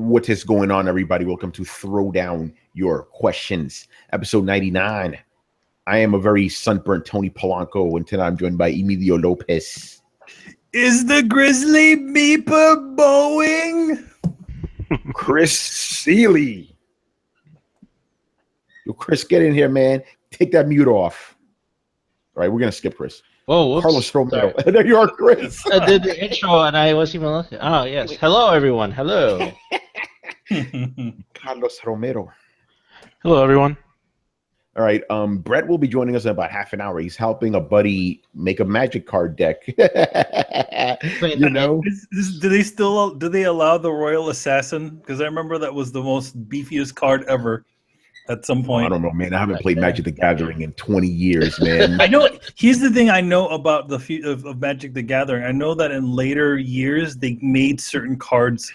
What is going on, everybody? Welcome to Throwdown Your Questions, episode 99. I am a very sunburnt Tony Polanco, and tonight I'm joined by Emilio Lopez. Is the Grizzly Beeper Boeing? Chris Seeley. Yo, Chris, get in here, man. Take that mute off. All right, we're going to skip Chris. Oh, whoops. Carlos Romero. There you are, Chris. I did the intro and I wasn't even listening. Oh, yes. Hello, everyone. Hello. Carlos Romero. Hello, everyone. All right, Brett will be joining us in about half an hour. He's helping a buddy make a magic card deck. You know? Do they allow the Royal Assassin? Because I remember that was the most beefiest card ever at some point. I don't know, man. I haven't played Magic the Gathering in 20 years, man. I know. Here's the thing I know about of Magic the Gathering. I know that in later years they made certain cards.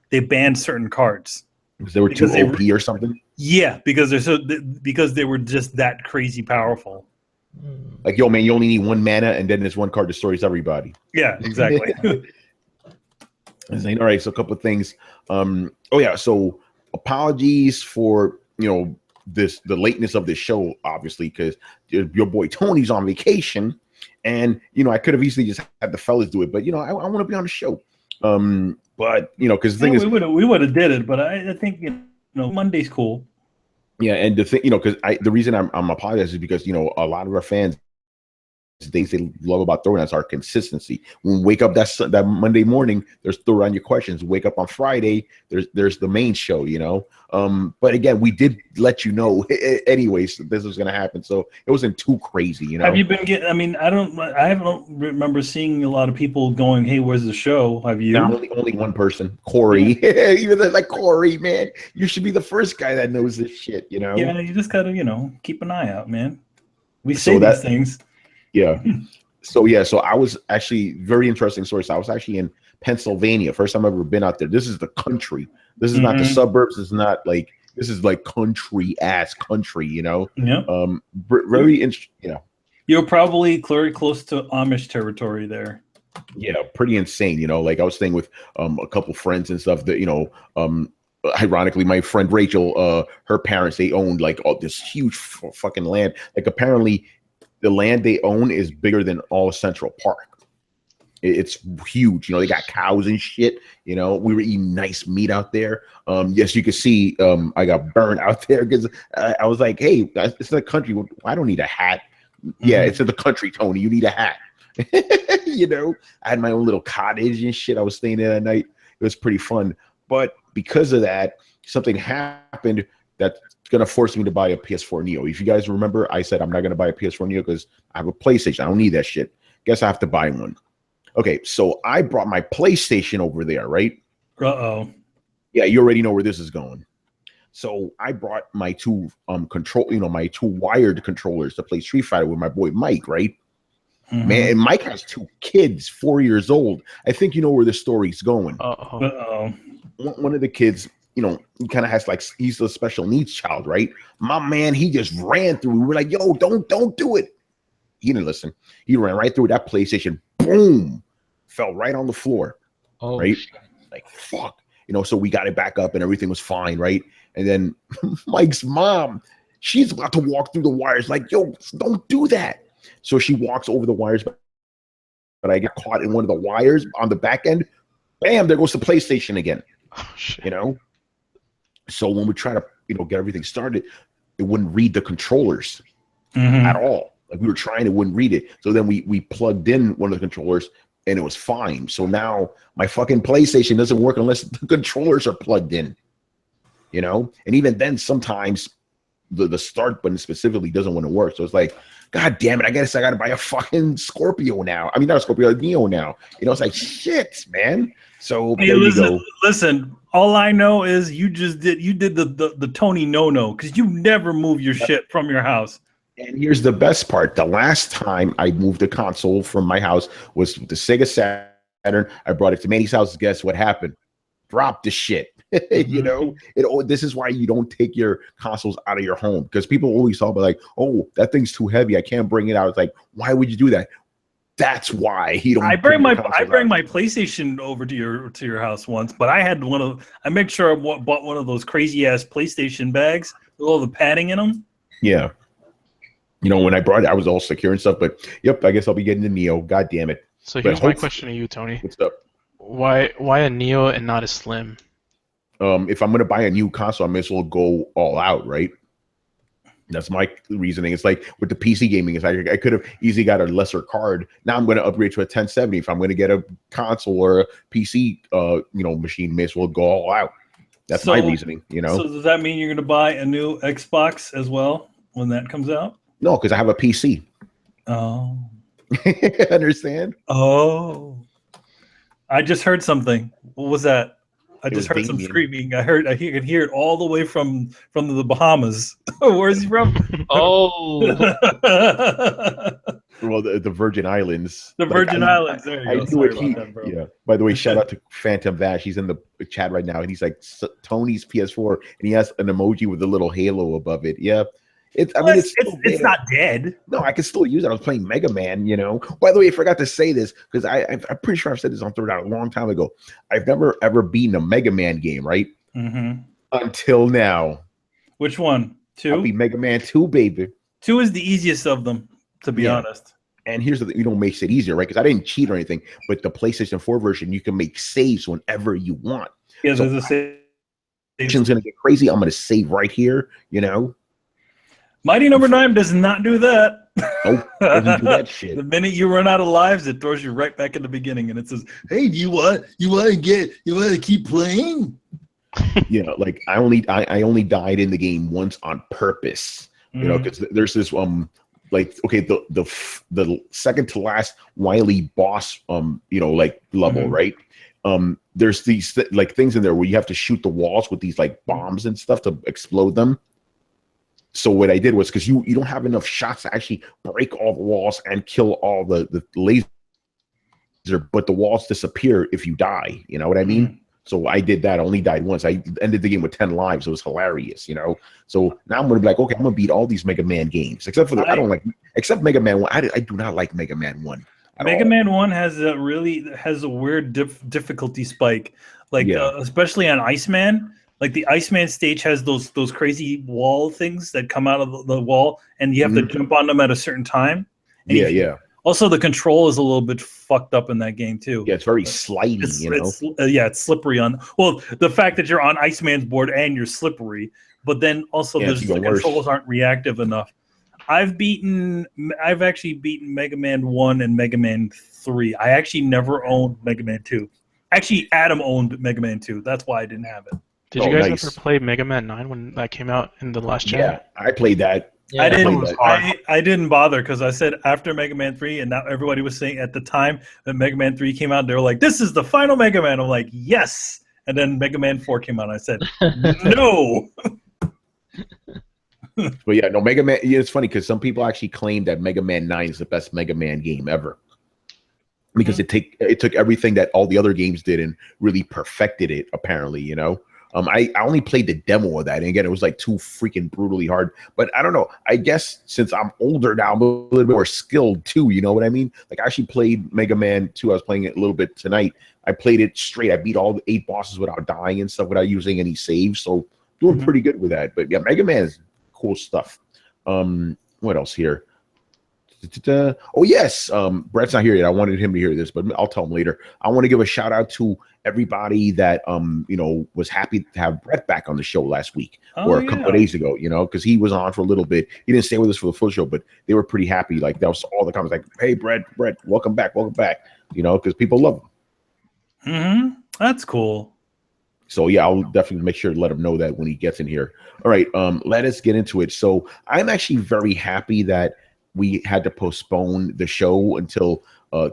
They banned certain cards Because they were too OP or something. Yeah, because they were just that crazy powerful. Like, yo, man, you only need one mana, and then there's one card destroys everybody. Yeah, exactly. All right, so a couple of things. So apologies for the lateness of this show, obviously, because your boy Tony's on vacation, and I could have easily just had the fellas do it, but I want to be on the show. But because the thing is, we would have did it, but I think Monday's cool. Yeah, and the thing, because the reason I'm apologizing is because a lot of our fans, things they love about Throwdown is our consistency. When we wake up that Monday morning, there's Throwdown Your Questions. Wake up on Friday, there's the main show. But again, we did let you know anyways this was gonna happen, so it wasn't too crazy. Have you been getting? I mean, I don't remember seeing a lot of people going, "Hey, where's the show?" Have you? No, only one person, Corey. Even like Corey, man, you should be the first guy that knows this shit. Yeah, you just gotta keep an eye out, man. We say these things. Yeah. So I was actually very interesting story. So I was actually in Pennsylvania. First time I've ever been out there. This is the country. This is not the suburbs. It's not like this is like country. Yeah. Very interesting. You're probably very close to Amish territory there. Yeah, pretty insane. Like I was staying with a couple friends and stuff that ironically, my friend Rachel, her parents, they owned like all this huge fucking land. Like apparently the land they own is bigger than all Central Park. It's huge. They got cows and shit. We were eating nice meat out there. Yes, you can see I got burned out there because I was like, hey, it's the country. I don't need a hat. Yeah, it's in the country, Tony. You need a hat. I had my own little cottage and shit. I was staying there that night. It was pretty fun. But because of that, something happened that's going to force me to buy a PS4 Neo. If you guys remember, I said I'm not going to buy a PS4 Neo because I have a PlayStation. I don't need that shit. Guess I have to buy one. Okay, so I brought my PlayStation over there, right? Uh-oh. Yeah, you already know where this is going. So I brought my two my two wired controllers to play Street Fighter with my boy Mike, right? Mm-hmm. Man, and Mike has two kids, 4 years old. I think you know where the story's going. Uh-oh. One of the kids, he kind of has he's a special needs child, right? My man, he just ran through. We were like, yo, don't do it. He didn't listen. He ran right through that PlayStation. Boom, fell right on the floor. Oh, right? Shit. Like, fuck. So we got it back up and everything was fine, right? And then Mike's mom, she's about to walk through the wires like, yo, don't do that. So she walks over the wires, but I get caught in one of the wires on the back end. Bam, there goes the PlayStation again. Oh, shit. So when we try to, get everything started, it wouldn't read the controllers at all. Like we were trying, it wouldn't read it. So then we plugged in one of the controllers and it was fine. So now my fucking PlayStation doesn't work unless the controllers are plugged in, And even then, sometimes the start button specifically doesn't want to work. So it's like, God damn it, I guess I got to buy a fucking Scorpio now. I mean, not a Scorpio, a Neo now. It's like, shit, man. So hey, listen, all I know is you did the Tony no because you never move your shit from your house. And here's the best part. The last time I moved a console from my house was the Sega Saturn. I brought it to Manny's house. Guess what happened? Dropped the shit. This is why you don't take your consoles out of your home, because people always talk about like, oh, that thing's too heavy. I can't bring it out. It's like, why would you do that? That's why he don't. I bring my PlayStation over to your house once, but I had I made sure I bought one of those crazy ass PlayStation bags with all the padding in them. Yeah. When I brought it, I was all secure and stuff. But yep, I guess I'll be getting the Neo. God damn it! So here's my question to you, Tony. What's up? Why a Neo and not a Slim? If I'm gonna buy a new console, I may as well go all out, right? That's my reasoning. It's like with the PC gaming, it's like I could have easily got a lesser card. Now I'm going to upgrade to a 1070. If I'm going to get a console or a PC, machine, may as well go all out. That's my reasoning. So does that mean you're going to buy a new Xbox as well when that comes out? No, because I have a PC. Oh, understand? Oh, I just heard something. What was that? I just heard some screaming. I could hear it all the way from the Bahamas. Where's he from? Oh, well, the Virgin Islands. The Virgin Islands. There you go. Sorry about that, bro. Yeah. By the way, shout out to Phantom Vash. He's in the chat right now, and he's like Tony's PS4, and he has an emoji with a little halo above it. Yeah. It's not dead. No, I can still use it. I was playing Mega Man, By the way, I forgot to say this because I'm pretty sure I've said this on Throwdown a long time ago. I've never ever beaten a Mega Man game, right? Mm-hmm. Until now. Which one? 2? I'll be Mega Man 2, baby. 2 is the easiest of them, to be honest. And here's the thing, makes it easier, right? Because I didn't cheat or anything, but the PlayStation 4 version, you can make saves whenever you want. Yeah, so there's a save. It's going to get crazy. I'm going to save right here, Mighty Number 9 does not do that. Nope, doesn't do that shit. The minute you run out of lives, it throws you right back in the beginning, and it says, "Hey, do you want to keep playing?" Like I only died in the game once on purpose, because there's this the second to last Wily boss level, right? There's these things in there where you have to shoot the walls with these bombs and stuff to explode them. So what I did was, because you don't have enough shots to actually break all the walls and kill all the laser, but the walls disappear if you die. You know what I mean? So I did that. I only died once. I ended the game with 10 lives. It was hilarious, So now I'm gonna be like, okay, I'm gonna beat all these Mega Man games, except for except Mega Man 1. I do not like Mega Man 1. Mega Man 1 has a weird difficulty spike, especially on Iceman. Like the Iceman stage has those crazy wall things that come out of the wall, and you have to jump on them at a certain time. And also, the control is a little bit fucked up in that game too. Yeah, it's very slidey. It's slippery on. Well, the fact that you're on Iceman's board and you're slippery, but then also the controls aren't reactive enough. I've actually beaten Mega Man 1 and Mega Man 3. I actually never owned Mega Man 2. Actually, Adam owned Mega Man 2. That's why I didn't have it. Did you guys ever play Mega Man 9 when that came out in the last gen? Yeah, I played that. Yeah, I didn't bother because I said after Mega Man 3, and now everybody was saying at the time that Mega Man 3 came out, they were like, "This is the final Mega Man." I'm like, "Yes." And then Mega Man 4 came out, and I said, "No." But yeah, no, Mega Man. Yeah, it's funny because some people actually claim that Mega Man 9 is the best Mega Man game ever, because it took everything that all the other games did and really perfected it. Apparently, I only played the demo of that, and again, it was too freaking brutally hard. But I don't know. I guess since I'm older now, I'm a little bit more skilled too. You know what I mean? I actually played Mega Man 2. I was playing it a little bit tonight. I played it straight. I beat all the 8 bosses without dying and stuff, without using any saves. So doing pretty good with that. But yeah, Mega Man is cool stuff. What else here? Oh yes, Brett's not here yet. I wanted him to hear this, but I'll tell him later. I want to give a shout out to everybody that was happy to have Brett back on the show last week or a couple of days ago, because he was on for a little bit. He didn't stay with us for the full show, but they were pretty happy. That was all the comments "Hey Brett, welcome back," because people love him. That's cool. So yeah, I'll definitely make sure to let him know that when he gets in here. All right, let us get into it. So I'm actually very happy that we had to postpone the show until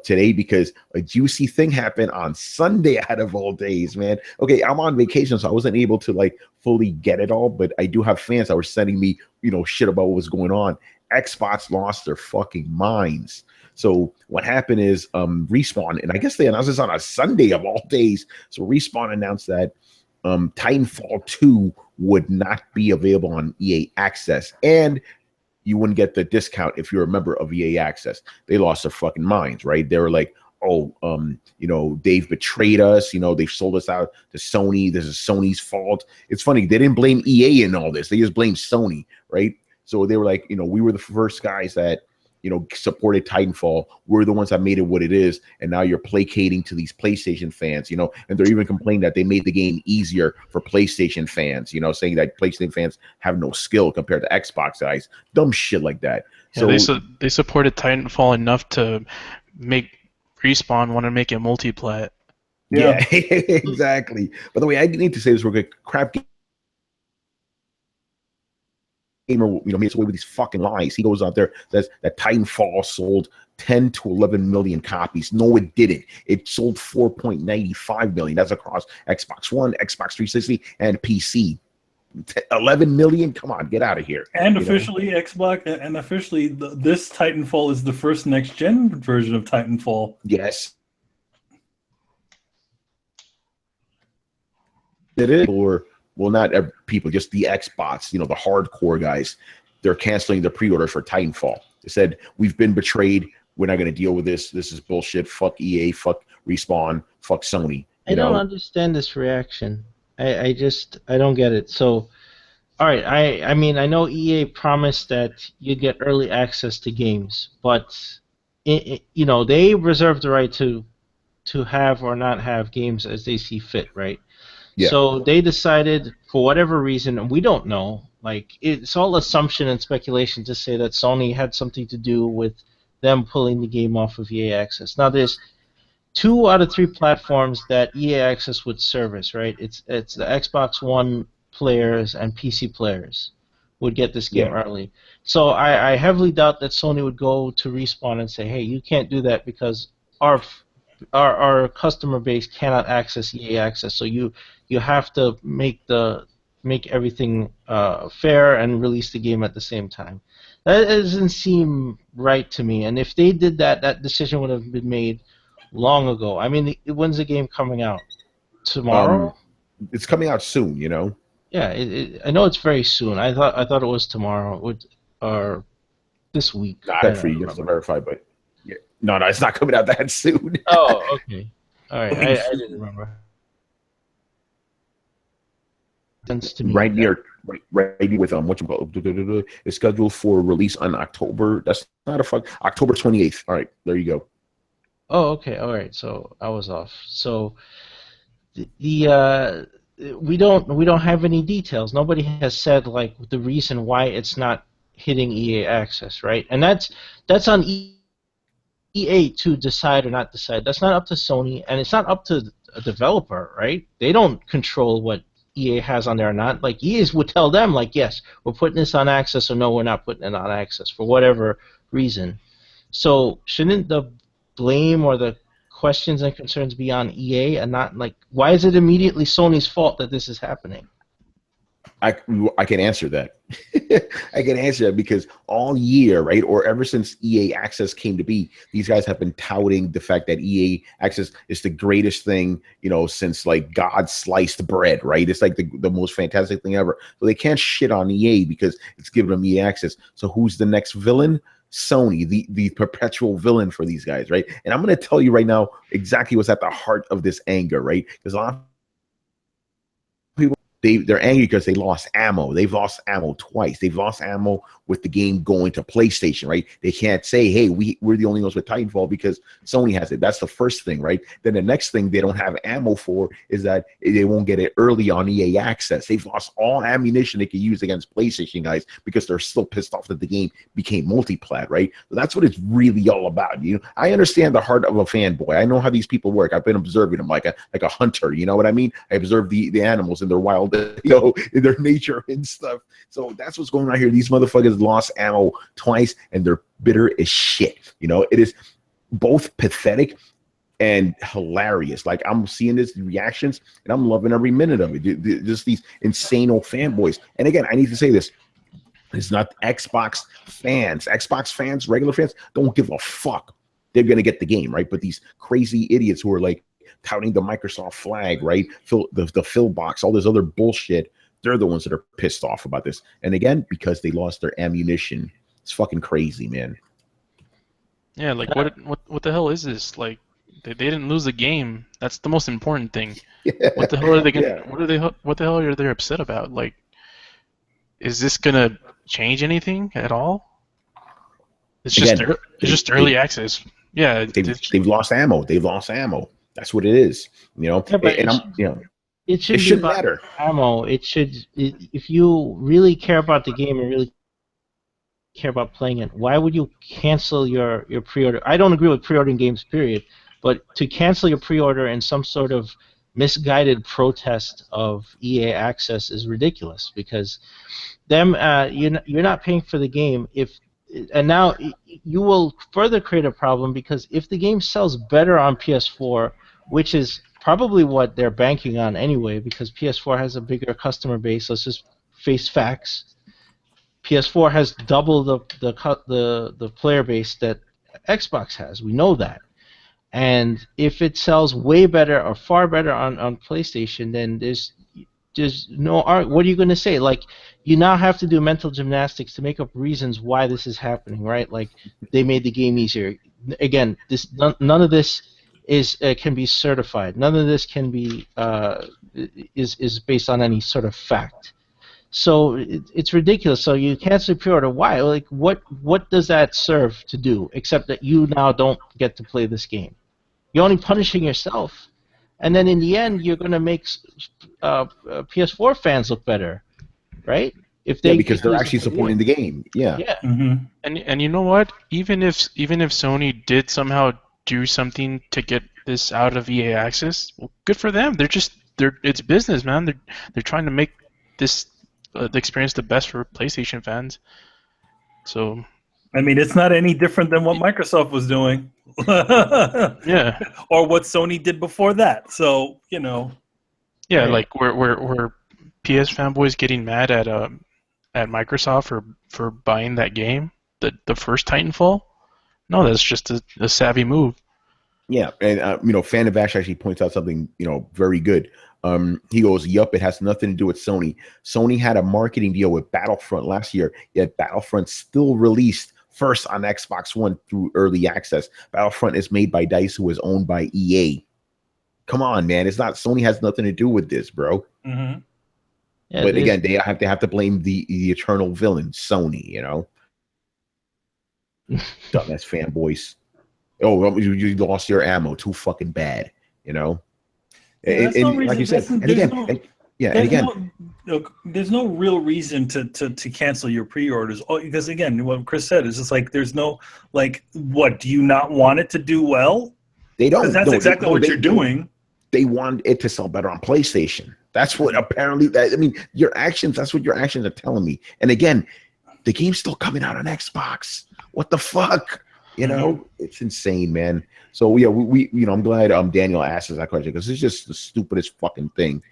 today, because a juicy thing happened on Sunday out of all days, man. Okay, I'm on vacation, so I wasn't able to fully get it all, but I do have fans that were sending me, shit about what was going on. Xbox lost their fucking minds. So what happened is Respawn, and I guess they announced this on a Sunday of all days. So Respawn announced that Titanfall 2 would not be available on EA Access, and you wouldn't get the discount if you're a member of EA Access. They lost their fucking minds, right? They were like, oh, they've betrayed us. They've sold us out to Sony. This is Sony's fault. It's funny. They didn't blame EA in all this. They just blamed Sony, right? So they were like, we were the first guys that, supported Titanfall. We're the ones that made it what it is. And now you're placating to these PlayStation fans, and they're even complaining that they made the game easier for PlayStation fans, saying that PlayStation fans have no skill compared to Xbox guys. Dumb shit like that. Yeah, so they supported Titanfall enough to make Respawn want to make it multi-plat. Yeah, exactly. By the way, I need to say this real quick. Crap Gamer, makes away with these fucking lies. He goes out there, says that Titanfall sold 10 to 11 million copies. No, it didn't. It sold 4.95 million. That's across Xbox One, Xbox 360, and PC. 11 million? Come on, get out of here. And officially, Xbox, and officially, this Titanfall is the first next-gen version of Titanfall. Yes. It is. Or, well, not people, just the Xbots, the hardcore guys. They're canceling the pre-orders for Titanfall. They said, we've been betrayed. We're not going to deal with this. This is bullshit. Fuck EA. Fuck Respawn. Fuck Sony. I don't understand this reaction. I don't get it. So, all right, I mean, I know EA promised that you'd get early access to games, but they reserve the right to have or not have games as they see fit, right? Yeah. So they decided, for whatever reason, and we don't know, like, it's all assumption and speculation to say that Sony had something to do with them pulling the game off of EA Access. Now, there's 2 out of 3 platforms that EA Access would service, right? It's the Xbox One players and PC players would get this game early. So I heavily doubt that Sony would go to Respawn and say, hey, you can't do that because our customer base cannot access EA Access. So you have to make everything fair and release the game at the same time. That doesn't seem right to me. And if they did that, that decision would have been made long ago. I mean, when's the game coming out? Tomorrow? It's coming out soon, Yeah, I know it's very soon. I thought it was tomorrow or this week. Not for you to verify, but yeah. No, it's not coming out that soon. Oh, okay. All right, I didn't remember. To me. Right near with what you call it, it's scheduled for release on October. That's not October 28th. All right, there you go. Oh, okay. All right. So I was off. So we don't have any details. Nobody has said like the reason why it's not hitting EA Access, right? And that's on EA to decide or not decide. That's not up to Sony, and it's not up to a developer, right? They don't control what EA has on there or not. Like, EA would tell them, like, yes, we're putting this on Access, or no, we're not putting it on Access for whatever reason. So shouldn't the blame or the questions and concerns be on EA and not, like, why is it immediately Sony's fault that this is happening? I can answer that. I can answer that because all year, right, or ever since EA Access came to be, these guys have been touting the fact that EA Access is the greatest thing, since like God sliced bread, right? It's like the most fantastic thing ever. So they can't shit on EA because it's giving them EA Access. So who's the next villain? Sony, the perpetual villain for these guys, right? And I'm going to tell you right now exactly what's at the heart of this anger, right? Because a lot of people, they're angry because they lost ammo. They've lost ammo twice. They've lost ammo with the game going to PlayStation, right? They can't say, hey, we're the only ones with Titanfall because Sony has it. That's the first thing, right? Then the next thing they don't have ammo for is that they won't get it early on EA Access. They've lost all ammunition they can use against PlayStation guys because they're still pissed off that the game became multi-plat, right? So that's what it's really all about. I understand the heart of a fanboy. I know how these people work. I've been observing them like a hunter. You know what I mean? I observe the animals in their wild, in their nature and stuff. So that's what's going on here. These motherfuckers lost ammo twice and they're bitter as shit. It is both pathetic and hilarious. Like, I'm seeing these reactions and I'm loving every minute of it. Just these insane old fanboys. And again, I need to say this. It's not Xbox fans. Xbox fans, regular fans, don't give a fuck. They're going to get the game, right? But these crazy idiots who are like touting the Microsoft flag, right? The fill box, all this other bullshit. They're the ones that are pissed off about this. And again, because they lost their ammunition It's fucking crazy, man. Yeah, like what the hell is this? Like they didn't lose the game. That's the most important thing. Yeah. What the hell are they gonna? Yeah. What the hell are they upset about? Like, is this gonna change anything at all? It's just early access. Yeah, they've lost ammo. They've lost ammo. That's what it is. You know, it shouldn't matter. Ammo. It should. If you really care about the game and really care about playing it, why would you cancel your pre-order? I don't agree with pre-ordering games, period. But to cancel your pre-order in some sort of misguided protest of EA access is ridiculous, because you're not paying for the game and now you will further create a problem, because if the game sells better on PS4, which is probably what they're banking on anyway, because PS4 has a bigger customer base. Let's just face facts. PS4 has double the player base that Xbox has. We know that. And if it sells way better or far better on PlayStation, then there's no art. What are you going to say? Like, you now have to do mental gymnastics to make up reasons why this is happening, right? Like, they made the game easier. Again, none of this can be certified. None of this can be is based on any sort of fact. So it's ridiculous. So you cancel pre-order. Why? Like, what does that serve to do, except that you now don't get to play this game? You're only punishing yourself, and then in the end, you're going to make PS4 fans look better, right? Because they're actually supporting the game. Yeah. Yeah. Mm-hmm. And you know what? Even if Sony did somehow do something to get this out of EA access, well, good for them. It's business, man. They're trying to make this the experience the best for PlayStation fans. So, I mean, it's not any different than what Microsoft was doing. Yeah. Or what Sony did before that. So, you know. Yeah, right. Like we're PS fanboys getting mad at Microsoft for buying that game, the first Titanfall. No, that's just a savvy move. Yeah, and Fan of Ash actually points out something very good. He goes, "Yup, it has nothing to do with Sony. Sony had a marketing deal with Battlefront last year, yet Battlefront still released first on Xbox One through early access. Battlefront is made by DICE, who is owned by EA. Come on, man. It's not Sony has nothing to do with this, bro." Mm-hmm. Yeah, but again, they have to blame the eternal villain, Sony. Dumbass fanboys. Oh, you lost your ammo. Too fucking bad. Yeah, and like you said, there's no real reason to cancel your pre-orders. Because again, what Chris said is just like there's no what, do you not want it to do well? They don't. Because that's exactly what you're doing. They want it to sell better on PlayStation. That's what apparently your actions. That's what your actions are telling me. And again, the game's still coming out on Xbox. What the fuck? It's insane, man. So yeah, we I'm glad Daniel asked us that question, because it's just the stupidest fucking thing.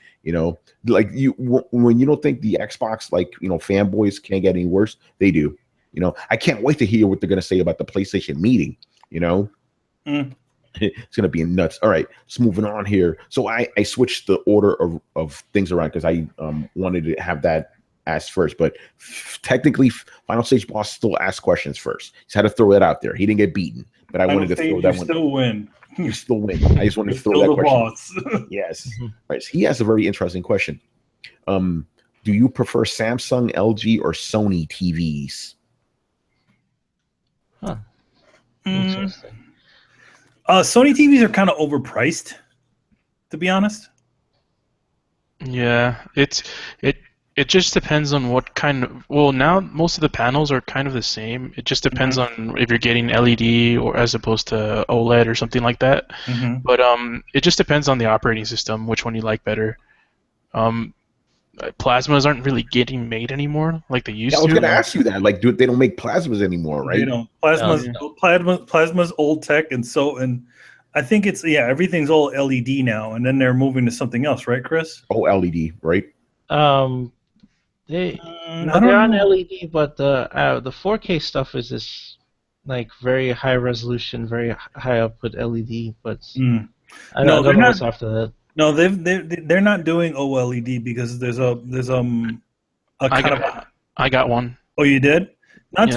Like when you don't think the Xbox fanboys can't get any worse, they do. I can't wait to hear what they're gonna say about the PlayStation meeting. It's gonna be nuts. All right, just moving on here. So I switched the order of things around because I wanted to have that asked first, but technically Final Stage Boss still asked questions first. Just had to throw that out there. He didn't get beaten, but I wanted to throw that one. Still win. You still win. I just wanted to throw that question. Boss. Yes. All right. So he has a very interesting question. Do you prefer Samsung, LG, or Sony TVs? Huh. Interesting. Sony TVs are kind of overpriced, to be honest. Yeah, it just depends on what kind of. Well, now most of the panels are kind of the same. It just depends on if you're getting LED or as opposed to OLED or something like that. Mm-hmm. But it just depends on the operating system, which one you like better. Plasmas aren't really getting made anymore like they used to. I was going to ask you that. They don't make plasmas anymore, right? They don't. Plasma's old tech, and I think it's everything's all LED now, and then they're moving to something else, right, Chris? Oh, LED, right? They're on LED, but the 4K stuff is this very high resolution, very high output LED. But I don't know what's after that. No, they're not doing OLED because there's a I got one. Oh, you did? Not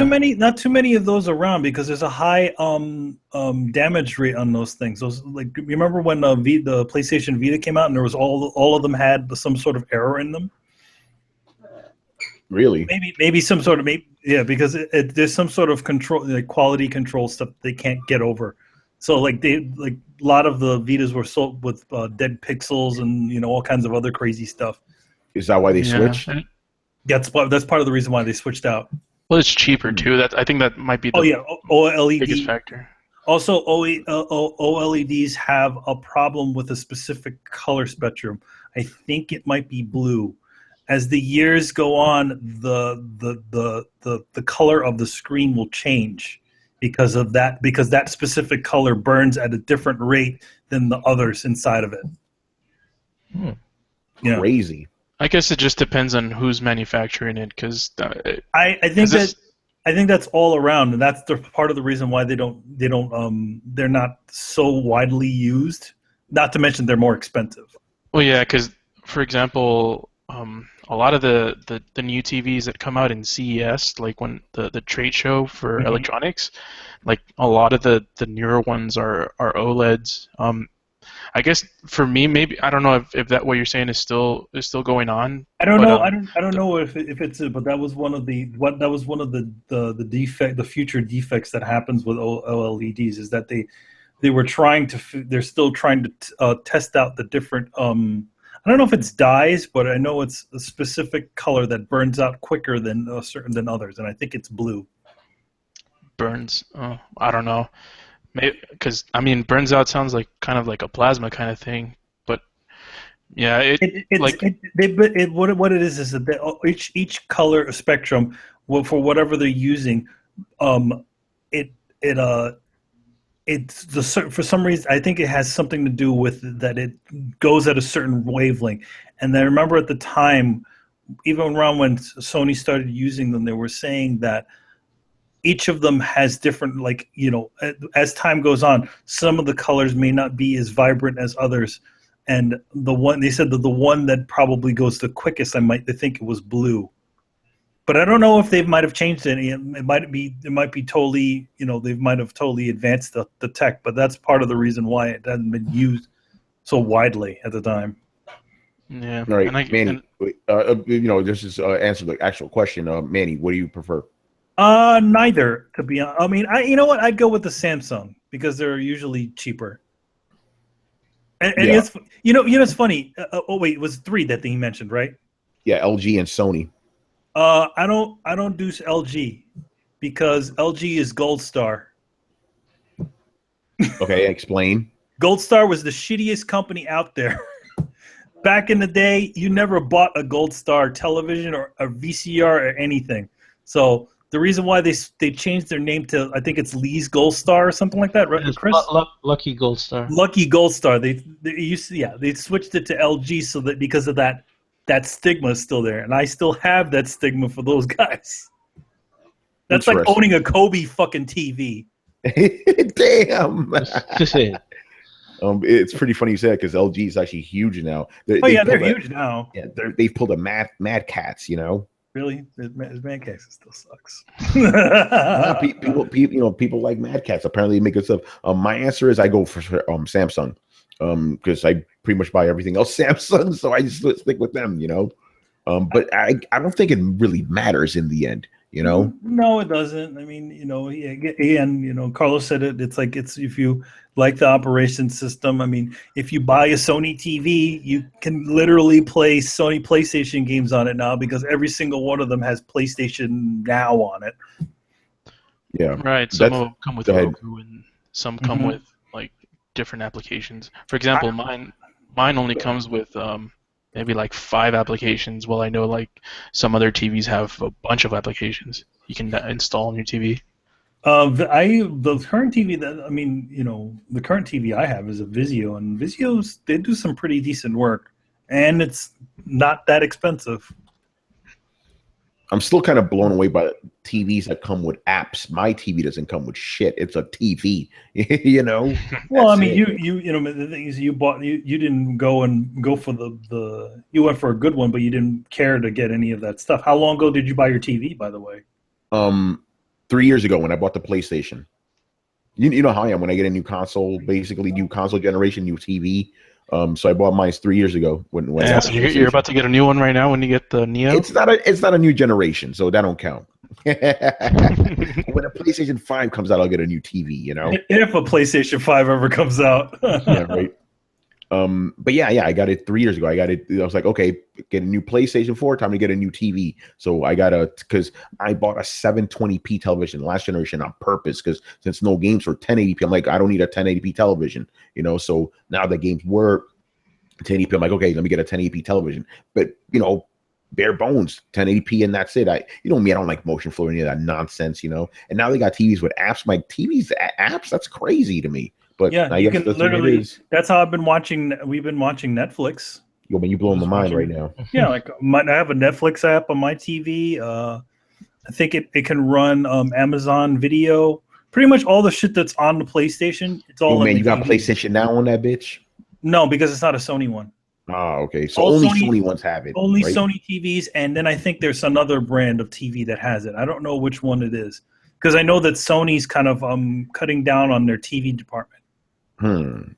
too many of those around because there's a high damage rate on those things. Those like you remember when the PlayStation Vita came out and there was all of them had some sort of error in them. Really? Maybe some sort of because there's some sort of control, like quality control stuff they can't get over. So like a lot of the Vitas were sold with dead pixels and all kinds of other crazy stuff. Is that why they switched? That's part of the reason why they switched out. Well, it's cheaper too. I think that might be the OLED biggest factor. Also, OLEDs have a problem with a specific color spectrum. I think it might be blue. As the years go on, the color of the screen will change because of that. Because that specific color burns at a different rate than the others inside of it. Crazy. I guess it just depends on who's manufacturing it, because I think that's all around, and that's part of the reason why they're not so widely used. Not to mention they're more expensive. Well, yeah, because for example, a lot of the new TVs that come out in CES, like when the trade show for electronics, like a lot of the newer ones are OLEDs. I guess for me, maybe I don't know if that what you're saying is still going on. I don't know. I don't know if it's but that was one of the future defects that happens with OLEDs is that they're still trying to test out the different. I don't know if it's dyes, but I know it's a specific color that burns out quicker than than others, and I think it's blue. Burns? Oh, I don't know. Because burns out sounds like kind of like a plasma kind of thing, but yeah, what it is that each color spectrum, for whatever they're using, for some reason I think it has something to do with that it goes at a certain wavelength, and I remember at the time, even around when Sony started using them, they were saying that. Each of them has different, as time goes on, some of the colors may not be as vibrant as others. And they said that the one that probably goes the quickest, they think it was blue. But I don't know if they might have changed any. It might be totally, they might have totally advanced the tech, but that's part of the reason why it hasn't been used so widely at the time. Yeah. All right, Manny, this is answer the actual question. Manny, what do you prefer? Neither, to be honest. I mean, you know what? I'd go with the Samsung because they're usually cheaper. And it's it's funny. Wait, it was 3 that he mentioned, right? Yeah, LG and Sony. I don't do LG because LG is Gold Star. Okay, explain. Gold Star was the shittiest company out there. Back in the day, you never bought a Gold Star television or a VCR or anything. So the reason why they changed their name to, I think it's Lee's Gold Star or something like that, right, Chris? Lucky Gold Star. Lucky Gold Star. They switched it to LG so that because of that stigma is still there, and I still have that stigma for those guys. That's like owning a Kobe fucking TV. Damn. It's pretty funny you say that because LG is actually huge now. They're huge now. Yeah, they've pulled a Mad Cats, Really, Mad Cats still sucks. People like Mad Cats. Apparently, make good stuff. My answer is I go for Samsung, because I pretty much buy everything else Samsung, so I just stick with them. But I don't think it really matters in the end. No, it doesn't. I mean, and Carlos said it. It's like if you like the operation system. I mean, if you buy a Sony TV, you can literally play Sony PlayStation games on it now because every single one of them has PlayStation Now on it. Yeah, right. Some of them come with Roku, and some come with like different applications. For example, mine only comes with maybe like 5 applications. Well, I know like some other TVs have a bunch of applications you can install on your TV. The current TV the current TV I have is a Vizio, and Vizios, they do some pretty decent work, and it's not that expensive. I'm still kind of blown away by TVs that come with apps. My TV doesn't come with shit. It's a TV, Well, I mean, the thing is, you didn't go for you went for a good one, but you didn't care to get any of that stuff. How long ago did you buy your TV, by the way? 3 years ago when I bought the PlayStation. You know how I am when I get a new console, basically new console generation, new TV. So I bought mine 3 years ago when yeah, so you're about to get a new one right now when you get the Neo. It's not a new generation, so that don't count. When a PlayStation 5 comes out, I'll get a new TV. You know, if a PlayStation 5 ever comes out. Yeah, right. But yeah, I got it 3 years ago. I was like, okay, get a new PlayStation 4, time to get a new TV. So because I bought a 720p television last generation on purpose, because since no games were 1080p, I'm like, I don't need a 1080p television, you know. So now the games were 1080p, I'm like, okay, let me get a 1080p television. But you know, bare bones 1080p and that's it. I don't like motion flow or any of that nonsense, you know. And now they got TVs with apps. My TVs apps, that's crazy to me. But yeah, you can literally. That's how I've been watching. We've been watching Netflix. Yo, man, you blowing my mind right now. Yeah, like I have a Netflix app on my TV. I think it can run Amazon Video. Pretty much all the shit that's on the PlayStation. It's all. Yo, man, you got PlayStation Now on that bitch? No, because it's not a Sony one. Oh, okay. So only Sony ones have it. Only right? Sony TVs, and then I think there's another brand of TV that has it. I don't know which one it is, because I know that Sony's kind of cutting down on their TV department.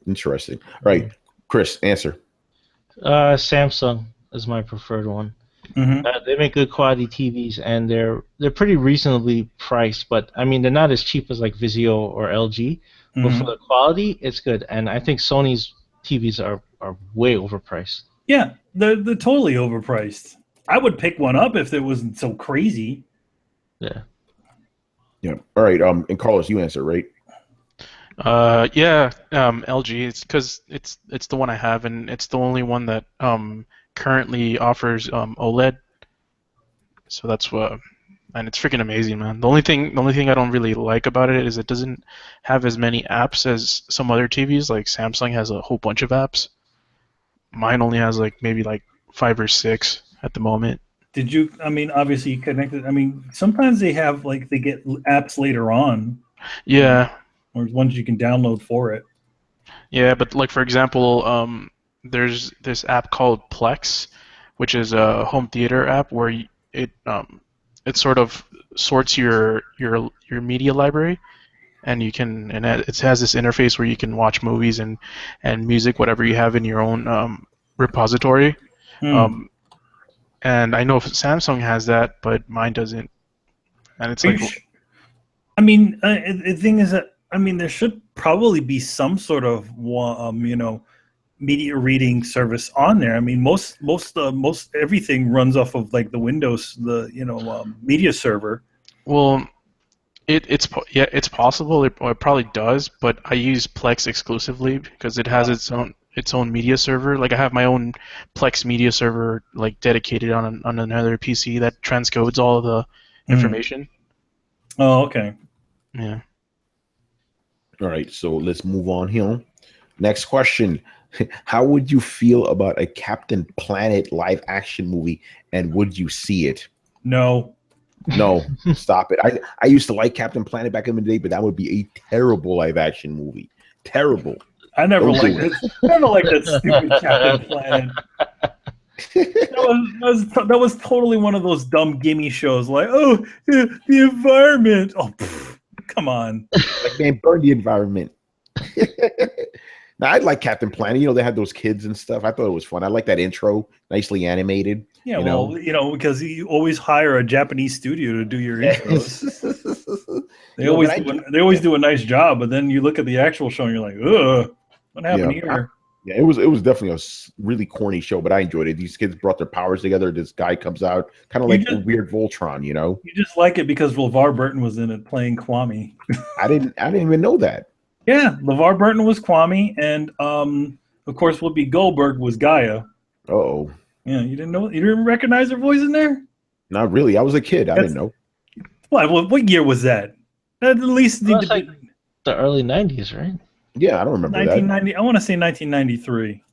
Interesting. All right, Chris, answer. Samsung is my preferred one. Mm-hmm. They make good quality TVs, and they're pretty reasonably priced. But I mean, they're not as cheap as like Vizio or LG. Mm-hmm. But for the quality, it's good. And I think Sony's TVs are way overpriced. Yeah, they're totally overpriced. I would pick one up if it wasn't so crazy. Yeah. Yeah. All right. And Carlos, you answer, right? LG. It's because it's the one I have, and it's the only one that currently offers OLED. So that's what, and it's freaking amazing, man. The only thing I don't really like about it is it doesn't have as many apps as some other TVs. Like Samsung has a whole bunch of apps. Mine only has maybe 5 or 6 at the moment. Did you? I mean, obviously you connected. I mean, sometimes they have they get apps later on. Yeah. Or ones you can download for it. Yeah, but for example, there's this app called Plex, which is a home theater app where it sort of sorts your media library, and it has this interface where you can watch movies and music, whatever you have in your own repository. And I know Samsung has that, but mine doesn't. And it's I mean, the thing is that there should probably be some sort of media reading service on there. I mean, most everything runs off of the Windows, media server. Well, it's possible. It probably does, but I use Plex exclusively because it has its own media server. I have my own Plex media server dedicated on another PC that transcodes all of the information. Oh, okay. Yeah. All right, so let's move on here. Next question. How would you feel about a Captain Planet live action movie, and would you see it? No, stop it. I used to like Captain Planet back in the day, but that would be a terrible live action movie. Terrible. I never liked it. I never liked that stupid Captain Planet. That was totally one of those dumb gimme shows. The environment. Oh, come on. Man, burn the environment. Now, I'd like Captain Planet. They had those kids and stuff. I thought it was fun. I like that intro, nicely animated. Yeah, because you always hire a Japanese studio to do your intros. They always do a nice job, but then you look at the actual show and you're like, ugh, what happened here? Yeah, it was definitely a really corny show, but I enjoyed it. These kids brought their powers together. This guy comes out, kind of like a weird Voltron, You just like it because LeVar Burton was in it playing Kwame. I didn't even know that. Yeah, LeVar Burton was Kwame, and of course Whoopi Goldberg was Gaia. Oh. Yeah, you didn't know? You didn't recognize her voice in there? Not really. I was a kid. I didn't know. What year was that? At least the early 90s, right? Yeah, I don't remember 1990. That. I want to say 1993.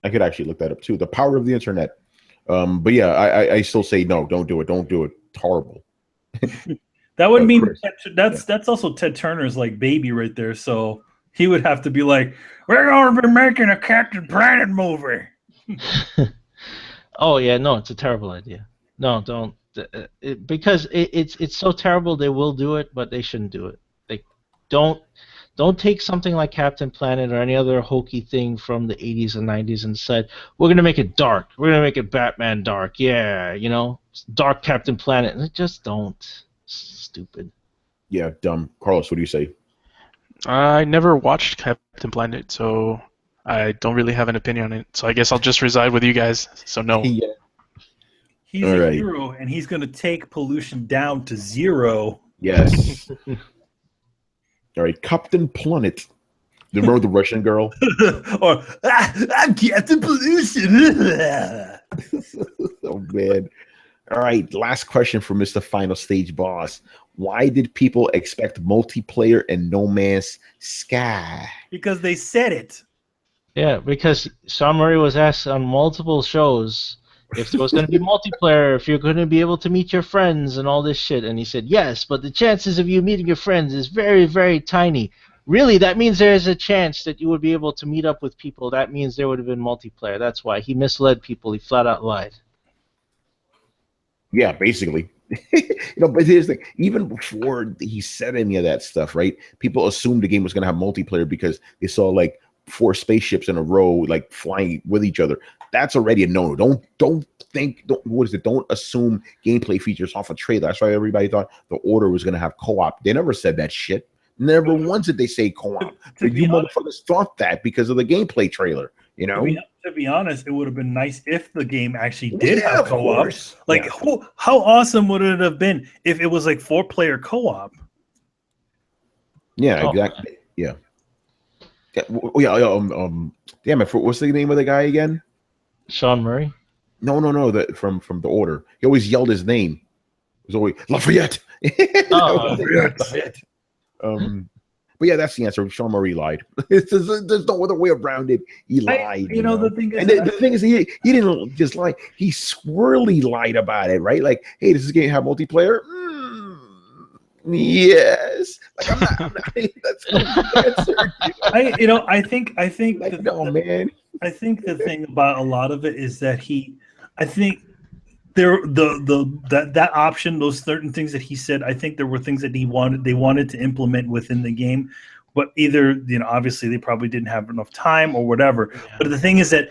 I could actually look that up too. The power of the internet. But yeah, I still say no. Don't do it. Don't do it. It's horrible. That would mean that's also Ted Turner's baby right there. So he would have to be like, we're going to be making a Captain Planet movie. Oh yeah, no, it's a terrible idea. No, don't Because it's so terrible they will do it, but they shouldn't do it. Like, don't take something like Captain Planet or any other hokey thing from the 80s and 90s and said, we're going to make it dark. We're going to make it Batman dark. Yeah, dark Captain Planet. And just don't. Stupid. Yeah, dumb. Carlos, what do you say? I never watched Captain Planet, so I don't really have an opinion on it. So I guess I'll just reside with you guys. So no. Yeah. He's a hero, and he's going to take pollution down to 0. Yes. All right, Captain Planet. Remember the Russian girl? Or, I'm Captain Pollution. Oh, man. All right, last question for Mr. Final Stage Boss. Why did people expect multiplayer in No Man's Sky? Because they said it. Yeah, because Sean Murray was asked on multiple shows if there was going to be multiplayer, if you're going to be able to meet your friends and all this shit. And he said, yes, but the chances of you meeting your friends is very, very tiny. Really, that means there is a chance that you would be able to meet up with people. That means there would have been multiplayer. That's why. He misled people. He flat out lied. Yeah, basically. But here's the thing. Even before he said any of that stuff, right? People assumed the game was going to have multiplayer because they saw, like, 4 spaceships in a row, like, flying with each other. That's already a no. Don't assume gameplay features off a trailer. That's why everybody thought the Order was going to have co-op. They never said that shit. Never once did they say co-op. But you motherfuckers thought that because of the gameplay trailer, To be honest, it would have been nice if the game actually did have co-op. Like, yeah. How awesome would it have been if it was like 4-player co-op? Yeah, exactly. Yeah. Damn it! What's the name of the guy again? Sean Murray? No. From the Order. He always yelled his name. It was always Lafayette. Lafayette. But yeah, that's the answer. Sean Murray lied. There's no other way around it. He lied. The thing is, the thing is, he didn't just lie. He swirly lied about it, right? Like, hey, does this game have multiplayer? Yes. Like, I'm not that's the answer. I think like, no, man. I think the thing about a lot of it is that I think that option, those certain things that he said, I think there were things that they wanted to implement within the game, but either obviously they probably didn't have enough time or whatever. Yeah. But the thing is that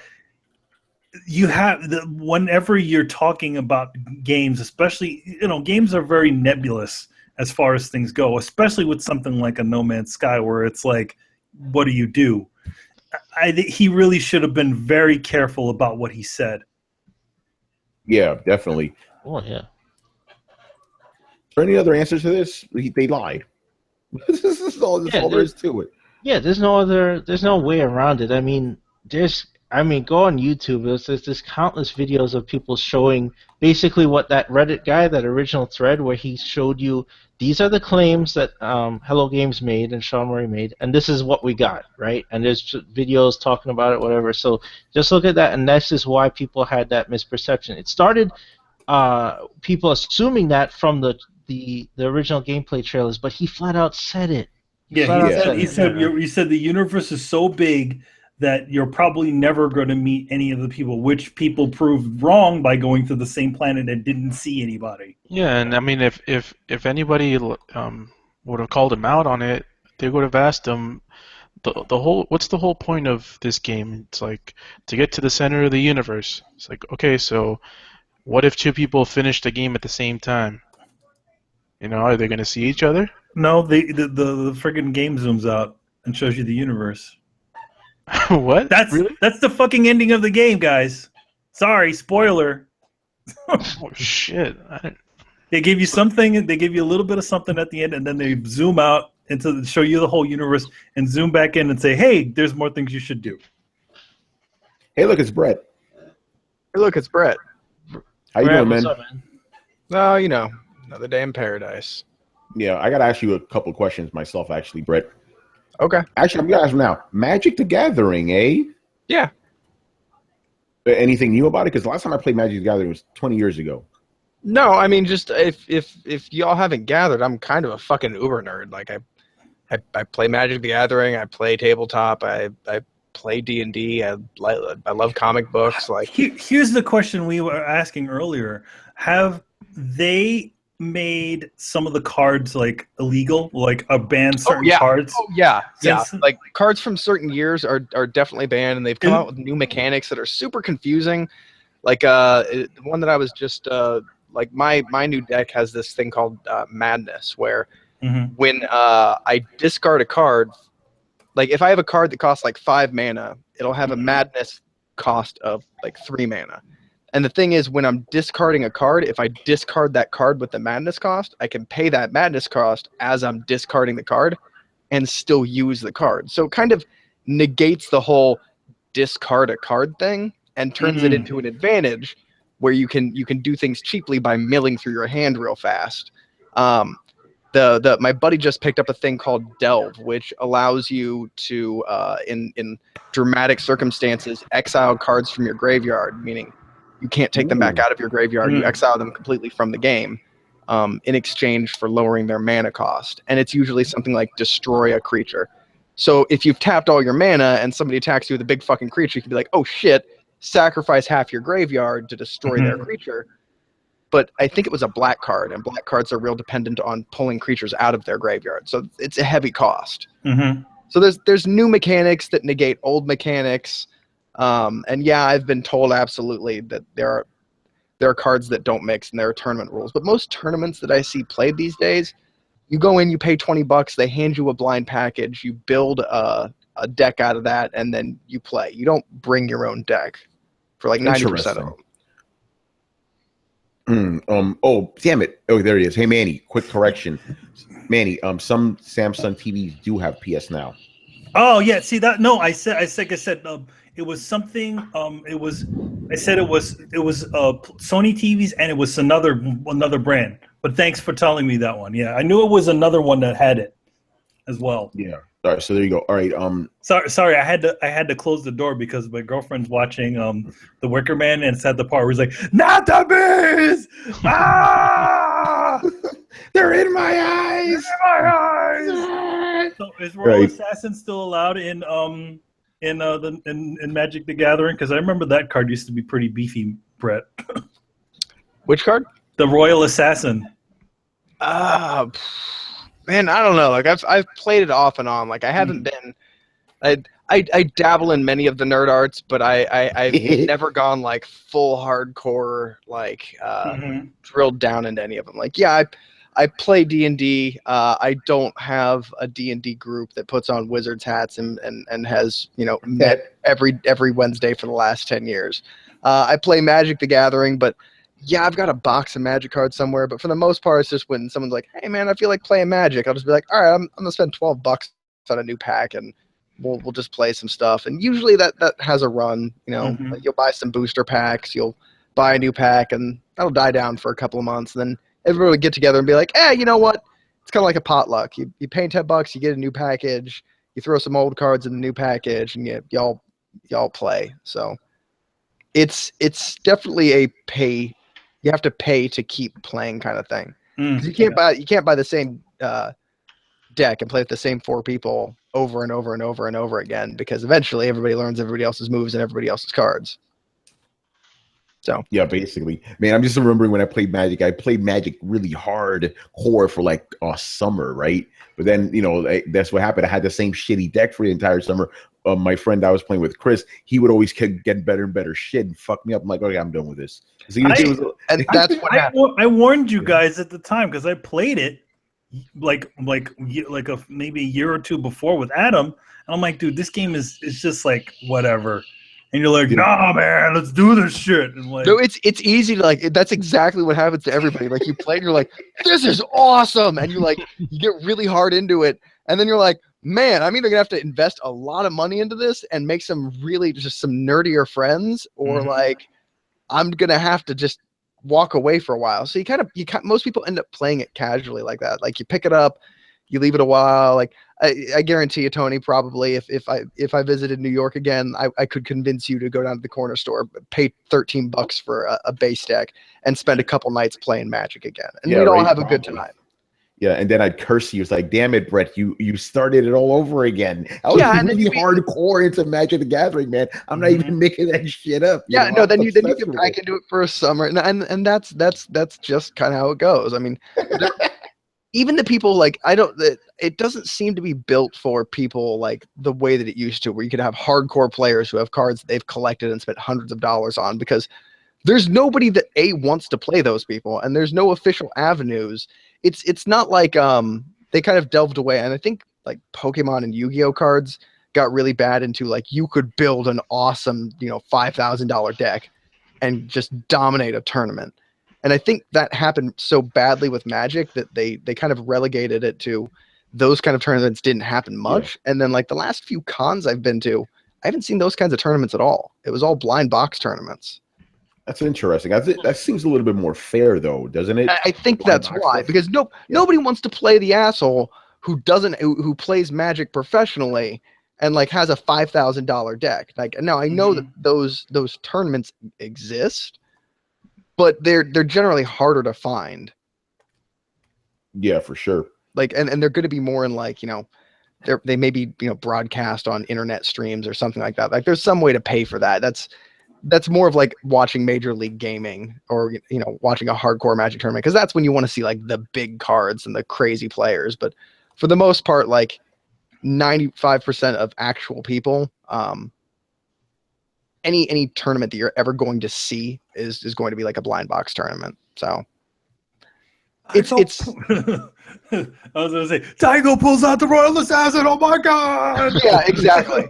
you have whenever you're talking about games, especially games are very nebulous as far as things go, especially with something like a No Man's Sky, where it's like, what do you do? I think he really should have been very careful about what he said. Yeah, definitely. Oh, yeah. Is there any other answers to this? They lied. This is all there is to it. Yeah, there's no way around it. I mean, go on YouTube. There's countless videos of people showing basically what that Reddit guy, that original thread where he showed you, these are the claims that Hello Games made and Sean Murray made, and this is what we got, right? And there's videos talking about it, whatever. So just look at that, and this is why people had that misperception. It started people assuming that from the original gameplay trailers, but he flat out said it. He said the universe is so big that you're probably never going to meet any of the people, which people proved wrong by going to the same planet and didn't see anybody. Yeah, and I mean, if anybody would have called him out on it, they would have asked him what's the whole point of this game? It's like to get to the center of the universe. It's like, okay, so what if 2 people finish the game at the same time? Are they going to see each other? No, the friggin' game zooms out and shows you the universe. What? That's the fucking ending of the game, guys. Sorry, spoiler. Oh shit! They give you something. They give you a little bit of something at the end, and then they zoom out to show you the whole universe, and zoom back in and say, "Hey, there's more things you should do." Hey, look, it's Brett. Hey, look, it's Brett. How you doing, man? What's up, man? No, another day in paradise. Yeah, I got to ask you a couple of questions myself, actually, Brett. Okay. Actually, I'm going to ask him now. Magic the Gathering, eh? Yeah. Anything new about it? Because the last time I played Magic the Gathering was 20 years ago. No, I mean, just if y'all haven't gathered, I'm kind of a fucking uber nerd. Like, I play Magic the Gathering. I play tabletop. I play D&D. I love comic books. Like, here's the question we were asking earlier: have they made some of the cards like illegal, like banned certain cards. Oh yeah, yeah. Like cards from certain years are definitely banned, and they've come out with new mechanics that are super confusing. Like the one that I was just like my new deck has this thing called Madness, where when I discard a card, like if I have a card that costs like 5 mana, it'll have a Madness cost of like 3 mana. And the thing is, when I'm discarding a card, if I discard that card with the Madness cost, I can pay that Madness cost as I'm discarding the card and still use the card. So it kind of negates the whole discard a card thing and turns it into an advantage where you can do things cheaply by milling through your hand real fast. My buddy just picked up a thing called Delve, which allows you to, in dramatic circumstances, exile cards from your graveyard, meaning you can't take them back out of your graveyard. You exile them completely from the game in exchange for lowering their mana cost. And it's usually something like destroy a creature. So if you've tapped all your mana and somebody attacks you with a big fucking creature, you can be like, oh shit, sacrifice half your graveyard to destroy their creature. But I think it was a black card, and black cards are real dependent on pulling creatures out of their graveyard. So it's a heavy cost. So there's new mechanics that negate old mechanics. And yeah, I've been told absolutely that there are cards that don't mix, and there are tournament rules. But most tournaments that I see played these days, you go in, you pay $20, they hand you a blind package, you build a deck out of that, and then you play. You don't bring your own deck for like 90% of them. Oh, damn it. Oh, there it is. Hey, Manny, quick correction. Manny, some Samsung TVs do have PS Now. Oh, yeah. See that? No, I said it was something. It was Sony TVs, and it was another brand. But thanks for telling me that one. Yeah, I knew it was another one that had it as well. Yeah. All right. So there you go. All right. Sorry. I had to close the door because my girlfriend's watching The Wicker Man, and it's at the part where he's like, "Not the bees! Ah! They're in my eyes! They're in my eyes!" So is Royal Assassin still allowed in Magic the Gathering? Because I remember that card used to be pretty beefy, Brett. Which card? The Royal Assassin. Man, I don't know. Like I've played it off and on. Like I haven't been. I dabble in many of the nerd arts, but I've never gone like full hardcore, like drilled down into any of them. Like yeah, I play D&D. I don't have a D&D group that puts on wizards hats and has met every Wednesday for the last 10 years. I play Magic the Gathering, but yeah, I've got a box of Magic cards somewhere, but for the most part, it's just when someone's like, "Hey, man, I feel like playing Magic," I'll just be like, "All right, I'm gonna spend $12 on a new pack, and we'll just play some stuff." And usually that has a run. Like you'll buy some booster packs, you'll buy a new pack, and that'll die down for a couple of months. And then everybody will get together and be like, "Hey, you know what? It's kind of like a potluck. You pay $10, you get a new package, you throw some old cards in the new package, and y'all play." So it's definitely a pay. You have to pay to keep playing kind of thing. You can't buy the same deck and play with the same 4 people over and over and over and over again, because eventually everybody learns everybody else's moves and everybody else's cards. So yeah, basically, man, I'm just remembering when I played Magic really hardcore for like a summer, right? But then that's what happened. I had the same shitty deck for the entire summer. My friend I was playing with, Chris, he would always get better and better shit and fuck me up. I'm like, okay, I'm done with this. That's what happened. I warned you guys at the time because I played it like maybe a year or two before with Adam, and I'm like, dude, this game is just like whatever. And you're like, nah, man, let's do this shit. And like, no, it's easy to like. That's exactly what happens to everybody. Like you play, and you're like, this is awesome, and you get really hard into it, and then you're like, man, I'm either gonna have to invest a lot of money into this and make some nerdier friends, or like I'm gonna have to just walk away for a while. So most people end up playing it casually like that. Like you pick it up, you leave it a while. Like I guarantee you, Tony, probably if I visited New York again, I could convince you to go down to the corner store, pay $13 for a base deck, and spend a couple nights playing Magic again, and we'd all have a good time. Yeah, and then I'd curse you. It's like, damn it, Brett, you started it all over again. I was really hardcore into Magic the Gathering, man. I'm not even making that shit up. Yeah, no, then you get back into it for a summer, and that's just kind of how it goes. I mean, even the people like it doesn't seem to be built for people like the way that it used to, where you could have hardcore players who have cards that they've collected and spent hundreds of dollars on, because there's nobody that wants to play those people, and there's no official avenues. It's not like they kind of delved away, and I think like Pokemon and Yu-Gi-Oh cards got really bad into like you could build an awesome $5,000 deck and just dominate a tournament. And I think that happened so badly with Magic that they kind of relegated it to those kind of tournaments didn't happen much. Yeah. And then like the last few cons I've been to, I haven't seen those kinds of tournaments at all. It was all blind box tournaments. That's interesting. I think that seems a little bit more fair, though, doesn't it? I think that's why, because nobody wants to play the asshole who plays Magic professionally and like has a $5,000 deck. Like now, I know that those tournaments exist, but they're generally harder to find. Yeah, for sure. Like, and they're going to be more in like they may be broadcast on internet streams or something like that. Like, there's some way to pay for that. That's more of like watching Major League Gaming or watching a hardcore Magic tournament, because that's when you want to see like the big cards and the crazy players. But for the most part, like 95% of actual people, any tournament that you're ever going to see is going to be like a blind box tournament. So it's I was gonna say Tygo pulls out the Royal Assassin. Oh my god! Yeah, exactly.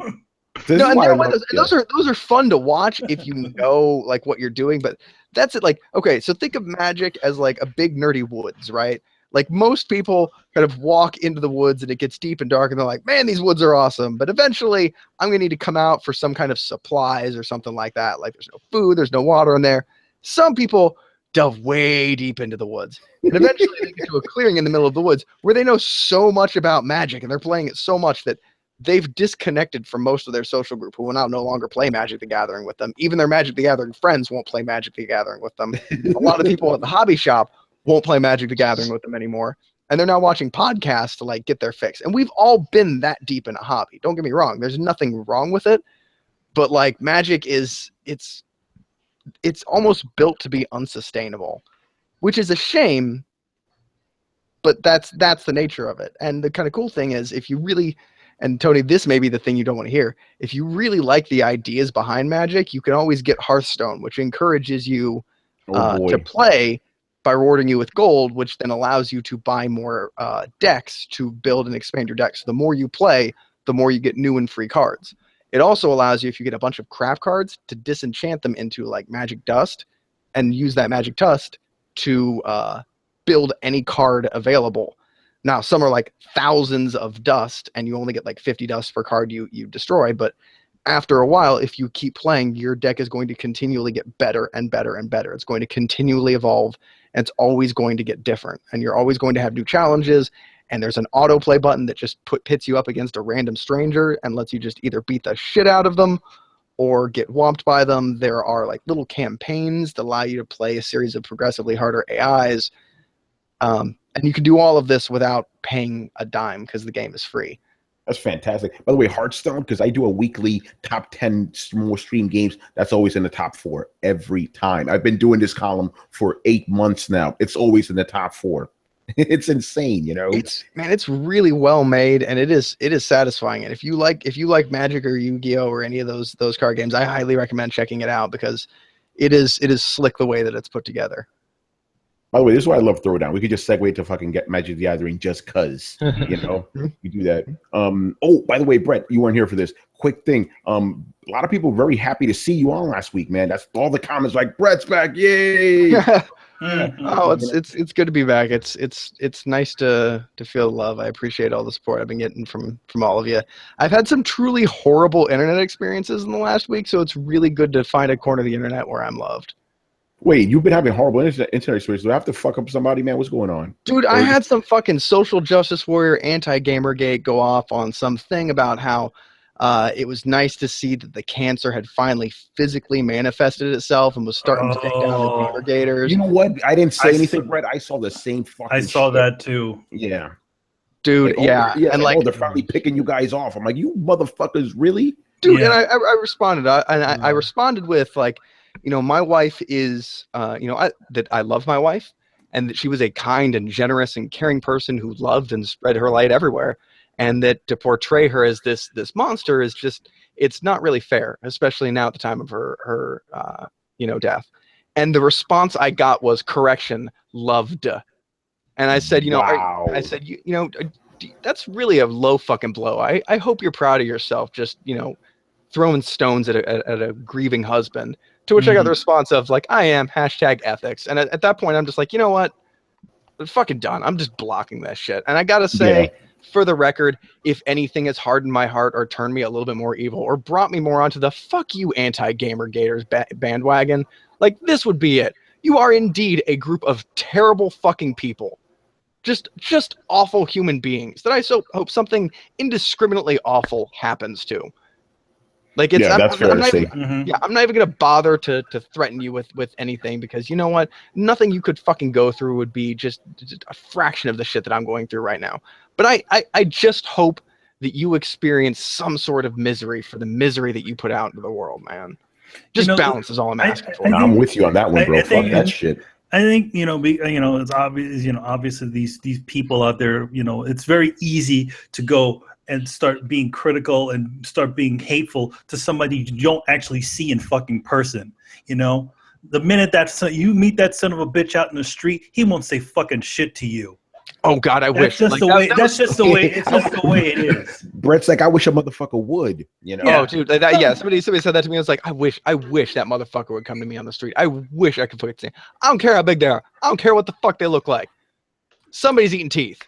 No, and those are fun to watch if you know like what you're doing, but that's it. Like, okay, so think of Magic as like a big nerdy woods, right? Like most people kind of walk into the woods and it gets deep and dark and they're like, man, these woods are awesome. But eventually I'm gonna need to come out for some kind of supplies or something like that. Like there's no food, there's no water in there. Some people delve way deep into the woods. And eventually they get to a clearing in the middle of the woods where they know so much about Magic and they're playing it so much that they've disconnected from most of their social group, who will now no longer play Magic the Gathering with them. Even their Magic the Gathering friends won't play Magic the Gathering with them. A lot of people at the hobby shop won't play Magic the Gathering with them anymore. And they're now watching podcasts to like get their fix. And we've all been that deep in a hobby. Don't get me wrong. There's nothing wrong with it. But like Magic it's almost built to be unsustainable, which is a shame. But that's the nature of it. And the kind of cool thing is, if you really, and Tony, this may be the thing you don't want to hear, if you really like the ideas behind Magic, you can always get Hearthstone, which encourages you to play by rewarding you with gold, which then allows you to buy more decks to build and expand your decks. So the more you play, the more you get new and free cards. It also allows you, if you get a bunch of craft cards, to disenchant them into like magic dust and use that magic dust to build any card available. Now, some are like thousands of dust, and you only get like 50 dust per card you destroy. But after a while, if you keep playing, your deck is going to continually get better and better and better. It's going to continually evolve, and it's always going to get different. And you're always going to have new challenges. And there's an autoplay button that just pits you up against a random stranger and lets you just either beat the shit out of them or get whomped by them. There are like little campaigns that allow you to play a series of progressively harder AIs. And you can do all of this without paying a dime because the game is free. That's fantastic. By the way, Hearthstone, because I do a weekly top 10 more stream games, that's always in the top 4 every time. I've been doing this column for 8 months now. It's always in the top 4. It's insane, It's really well made, and it is satisfying. And if you like Magic or Yu-Gi-Oh or any of those card games, I highly recommend checking it out because it is slick the way that it's put together. By the way, this is why I love Throwdown. We could just segue to fucking get Magic the Gathering just cuz, you do that. Oh, by the way, Brett, you weren't here for this. Quick thing. A lot of people were very happy to see you on last week, man. That's all the comments like, Brett's back, yay! Oh, it's good to be back. It's nice to feel love. I appreciate all the support I've been getting from all of you. I've had some truly horrible internet experiences in the last week, so it's really good to find a corner of the internet where I'm loved. Wait, you've been having horrible internet experiences. Do I have to fuck up somebody, man? What's going on? Dude, I had some fucking social justice warrior anti-Gamergate go off on something about how It was nice to see that the cancer had finally physically manifested itself and was starting to take down the gamer gators. You know what? I didn't say anything, Brett. I saw the same fucking I saw shit. that too. Yeah. Dude, like, yeah. And like, they're finally picking you guys off. I'm like, you motherfuckers, really? Dude, and I responded. I responded with, like, my wife is, that I love my wife, and that she was a kind and generous and caring person who loved and spread her light everywhere. And that to portray her as this monster is just, it's not really fair, especially now at the time of her death. And the response I got was, correction, loved. And I said, wow. I said, that's really a low fucking blow. I hope you're proud of yourself, just, throwing stones at a grieving husband. To which I got the response of, like, I am, #ethics. And at that point, I'm just like, you know what? I'm fucking done. I'm just blocking that shit. And I gotta say, for the record, if anything has hardened my heart or turned me a little bit more evil or brought me more onto the fuck you anti-gamer gators bandwagon, like, this would be it. You are indeed a group of terrible fucking people. Just awful human beings that I so hope something indiscriminately awful happens to. Like, it's, that's fair to say. I'm not even gonna bother to threaten you with anything, because you know what? Nothing you could fucking go through would be just a fraction of the shit that I'm going through right now. But I just hope that you experience some sort of misery for the misery that you put out into the world, man. Just balance is all I'm asking for. I'm with you on that one, bro. Fuck that shit. I think it's obvious. Obviously these people out there. It's very easy to go and start being critical and start being hateful to somebody you don't actually see in fucking person. The minute you meet that son of a bitch out in the street, he won't say fucking shit to you. Oh God, I wish. That's just the way it is. Brett's like, I wish a motherfucker would. Oh, dude, somebody said that to me. I was like, I wish that motherfucker would come to me on the street. I wish I could fucking say, I don't care how big they are. I don't care what the fuck they look like. Somebody's eating teeth.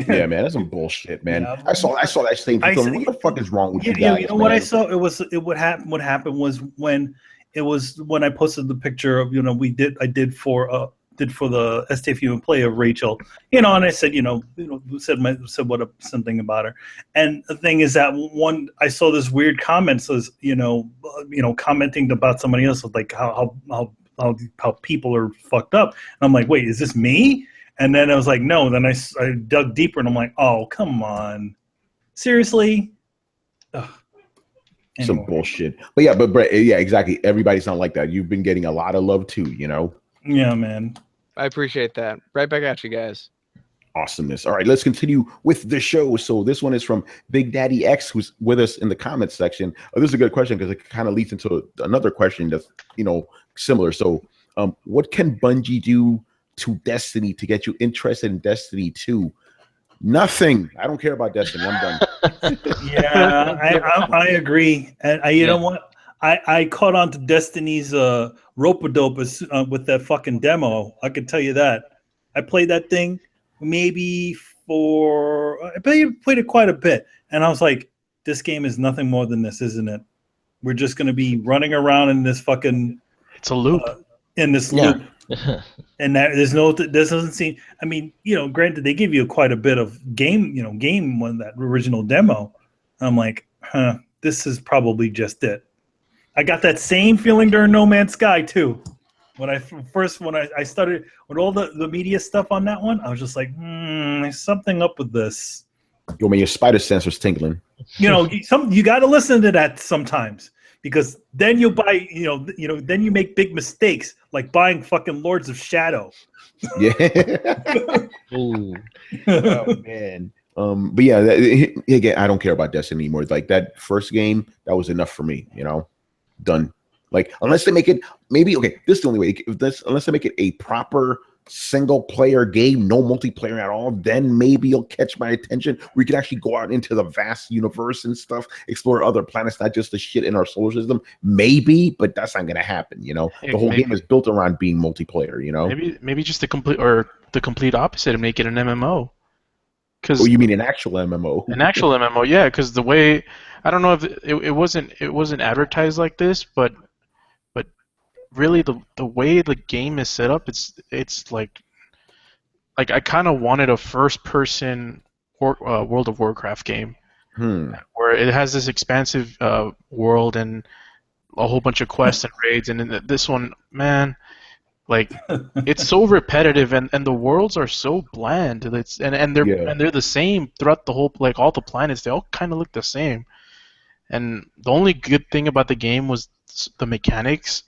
Yeah, man, that's some bullshit, man. Yeah. I saw that same thing. What the fuck is wrong with you guys? What I saw? What happened was when I posted the picture of I did for the STFU and play of Rachel, and I said said something about her, and the thing is that I saw this weird comment says commenting about somebody else, like how people are fucked up, and I'm like, wait, is this me? And then I was like, no. Then I dug deeper, and I'm like, oh, come on, seriously. Ugh. Anyway. Some bullshit. But Brett, yeah, exactly. Everybody's not like that. You've been getting a lot of love too, Yeah, man. I appreciate that. Right back at you guys. Awesomeness. All right, let's continue with the show. So this one is from Big Daddy X, who's with us in the comments section. This is a good question because it kind of leads into another question that's similar. So, what can Bungie do to Destiny to get you interested in Destiny 2? Nothing. I don't care about Destiny. I'm done. Yeah, I agree. And you know what? I caught on to Destiny's rope-a-dope with that fucking demo. I can tell you that. I played that thing I played it quite a bit. And I was like, this game is nothing more than this, isn't it? We're just going to be running around in this fucking... It's a loop. In this loop. And this doesn't seem... I mean, granted, they give you quite a bit of game when that original demo. I'm like, this is probably just it. I got that same feeling during No Man's Sky too. When I started with all the media stuff on that one, I was just like, there's something up with this. Yo, man, your spider sensor's tingling. You got to listen to that sometimes, because then you buy, then you make big mistakes like buying fucking Lords of Shadow. Yeah. Ooh. Oh man. But yeah, again, I don't care about Destiny anymore. Like that first game, that was enough for me. Done. Like, unless they make it, maybe, okay, this is the only way. Unless they make it a proper single player game, no multiplayer at all, then maybe it'll catch my attention. We can actually go out into the vast universe and stuff, explore other planets, not just the shit in our solar system. Maybe, but that's not going to happen. The whole game is built around being multiplayer. Maybe just the complete opposite and make it an MMO. Oh, you mean an actual MMO? An actual MMO, yeah. Because the way, I don't know if it wasn't advertised like this, but really the way the game is set up, it's like I kind of wanted a first person World of Warcraft game, where it has this expansive world and a whole bunch of quests and raids, and then this one, man, like it's so repetitive, and the worlds are so bland. They're the same throughout the whole, like all the planets. They all kind of look the same. And the only good thing about the game was the mechanics,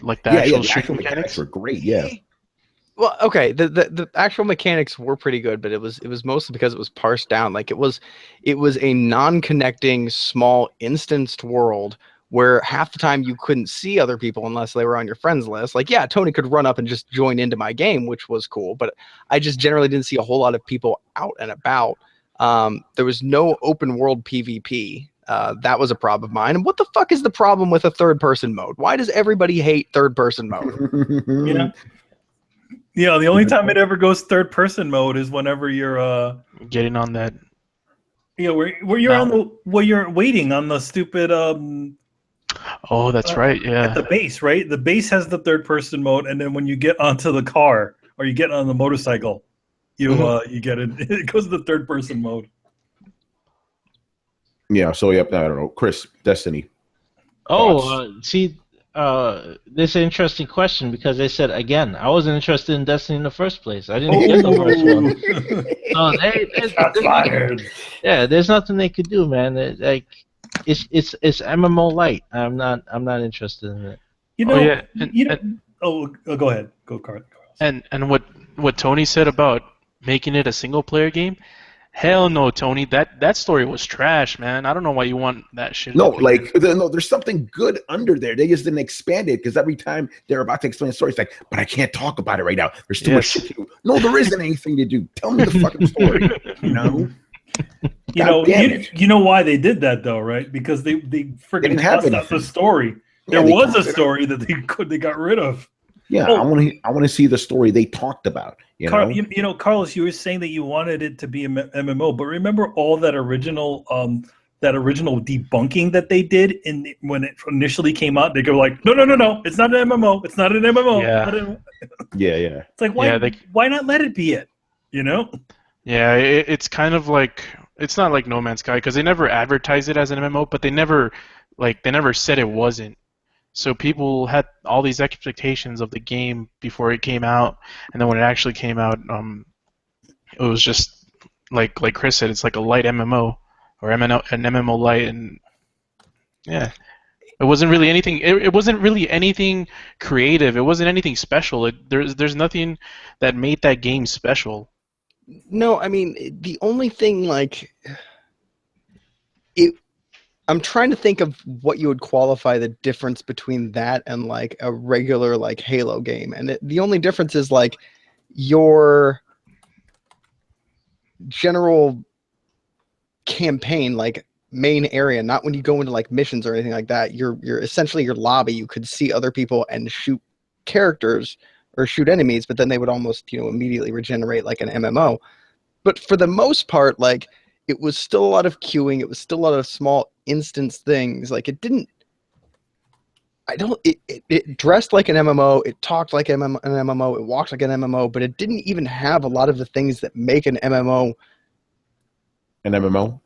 like the actual mechanics were great. Yeah. Well, okay, the actual mechanics were pretty good, but it was mostly because it was parsed down. Like it was a non-connecting, small instanced world where half the time you couldn't see other people unless they were on your friends list. Like, yeah, Tony could run up and just join into my game, which was cool, but I just generally didn't see a whole lot of people out and about. There was no open world PvP. That was a problem of mine. And what the fuck is the problem with a third-person mode? Why does everybody hate third-person mode? Yeah, the only time it ever goes third-person mode is whenever you're getting on that. Yeah, where you're you're waiting on the stupid. Oh, that's right. Yeah. At the base, right? The base has the third-person mode, and then when you get onto the car or you get on the motorcycle, you get it. It goes to the third-person mode. Yeah. So I don't know, Chris, Destiny. See, this is an interesting question because they said again, I wasn't interested in Destiny in the first place. I didn't get the first one. So fired. Yeah, there's nothing they could do, man. It's MMO light. I'm not interested in it. Go ahead. Go, Carl. And what Tony said about making it a single player game. Hell no, Tony. That story was trash, man. I don't know why you want that shit. No, there's something good under there. They just didn't expand it because every time they're about to explain the story, it's like, but I can't talk about it right now. There's too much shit to do. No, there isn't anything to do. Tell me the fucking story. You know why they did that though, right? Because they freaking cussed out the story. There was a story that they got rid of. Yeah, I want to see the story they talked about. Carlos, you were saying that you wanted it to be an MMO, but remember all that original debunking that they did when it initially came out? They go like, no, it's not an MMO. It's not an MMO. Yeah. It's like why not let it be it? Yeah, it's kind of like, it's not like No Man's Sky because they never advertised it as an MMO, but they never said it wasn't. So people had all these expectations of the game before it came out, and then when it actually came out, it was just like Chris said, it's like a light MMO or an MMO light, and yeah, it wasn't really anything. It wasn't really anything creative. It wasn't anything special. There's nothing that made that game special. No, I mean the only thing I'm trying to think of what you would qualify the difference between that and like a regular like Halo game, and the only difference is like your general campaign, like main area, not when you go into like missions or anything like that. You're essentially your lobby. You could see other people and shoot characters or shoot enemies, but then they would almost immediately regenerate like an MMO. But for the most part, like it was still a lot of queuing. It was still a lot of small instance things. Like it dressed like an MMO. It talked like an MMO. It walked like an MMO, but it didn't even have a lot of the things that make an MMO. An MMO?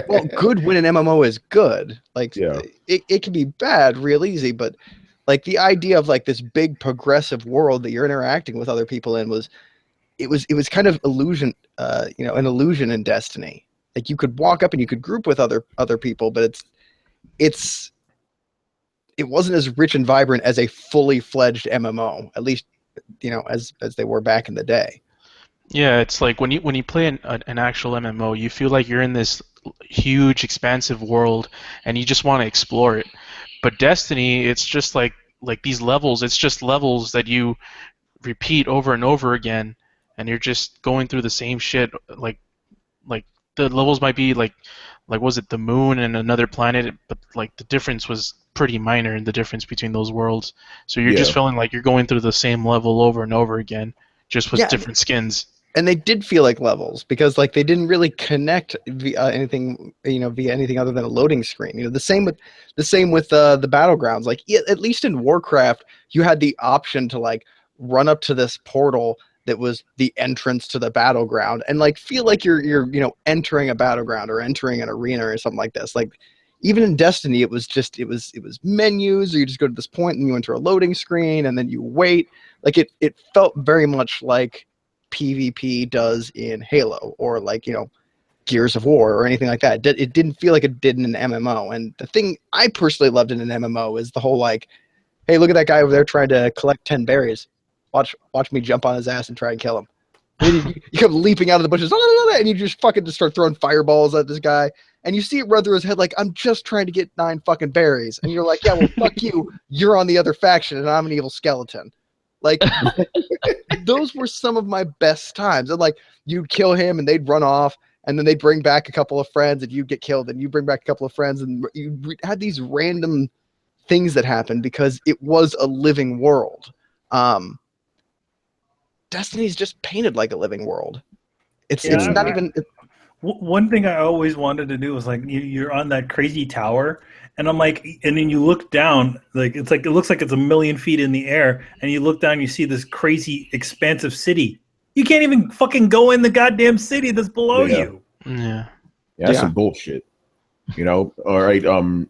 Well, good when an MMO is good. Like it can be bad real easy, but like the idea of like this big progressive world that you're interacting with other people in was kind of illusion, an illusion in Destiny. Like you could walk up and you could group with other people, but it wasn't as rich and vibrant as a fully fledged MMO, at least as they were back in the day. Yeah, it's like when you play an actual MMO, you feel like you're in this huge, expansive world, and you just want to explore it. But Destiny, it's just like these levels. It's just levels that you repeat over and over again, and you're just going through the same shit. Like the levels might be like was it the moon and another planet, but like the difference was pretty minor in the difference between those worlds. So you're just feeling like you're going through the same level over and over again, just with different skins. And they did feel like levels because like they didn't really connect via anything other than a loading screen. The same with the battlegrounds. Like at least in Warcraft, you had the option to like run up to this portal that was the entrance to the battleground, and like feel like you're entering a battleground or entering an arena or something like this. Like even in Destiny, it was menus, or you just go to this point and you enter a loading screen and then you wait. Like it felt very much like PvP does in Halo, or like Gears of War or anything like that. It didn't feel like it did in an MMO. And the thing I personally loved in an MMO is the whole like, hey, look at that guy over there trying to collect 10 berries. Watch me jump on his ass and try and kill him. And then you come leaping out of the bushes, and you just start throwing fireballs at this guy. And you see it run through his head like, I'm just trying to get 9 fucking berries. And you're like, yeah, well, fuck you. You're on the other faction, and I'm an evil skeleton. Like, those were some of my best times. And like, you'd kill him, and they'd run off, and then they'd bring back a couple of friends, and you'd get killed, and you bring back a couple of friends, and you had these random things that happened because it was a living world. Destiny's just painted like a living world. It's not even. One thing I always wanted to do was like you're on that crazy tower, and I'm like, and then you look down, like it looks like it's 1,000,000 feet in the air, and you look down, you see this crazy expansive city. You can't even fucking go in the goddamn city that's below you. Yeah, that's some bullshit. All right.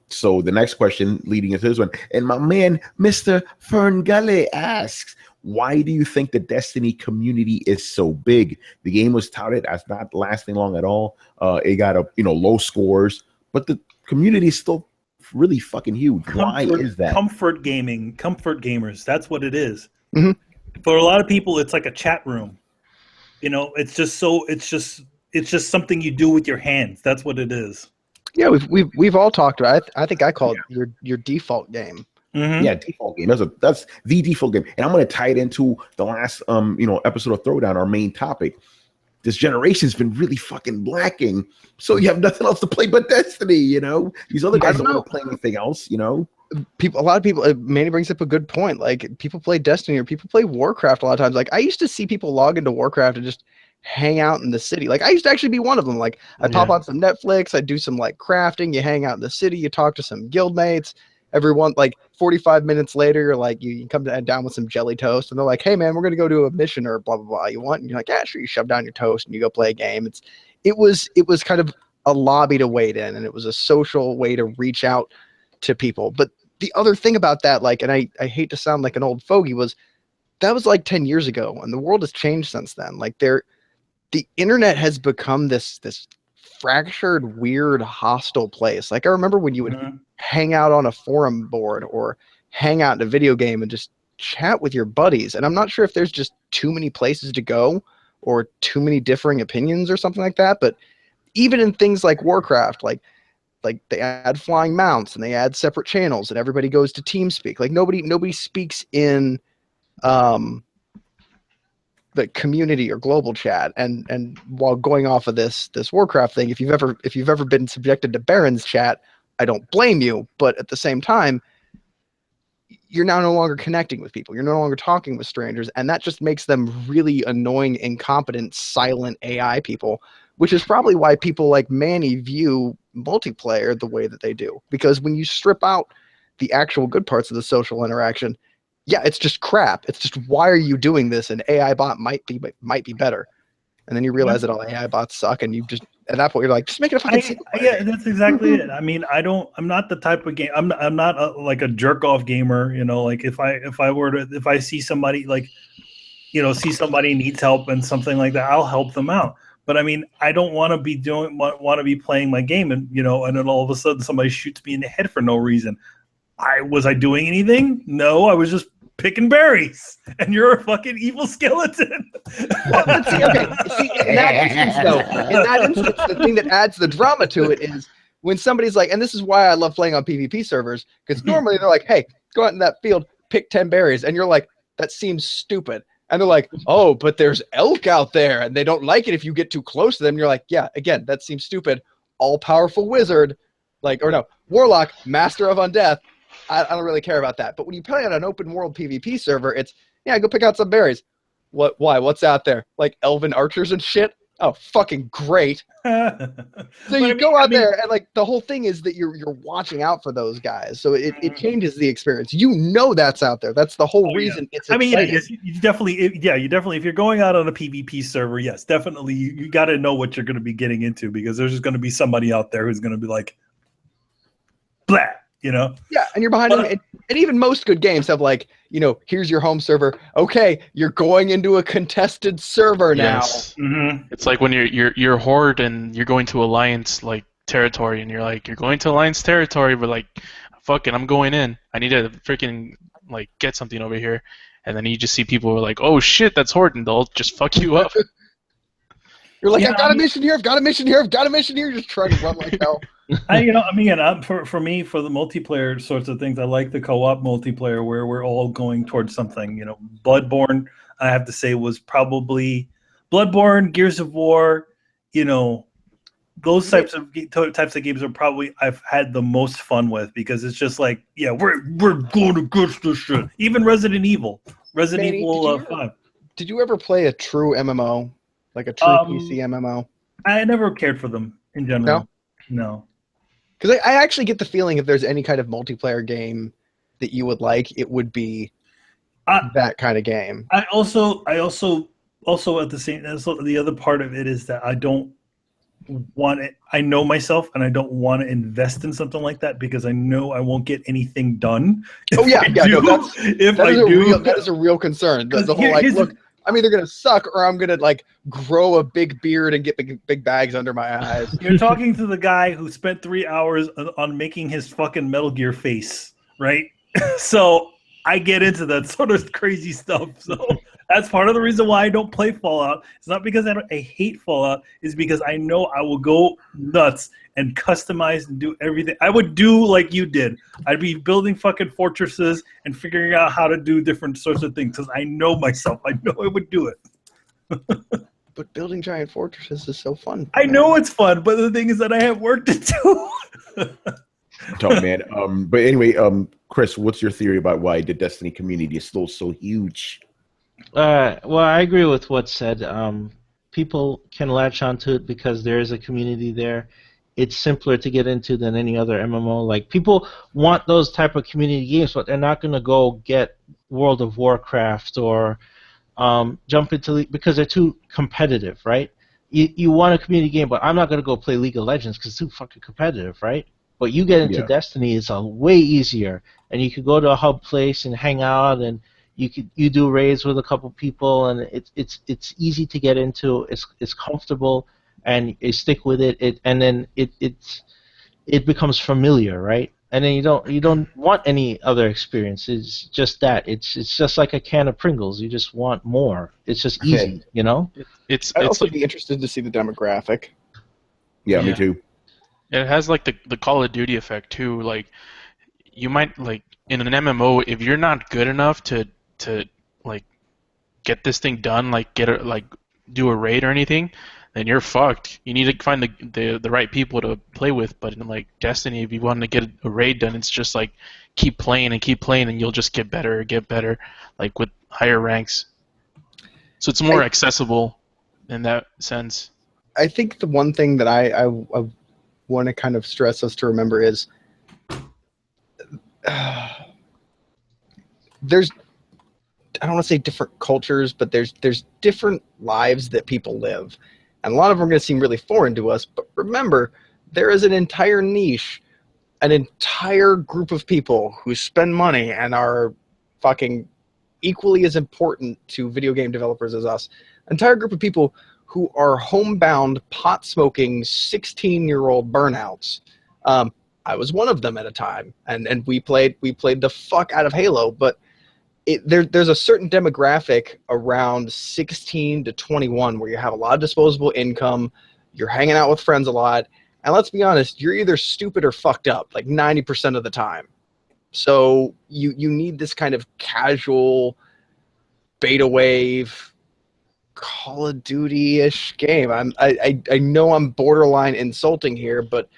So the next question leading into this one, and my man, Mr. Ferngully asks, why do you think the Destiny community is so big? The game was touted as not lasting long at all. It got low scores, but the community is still really fucking huge. Why is that? Comfort gamers. That's what it is. Mm-hmm. For a lot of people, it's like a chat room. It's just something you do with your hands. That's what it is. Yeah, we've all talked about it. I think I call it your default game. Mm-hmm. Yeah, default game. That's the default game. And I'm going to tie it into the last episode of Throwdown, our main topic. This generation's been really fucking lacking. So you have nothing else to play but Destiny, These other guys don't want to play anything else, A lot of people, Manny brings up a good point. Like, people play Destiny or people play Warcraft a lot of times. Like, I used to see people log into Warcraft and just hang out in the city. Like, I used to actually be one of them. Like, I'd pop on some Netflix, I'd do some like crafting, you hang out in the city, you talk to some guildmates. Everyone, like 45 minutes later, you're like, you come down with some jelly toast, and they're like, hey man, we're gonna go do a mission or blah blah blah. You want? And you're like, yeah, sure. You shove down your toast and you go play a game. It was kind of a lobby to wait in, and it was a social way to reach out to people. But the other thing about that, like, and I hate to sound like an old fogey, that was like 10 years ago, and the world has changed since then. Like, the internet has become this fractured, weird, hostile place. Like, I remember when you would hang out on a forum board or hang out in a video game and just chat with your buddies. And I'm not sure if there's just too many places to go or too many differing opinions or something like that. But even in things like Warcraft, like they add flying mounts and they add separate channels and everybody goes to TeamSpeak. Like nobody speaks in the community or global chat. And while going off of this Warcraft thing, if you've ever been subjected to Baron's chat, I don't blame you, but at the same time, you're now no longer connecting with people. You're no longer talking with strangers, and that just makes them really annoying, incompetent, silent AI people, which is probably why people like Manny view multiplayer the way that they do. Because when you strip out the actual good parts of the social interaction, yeah, it's just crap. It's just, why are you doing this? An AI bot might be better. And then you realize that all AI bots suck, and you just, at that point, you're like, just make it a fucking single player. Yeah, that's exactly it. I mean, I'm not the type of game. I'm not like a jerk off gamer. Like if I see somebody see somebody needs help and something like that, I'll help them out. But I mean, I don't want to be playing my game and and then all of a sudden somebody shoots me in the head for no reason. Was I doing anything? No, I was just picking berries, and you're a fucking evil skeleton. Well, in that instance, the thing that adds the drama to it is when somebody's like, and this is why I love playing on PvP servers, because normally they're like, hey, go out in that field, pick 10 berries, and you're like, that seems stupid. And they're like, oh, but there's elk out there, and they don't like it if you get too close to them. And you're like, yeah, again, that seems stupid. All-powerful wizard, warlock, master of undeath. I don't really care about that. But when you play on an open world PvP server, it's, go pick out some berries. Why? What's out there? Like elven archers and shit? Oh, fucking great. So you go out there and like the whole thing is that you're watching out for those guys. So it changes the experience. You know that's out there. That's the whole reason it's exciting. Yes, you definitely if you're going out on a PvP server, yes, definitely you got to know what you're going to be getting into, because there's just going to be somebody out there who's going to be like, blah, you know? Yeah, and you're behind them. And even most good games have like, you know, here's your home server. Okay, you're going into a contested server now. Yes. Mm-hmm. It's like when you're Horde and you're going to Alliance like territory, and you're going to Alliance territory, but like, fuck it, I'm going in. I need to freaking like get something over here, and then you just see people who are like, oh shit, that's Horde, and they'll just fuck you up. You're like, I've got a mission here, I've got a mission here, I've got a mission here, just trying to run like hell. For me, for the multiplayer sorts of things, I like the co-op multiplayer where we're all going towards something. You know, Bloodborne, I have to say, was probably Bloodborne, Gears of War. You know, those types of games are probably I've had the most fun with, because it's just like, yeah, we're going against this shit. Even Resident Evil 5. Did you ever play a true MMO, like a true PC MMO? I never cared for them in general. No. Because I actually get the feeling if there's any kind of multiplayer game that you would like, it would be that kind of game. I also at the same, the other part of it is that I don't want it. I know myself, and I don't want to invest in something like that, because I know I won't get anything done. That is a real concern. The whole look, I'm either gonna suck or I'm gonna like grow a big beard and get big bags under my eyes. You're talking to the guy who spent 3 hours on making his fucking Metal Gear face, right? So I get into that sort of crazy stuff. So that's part of the reason why I don't play Fallout. It's not because I hate Fallout. It's because I know I will go nuts and customize and do everything. I would do like you did. I'd be building fucking fortresses and figuring out how to do different sorts of things, because I know myself. I know I would do it. But building giant fortresses is so fun. I know it's fun, but the thing is that I have work to do. Tough, man. But anyway, Chris, what's your theory about why the Destiny community is still so huge? Well, I agree with what's said. People can latch onto it because there is a community there. It's simpler to get into than any other MMO. Like, people want those type of community games, but they're not going to go get World of Warcraft or jump into because they're too competitive, right? You want a community game, but I'm not going to go play League of Legends because it's too fucking competitive, right? But you get into Destiny, it's way easier, and you could go to a hub place and hang out, and you do raids with a couple people, and it's easy to get into. It's comfortable, and you stick with it. And then it becomes familiar, right? And then you don't want any other experience. It's just that. It's just like a can of Pringles. You just want more. It's just easy, you know. I'd also be interested to see the demographic. Yeah, me too. It has like the Call of Duty effect too. Like, you might like in an MMO, if you're not good enough to like get this thing done, like do a raid or anything, then you're fucked. You need to find the right people to play with. But in like Destiny, if you want to get a raid done, it's just like keep playing, and you'll just get better, like with higher ranks. So it's more accessible in that sense. I think the one thing that I want to kind of stress us to remember is there's, I don't want to say different cultures, but there's different lives that people live. And a lot of them are going to seem really foreign to us, but remember, there is an entire niche, an entire group of people who spend money and are fucking equally as important to video game developers as us. An entire group of people who are homebound, pot-smoking, 16-year-old burnouts. I was one of them at a time, and we played the fuck out of Halo, but there's a certain demographic around 16 to 21 where you have a lot of disposable income, you're hanging out with friends a lot, and let's be honest, you're either stupid or fucked up, like 90% of the time. So you need this kind of casual, beta wave, Call of Duty-ish game. I know I'm borderline insulting here, but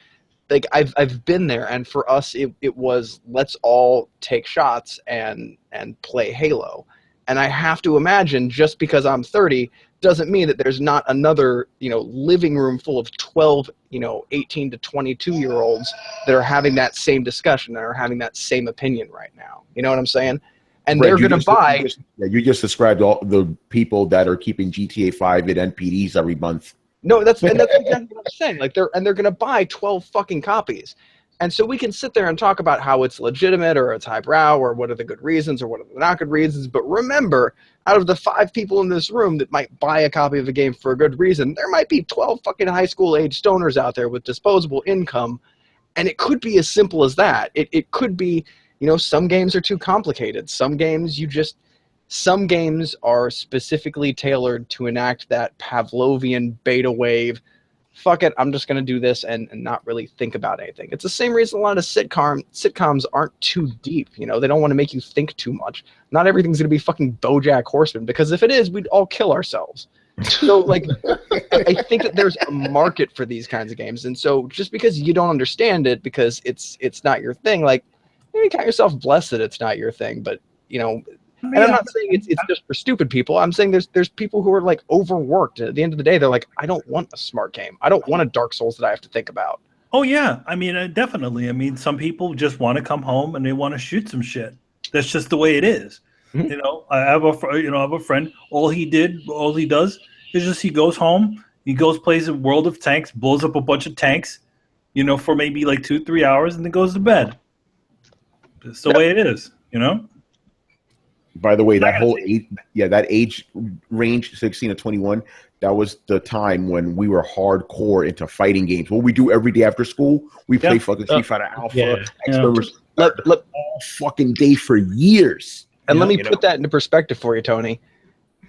like I've been there, and for us it was let's all take shots and play Halo. And I have to imagine, just because I'm 30, doesn't mean that there's not another, living room full of 12, 18 to 22-year-olds that are having that same discussion, that are having that same opinion right now. You know what I'm saying? And they're going to buy. You just described all the people that are keeping GTA 5 at NPDs every month. No, that's exactly what I'm saying. Like they're going to buy 12 fucking copies. And so we can sit there and talk about how it's legitimate or it's highbrow or what are the good reasons or what are the not good reasons. But remember, out of the 5 people in this room that might buy a copy of a game for a good reason, there might be 12 fucking high school age stoners out there with disposable income. And it could be as simple as that. It could be, some games are too complicated. Some games are specifically tailored to enact that Pavlovian beta wave. Fuck it, I'm just going to do this and not really think about anything. It's the same reason a lot of sitcoms aren't too deep. They don't want to make you think too much. Not everything's going to be fucking BoJack Horseman, because if it is, we'd all kill ourselves. So, I think that there's a market for these kinds of games. And so just because you don't understand it because it's not your thing, maybe count yourself blessed that it's not your thing. But, and I'm not saying it's just for stupid people. I'm saying there's people who are overworked. At the end of the day, they're like, I don't want a smart game. I don't want a Dark Souls that I have to think about. Oh yeah, definitely. Some people just want to come home and they want to shoot some shit. That's just the way it is. Mm-hmm. I have a friend. All he does is just he goes home. He goes plays a World of Tanks, blows up a bunch of tanks, for maybe 2-3 hours, and then goes to bed. It's the way it is, By the way, that age range, 16 to 21, that was the time when we were hardcore into fighting games. What we do every day after school, we play fucking Street Fighter Alpha, all fucking day for years. And let me put that into perspective for you, Tony.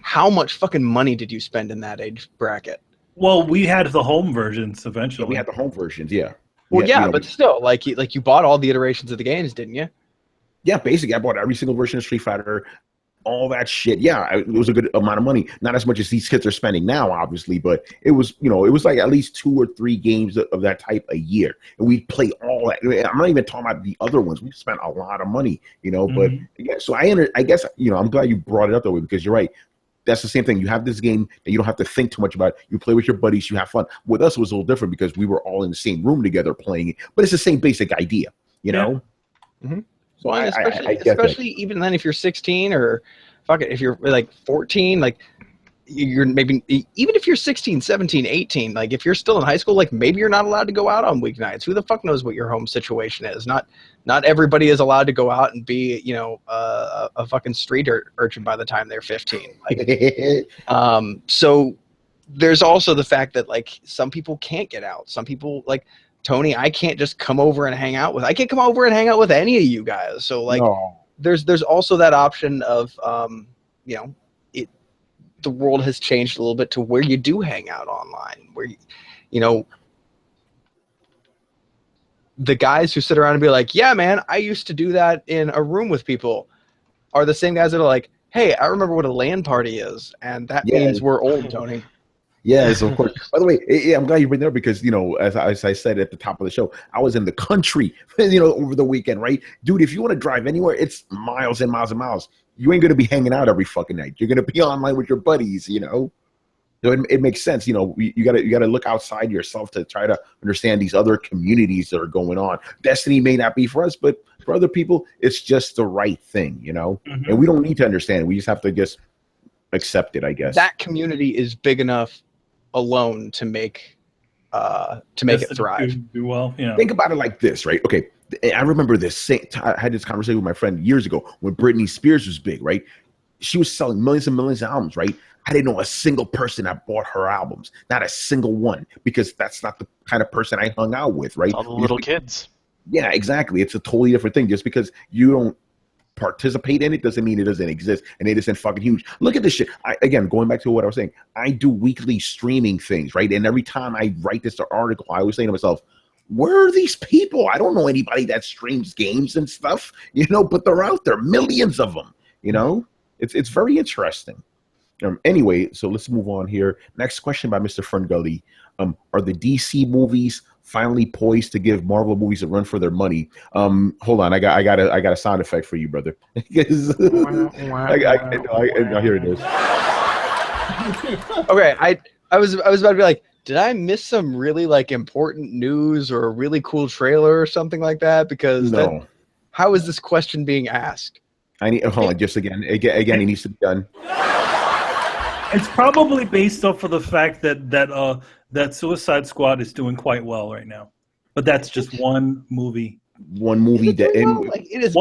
How much fucking money did you spend in that age bracket? Well, we had the home versions eventually. Yeah, we had the home versions, yeah. Well, but still, you bought all the iterations of the games, didn't you? Yeah, basically, I bought every single version of Street Fighter, all that shit. Yeah, it was a good amount of money. Not as much as these kids are spending now, obviously, but it was, it was at least 2 or 3 games of that type a year, and we'd play all that. I'm not even talking about the other ones. We spent a lot of money, But yeah, so I guess I'm glad you brought it up that way, because you're right. That's the same thing. You have this game that you don't have to think too much about. You play with your buddies. You have fun. With us, it was a little different because we were all in the same room together playing it, but it's the same basic idea, know. Mm-hmm. So especially even then, if you're 16 or fuck it, if you're 14, you're maybe even if you're 16, 17, 18, if you're still in high school, maybe you're not allowed to go out on weeknights. Who the fuck knows what your home situation is? Not everybody is allowed to go out and be a fucking street urchin by the time they're 15. So there's also the fact that some people can't get out. Some people Tony, I can't just come over and hang out with. I can't come over and hang out with any of you guys. So no. There's also that option of the world has changed a little bit to where you do hang out online, where the guys who sit around and be like, yeah, man, I used to do that in a room with people, are the same guys that are like, hey, I remember what a LAN party is, and that means we're old, Tony. Yes, of course. By the way, I'm glad you bring that up because, as I said at the top of the show, I was in the country, over the weekend, right? Dude, if you want to drive anywhere, it's miles and miles and miles. You ain't going to be hanging out every fucking night. You're going to be online with your buddies, So it makes sense. You got to look outside yourself to try to understand these other communities that are going on. Destiny may not be for us, but for other people, it's just the right thing, Mm-hmm. And we don't need to understand it. We just have to just accept it, I guess. That community is big enough alone to make it thrive. Do well. Yeah. Think about it like this, right? Okay, I remember this. I had this conversation with my friend years ago when Britney Spears was big, right? She was selling millions and millions of albums, right? I didn't know a single person that bought her albums, not a single one, because that's not the kind of person I hung out with, right? All the little kids. Yeah, exactly. It's a totally different thing. Just because you don't participate in it doesn't mean it doesn't exist, and it isn't fucking huge. Look at this shit. Again, going back to what I was saying, I do weekly streaming things, right? And every time I write this article, I always say to myself, where are these people? I don't know anybody that streams games and stuff, but they're out there, millions of them, It's very interesting. Anyway, so let's move on here. Next question by Mr. Ferngully. Are the DC movies finally poised to give Marvel movies a run for their money? Hold on, I got a sound effect for you, brother. Here it is. Okay, I was about to be like, did I miss some really like important news or a really cool trailer or something like that? Because how is this question being asked? I need hold on, just again, it needs to be done. It's probably based off of the fact that Suicide Squad is doing quite well right now, but that's just one movie. One movie that it is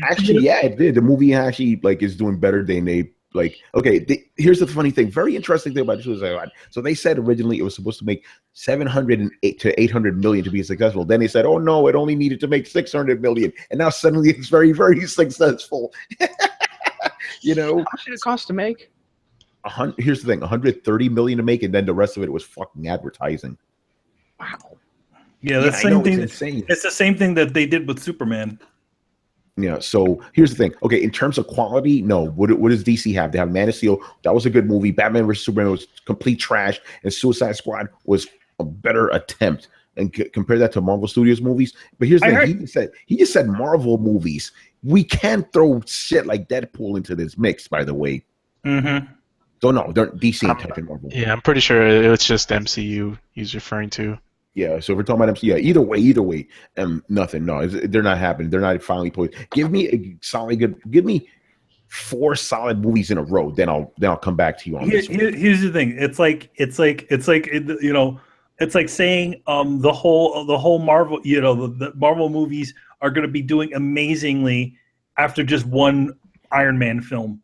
actually, yeah, it did. The movie actually like is doing better than they like. Okay, here's the funny thing. Very interesting thing about Suicide Squad. So they said originally it was supposed to make 708 to 800 million to be successful. Then they said, oh no, it only needed to make 600 million, and now suddenly it's very, very successful. You know, how much did it cost to make? Here's the thing: 130 million to make, and then the rest of it was fucking advertising. Wow. Yeah, that's same thing. It's the same thing that they did with Superman. Yeah. So here's the thing. Okay, in terms of quality, no. What does DC have? They have Man of Steel. That was a good movie. Batman vs Superman was complete trash, and Suicide Squad was a better attempt. And compare that to Marvel Studios movies. But here's the thing. He just said Marvel movies. We can't throw shit like Deadpool into this mix. By the way. Mm-hmm. So no, they're DC and touching Marvel. Yeah, I'm pretty sure it's just MCU he's referring to. Yeah, so if we're talking about MCU, yeah, either way, nothing. No, they're not happening. They're not finally poised. Give me give me 4 solid movies in a row. Then I'll come back to you on this. Here's the thing. It's like you know, it's like saying the whole Marvel, you know, the Marvel movies are going to be doing amazingly after just one Iron Man film.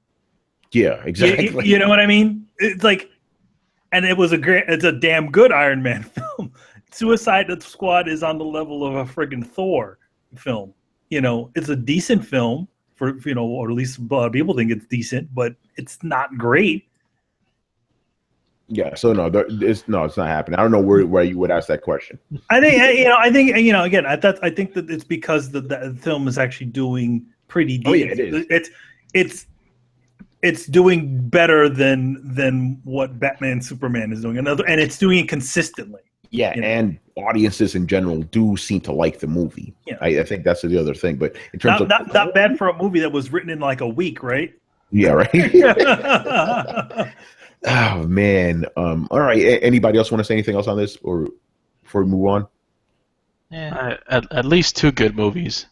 Yeah, exactly. You know what I mean? It's like, and it's a damn good Iron Man film. Suicide Squad is on the level of a friggin' Thor film. You know, it's a decent film for, you know, or at least people think it's decent, but it's not great. Yeah, so no, it's not happening. I don't know where you would ask that question. I think again, I think that it's because the film is actually doing pretty decent. Oh yeah, it is. It's doing better than what Batman and Superman is doing, and it's doing it consistently. Yeah, and audiences in general do seem to like the movie. Yeah. I think that's the other thing. But in terms of not bad for a movie that was written in like a week, right? Yeah, right. Oh man. All right. Anybody else want to say anything else on this, or before we move on? Yeah, at least 2 good movies.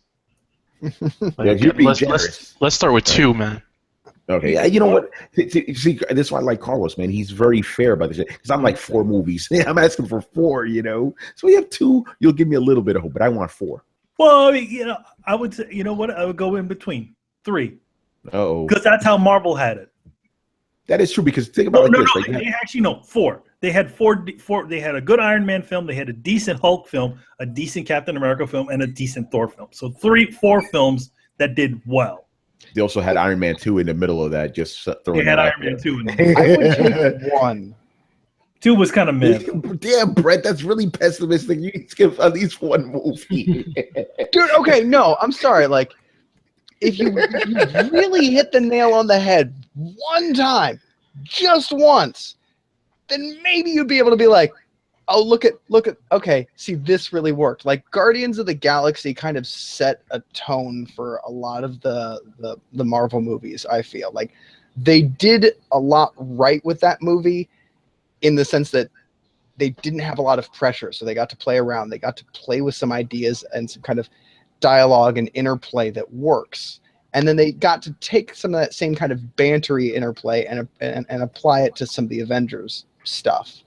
Like, let's start with 2, man. Okay, yeah, you know what? See, that's why I like Carlos, man. He's very fair about this because I'm like 4 movies. I'm asking for 4, you know. So we have 2. You'll give me a little bit of hope, but I want 4. Well, I mean, you know, I would say, you know what? I would go in between 3. Oh, because that's how Marvel had it. That is true because think about this. Actually, 4. They had 4. They had a good Iron Man film. They had a decent Hulk film, a decent Captain America film, and a decent Thor film. So 4 films that did well. They also had Iron Man 2 in the middle of that. Just throwing. They had Iron Man 2 in there. I would take 1. 2 was kind of mid. Damn, Brett, that's really pessimistic. You need to give at least 1 movie. Dude, okay, no, I'm sorry. Like, if you really hit the nail on the head one time, just once, then maybe you'd be able to be like, oh, look at, okay, see, this really worked. Like, Guardians of the Galaxy kind of set a tone for a lot of the Marvel movies, I feel. Like, they did a lot right with that movie in the sense that they didn't have a lot of pressure, so they got to play around. They got to play with some ideas and some kind of dialogue and interplay that works. And then they got to take some of that same kind of bantery interplay and apply it to some of the Avengers stuff.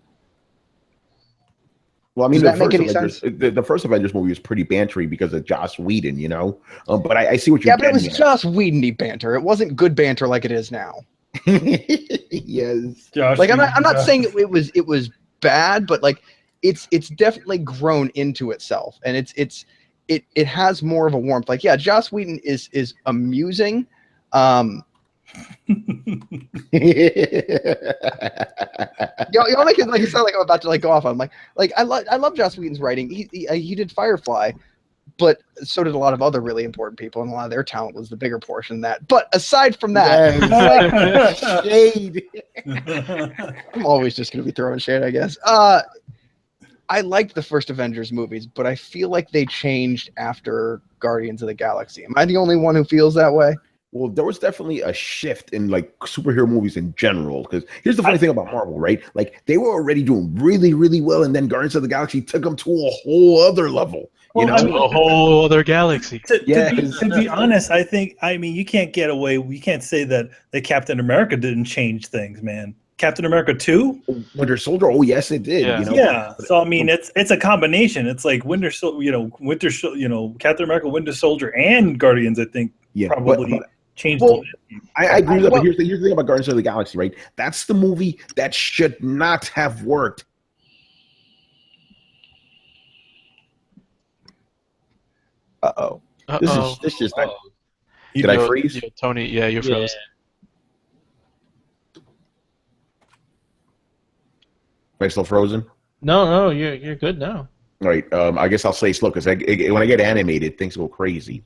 Well, I mean, the first Avengers movie was pretty bantery because of Joss Whedon, you know. But I see what you're getting at. Yeah, but it was Joss Whedon-y banter. It wasn't good banter like it is now. Yes. Like I'm not saying it was bad, but like it's definitely grown into itself, and it has more of a warmth. Like, yeah, Joss Whedon is amusing. Y'all make it like it sound like I'm about to like go off on. Like I love Joss Whedon's writing. He did Firefly, but so did a lot of other really important people, and a lot of their talent was the bigger portion of that. But aside from that, shade. I'm always just gonna be throwing shade, I guess. I liked the first Avengers movies, but I feel like they changed after Guardians of the Galaxy. Am I the only one who feels that way? Well, there was definitely a shift in like superhero movies in general. Because here's the funny thing about Marvel, right? Like they were already doing really, really well, and then Guardians of the Galaxy took them to a whole other level. You know, a whole other galaxy. To be honest, I mean, you can't get away. We can't say that Captain America didn't change things, man. Captain America 2? Winter Soldier. Oh yes, it did. Yeah. You know? Yeah. So I mean, it's a combination. It's like Captain America, Winter Soldier, and Guardians. I think probably changed. I agree with that. But here's the thing about Guardians of the Galaxy, right? That's the movie that should not have worked. This is not. Did I freeze? Yeah, Tony, yeah, you froze. Am I still frozen? No, you're good now. All right. I guess I'll say slow because when I get animated, things go crazy.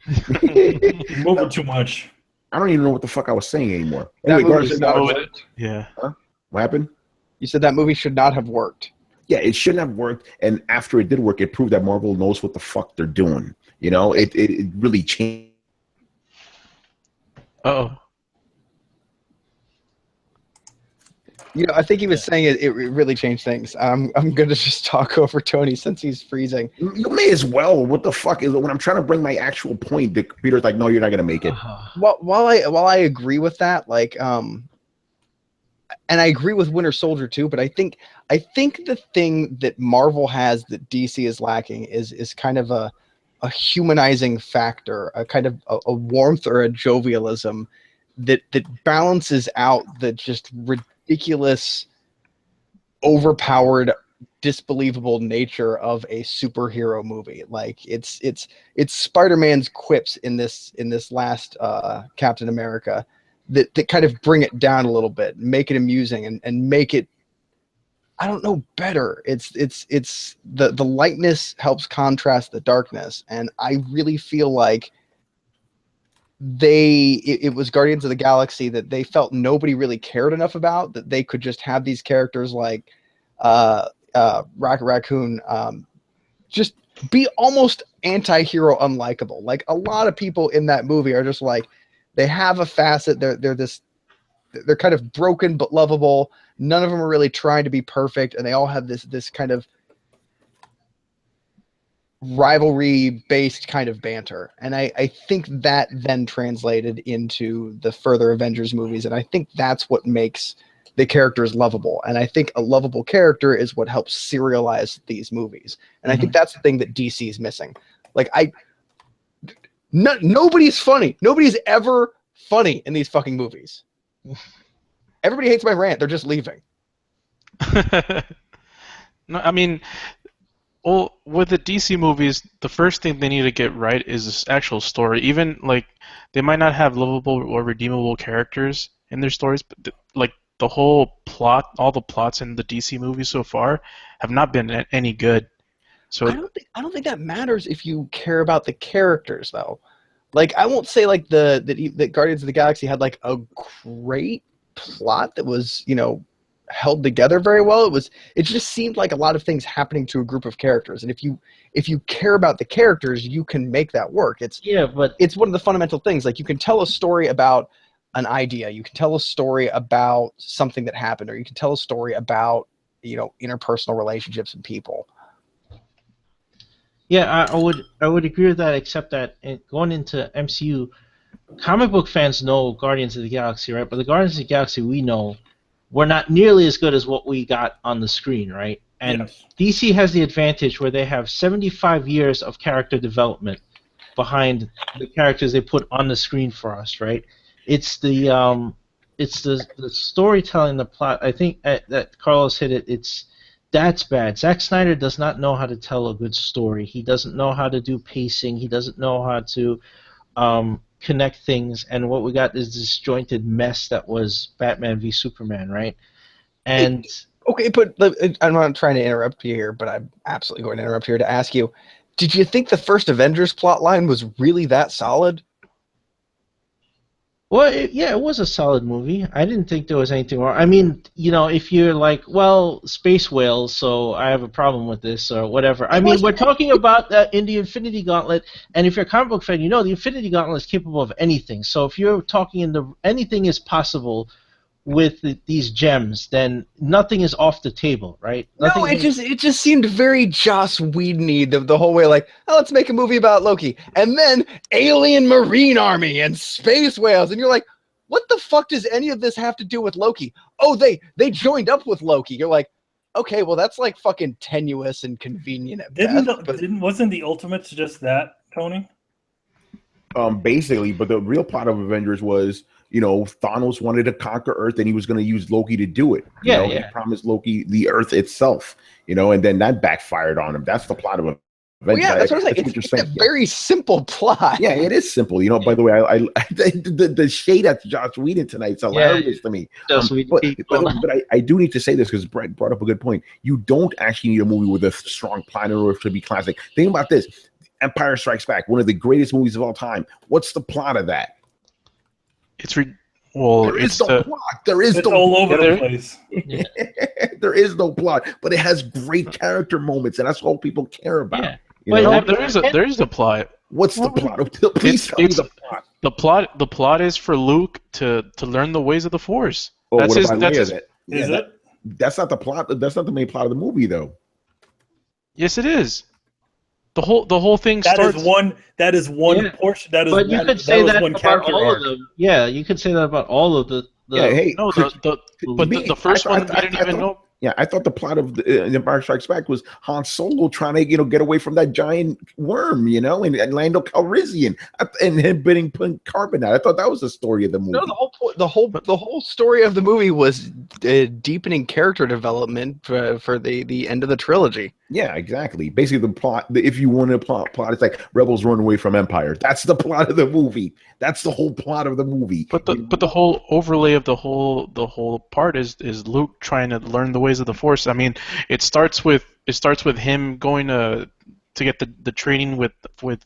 Moving too much. I don't even know what the fuck I was saying anymore. Anyway, Yeah. Huh? What happened? You said that movie should not have worked. Yeah, it shouldn't have worked. And after it did work, it proved that Marvel knows what the fuck they're doing. You know, it really changed. Uh-oh. You know, I think he was saying it really changed things. I'm going to just talk over Tony since he's freezing. You may as well. What the fuck is it? When I'm trying to bring my actual point, the computer's like, no, you're not going to make it. Well, while I agree with that, like, and I agree with Winter Soldier too, but I think the thing that Marvel has that DC is lacking is kind of a humanizing factor, a kind of a warmth or a jovialism that balances out the just ridiculous, overpowered, disbelievable nature of a superhero movie. Like it's Spider-Man's quips in this last Captain America that kind of bring it down a little bit, make it amusing and make it, I don't know, better. It's the lightness helps contrast the darkness, and I really feel like it was Guardians of the Galaxy that they felt nobody really cared enough about, that they could just have these characters like Rocket Raccoon just be almost anti-hero unlikable. Like a lot of people in that movie are just like, they have a facet, they're kind of broken but lovable. None of them are really trying to be perfect, and they all have this kind of rivalry-based kind of banter. And I think that then translated into the further Avengers movies, and I think that's what makes the characters lovable. And I think a lovable character is what helps serialize these movies. And I think that's the thing that DC is missing. Like, nobody's funny. Nobody's ever funny in these fucking movies. Everybody hates my rant. They're just leaving. No, I mean, well, with the DC movies, the first thing they need to get right is this actual story. Even, like, they might not have lovable or redeemable characters in their stories, but, like, the whole plot, all the plots in the DC movies so far have not been any good. So I don't think that matters if you care about the characters, though. Like, I won't say like that Guardians of the Galaxy had like a great plot that was, you know, held together very well. It just seemed like a lot of things happening to a group of characters, and if you care about the characters, you can make that work. It's one of the fundamental things. Like, you can tell a story about an idea, you can tell a story about something that happened, or you can tell a story about, you know, interpersonal relationships and people. Yeah, I would agree with that, except that going into MCU, comic book fans know Guardians of the Galaxy, right? But the Guardians of the Galaxy we know were not nearly as good as what we got on the screen, right? And DC has the advantage where they have 75 years of character development behind the characters they put on the screen for us, right? It's the storytelling, the plot. I think that Carlos hit it. That's bad. Zack Snyder does not know how to tell a good story. He doesn't know how to do pacing. He doesn't know how to connect things. And what we got is this disjointed mess that was Batman v Superman, right? And okay, but I'm not trying to interrupt you here, but I'm absolutely going to interrupt here to ask you: did you think the first Avengers plotline was really that solid? Well, yeah, it was a solid movie. I didn't think there was anything wrong. I mean, if you're like, well, space whales, so I have a problem with this or whatever. I mean, we're talking about in the Infinity Gauntlet, and if you're a comic book fan, the Infinity Gauntlet is capable of anything. So if you're talking anything is possible with these gems, then nothing is off the table, right? No, it just seemed very Joss Whedon-y the whole way. Like, oh, let's make a movie about Loki, and then alien marine army and space whales, and you're like, what the fuck does any of this have to do with Loki? Oh, they joined up with Loki. You're like, okay, well that's like fucking tenuous and convenient at best. Wasn't the Ultimates just that, Tony? Basically, but the real plot of Avengers was, Thanos wanted to conquer Earth, and he was going to use Loki to do it. He promised Loki the Earth itself, and then that backfired on him. That's the plot of Avengers. Well, yeah, that's what I'm saying. It's a very simple plot. Yeah, it is simple. By the way, I the shade at Joss Whedon tonight is hilarious to me. But I do need to say this because Brett brought up a good point. You don't actually need a movie with a strong plot in order to be classic. Think about this. Empire Strikes Back, one of the greatest movies of all time. What's the plot of that? There is no plot. It's all over the place. There is no plot, but it has great character moments, and that's all people care about. Yeah. There is a plot. What's the plot? Please tell me the plot. The plot is for Luke to learn the ways of the Force. Oh, that's what about Is it? That's not the plot. That's not the main plot of the movie, though. Yes, it is. The whole thing starts. That is one portion. That is. But you could say that about all of them. Yeah, you could say that about all of the. The first one you didn't even know. Yeah, I thought the plot of the Empire Strikes Back was Han Solo trying to, get away from that giant worm, and Lando Calrissian, and him putting carbon out. I thought that was the story of the movie. No, the whole story of the movie was deepening character development for the end of the trilogy. Yeah, exactly. Basically, the plot. If you want a plot, it's like rebels run away from Empire. That's the plot of the movie. That's the whole plot of the movie. But the whole overlay of the whole part is Luke trying to learn the ways of the Force. I mean, it starts with him going to get the training with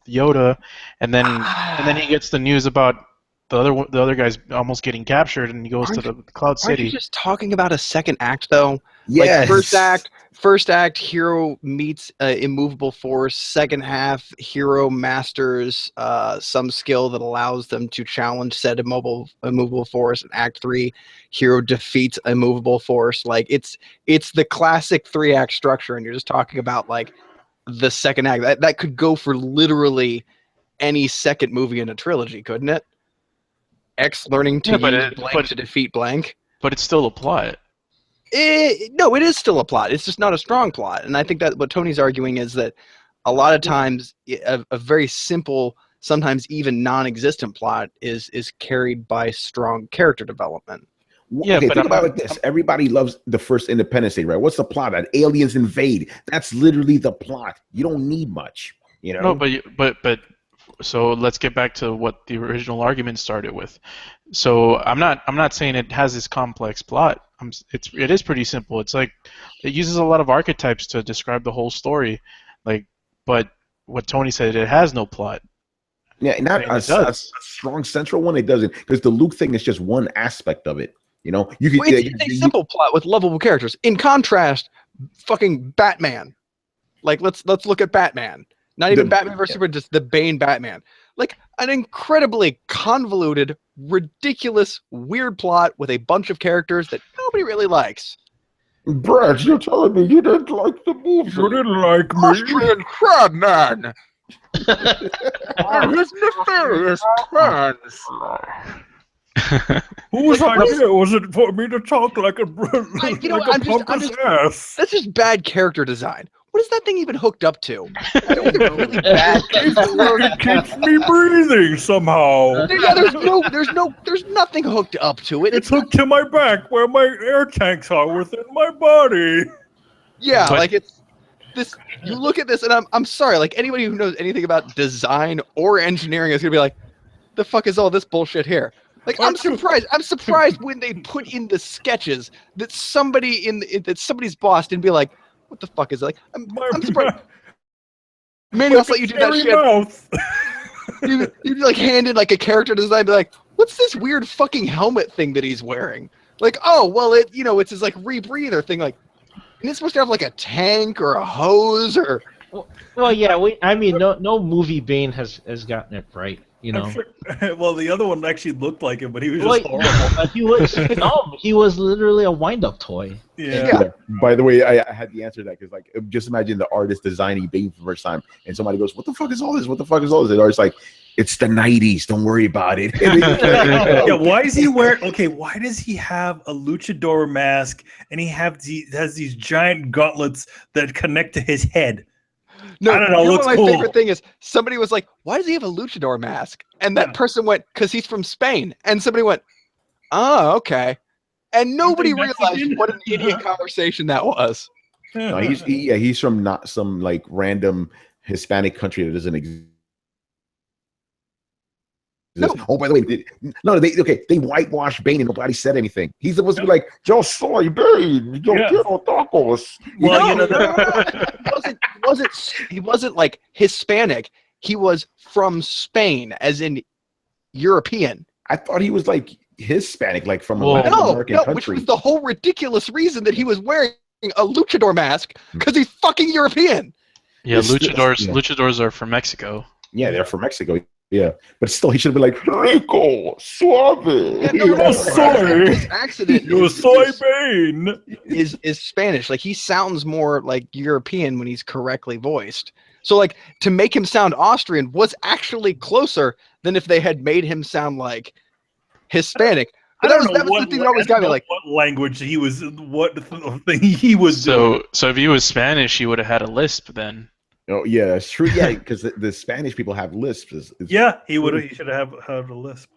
Yoda, and then he gets the news about the other guy's almost getting captured, and he goes to the Cloud City. Aren't you just talking about a second act, though? Yes. Like first act, hero meets immovable force. Second half, hero masters some skill that allows them to challenge said immovable force. And act 3, hero defeats immovable force. Like it's the classic 3-act structure, and you're just talking about like the second act. That could go for literally any second movie in a trilogy, couldn't it? X learning to use blank to defeat blank. But it's still a plot. No, it is still a plot. It's just not a strong plot. And I think that what Tony's arguing is that a lot of times a very simple, sometimes even non-existent plot is carried by strong character development. Yeah, okay, but think about it like this. Everybody loves the first Independence Day, right? What's the plot? That aliens invade. That's literally the plot. You don't need much, No, but so let's get back to what the original argument started with. So I'm not saying it has this complex plot. It is pretty simple. It's like it uses a lot of archetypes to describe the whole story, but what Tony said, it has no plot. Yeah, not a strong central one. It doesn't, because the Luke thing is just one aspect of it. You can. It's a simple plot with lovable characters. In contrast, fucking Batman. Like let's look at Batman. Not even Batman versus Superman, just the Bane Batman. Like an incredibly convoluted, ridiculous, weird plot with a bunch of characters that nobody really likes. Brad, you're telling me you didn't like the movie? You didn't like me? Austrian crabman! And his nefarious plans! Whose idea was it for me to talk like a pumpkin's ass? That's just bad character design. What is that thing even hooked up to? Really bad. It keeps me breathing somehow. There's nothing hooked up to it. It's hooked to my back where my air tanks are within my body. Yeah, like it's this. You look at this, and I'm sorry. Like anybody who knows anything about design or engineering is gonna be like, the fuck is all this bullshit here? Like I'm surprised when they put in the sketches that somebody's boss didn't be like, what the fuck is it? Like I'm surprised. Maybe I'll let you do that shit. You'd like hand in like a character design, be like, what's this weird fucking helmet thing that he's wearing? Like, oh, well, it's his like rebreather thing. Like, and it's supposed to have like a tank or a hose or. Well, yeah. No movie Bane has gotten it right. You know. Sure. Well, the other one actually looked like him, but he was just horrible. He was literally a wind-up toy. Yeah. By the way, I had the answer to that because, like, just imagine the artist designing Bane for the first time, and somebody goes, "What the fuck is all this? What the fuck is all this?" And the artist's like, "It's the '90s. Don't worry about it." Yeah. Why is he wearing? Okay. Why does he have a luchador mask and he has these giant gauntlets that connect to his head? No, I don't know. Looks my cool. favorite thing is somebody was like, "Why does he have a luchador mask?" And that person went, "Because he's from Spain." And somebody went, "Oh, okay." And nobody realized what an idiot conversation that was. No, he's from not some like random Hispanic country that doesn't exist. No. Oh, by the way, they whitewashed Bane and nobody said anything. He's supposed to be like, "Yo soy Bane, yo quiero tacos." Well, he wasn't like Hispanic. He was from Spain, as in European. I thought he was like Hispanic, like from a Latin American country. Which was the whole ridiculous reason that he was wearing a luchador mask because he's fucking European. Yeah, luchadors are from Mexico. Yeah, they're from Mexico. Yeah, but still, he should have been like Rico Suave. Yeah, no, sorry. His accident. You're soy Bane. Is Spanish? Like he sounds more like European when he's correctly voiced. So like to make him sound Austrian was actually closer than if they had made him sound like Hispanic. But that was the thing that always got me like what language he was. What thing he was. So if he was Spanish, he would have had a lisp then. Oh yeah, that's true. Yeah, because the Spanish people have lisps. Yeah, he should have had a lisp.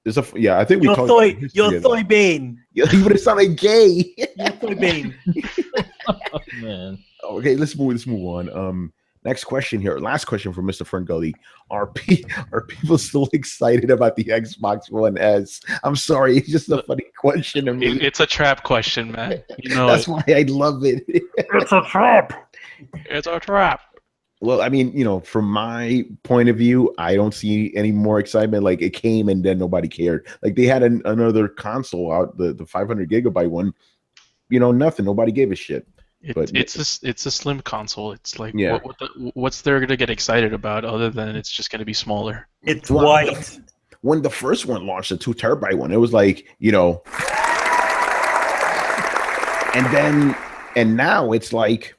I think we you're call soy, you're soy Bane. Yeah, he would have sounded gay. You're soy Bane. Oh, man. Okay, let's move on. Next question here. Last question from Mr. Ferngully. Are people still excited about the Xbox One S? I'm sorry, it's just a funny question to me. It's a trap question, man. You know that's why I love it. It's a trap. It's a trap. Well, I mean, from my point of view, I don't see any more excitement. Like it came and then nobody cared. Like they had another console out, the 500 gigabyte one. Nothing. Nobody gave a shit. It's a slim console. It's like what's there to get excited about other than it's just going to be smaller? It's white. When the first one launched, the 2 terabyte one, it was like and now it's like.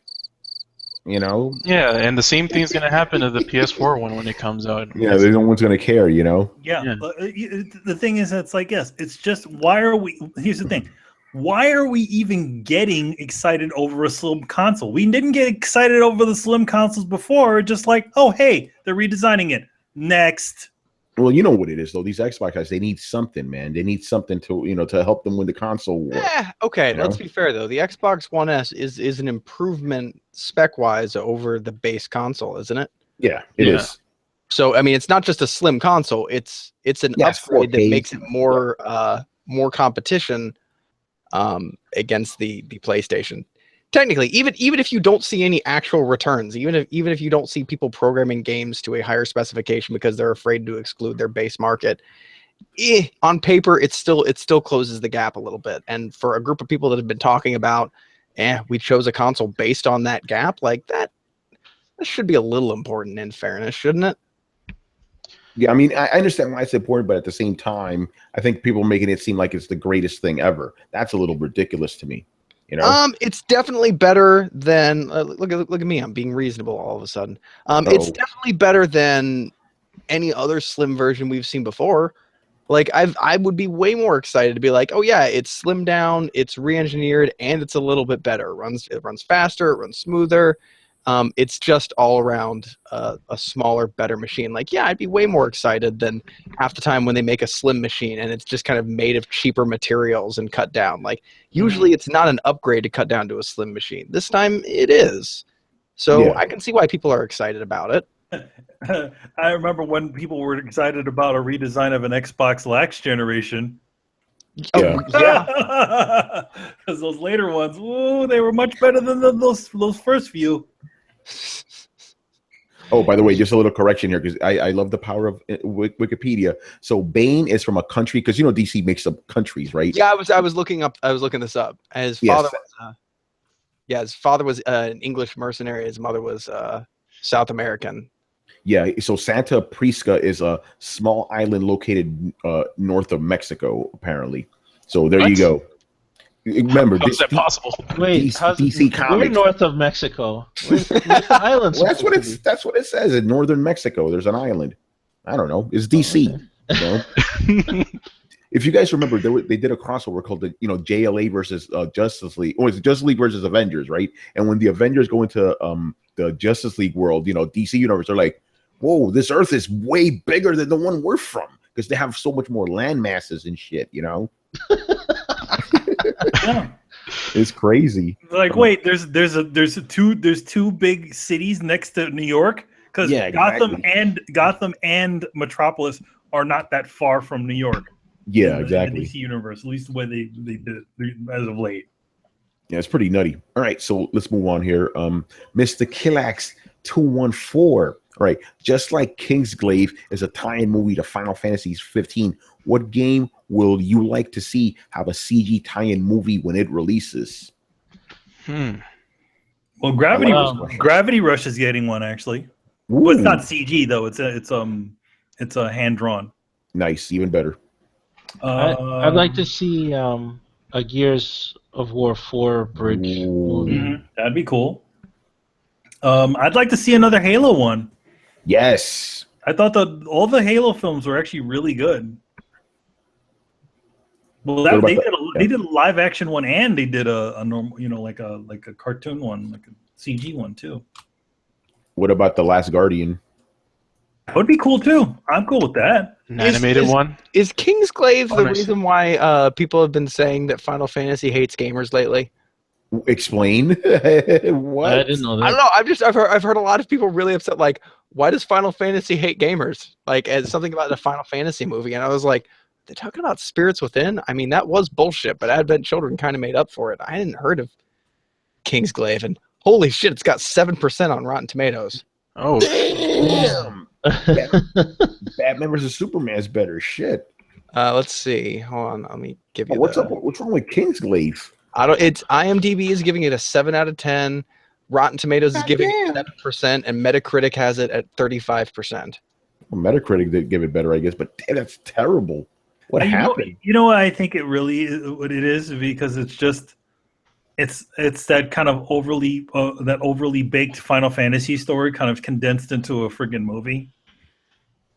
Yeah, and the same thing's going to happen to the PS4 one when it comes out. Yeah, no one's going to care, Yeah. The thing is, it's like, yes, it's just, here's the thing. Why are we even getting excited over a slim console? We didn't get excited over the slim consoles before, just like, oh, hey, they're redesigning it. Next. Well, you know what it is, though. These Xbox guys, they need something, man. They need something to help them win the console war. Okay, let's be fair, though. The Xbox One S is an improvement spec-wise over the base console, isn't it? Yeah, it is. So, I mean, it's not just a slim console. It's an upgrade that makes it more competition against the PlayStation. Technically, even if you don't see any actual returns, even if you don't see people programming games to a higher specification because they're afraid to exclude their base market, on paper it still closes the gap a little bit. And for a group of people that have been talking about, we chose a console based on that gap, like that should be a little important in fairness, shouldn't it? Yeah, I mean, I understand why it's important, but at the same time, I think people are making it seem like it's the greatest thing ever. That's a little ridiculous to me. It's definitely better than look at me. I'm being reasonable all of a sudden. It's definitely better than any other slim version we've seen before. Like I would be way more excited to be like, oh yeah, it's slimmed down, it's re-engineered, and it's a little bit better. It runs faster, it runs smoother. It's just all around a smaller, better machine. Like, yeah, I'd be way more excited than half the time when they make a slim machine and it's just kind of made of cheaper materials and cut down. Like, usually it's not an upgrade to cut down to a slim machine. This time it is. So I can see why people are excited about it. I remember when people were excited about a redesign of an Xbox last generation. Yeah. Because those later ones, they were much better than those first few. Oh, by the way, just a little correction here because I love the power of Wikipedia. So Bane is from a country because DC makes up countries, right? Yeah, I was looking this up. His father was an English mercenary. His mother was South American. Yeah, so Santa Prisca is a small island located north of Mexico, apparently. So there you go. Remember, how is that possible? Wait, DC Comics. We're north of Mexico. Where's the islands? Well, that's what it says. In northern Mexico, there's an island. I don't know. It's DC. If you guys remember, they did a crossover called the JLA versus Justice League. Or it's Justice League versus Avengers, right? And when the Avengers go into the Justice League world, DC universe, they're like, "Whoa, this Earth is way bigger than the one we're from," because they have so much more land masses and shit. Yeah. It's crazy. Like, wait, there's two big cities next to New York because Gotham and Metropolis are not that far from New York. Yeah, In exactly. the DC universe, at least the way they did it as of late. Yeah, it's pretty nutty. All right, so let's move on here. Mr. Killax 214. All right, just like Kingsglaive is a tie-in movie to Final Fantasy 15, what game will you like to see have a CG tie-in movie when it releases? Well, Gravity Rush is getting one actually. Well, it's not CG though. It's a hand drawn. Nice, even better. I'd like to see a Gears of War 4 bridge movie. Mm-hmm. That'd be cool. I'd like to see another Halo one. Yes. I thought all the Halo films were actually really good. Well, they did a live action one, and they did a normal, like a cartoon one, like a CG one too. What about The Last Guardian? That would be cool too. I'm cool with that. An animated one? Is Kingsglaive the reason why people have been saying that Final Fantasy hates gamers lately? Explain. What? I didn't know that. I don't know. I've heard a lot of people really upset. Like, why does Final Fantasy hate gamers? Like, as something about the Final Fantasy movie, and I was like, they're talking about Spirits Within. I mean, that was bullshit, but Advent Children kind of made up for it. I hadn't heard of Kingsglaive, and holy shit, it's got 7% on Rotten Tomatoes. Oh, damn! Batman vs Superman is better. Shit. Let's see. Hold on. Let me give you. What's up? What's wrong with Kingsglaive? It's IMDb is giving it a 7 out of 10. Rotten Tomatoes is giving it 7%, and Metacritic has it at 35%. Well, Metacritic did give it better, I guess, but damn, that's terrible. What happened? You know what I think it really is, what it is, because it's just it's that kind of overly baked Final Fantasy story kind of condensed into a friggin' movie.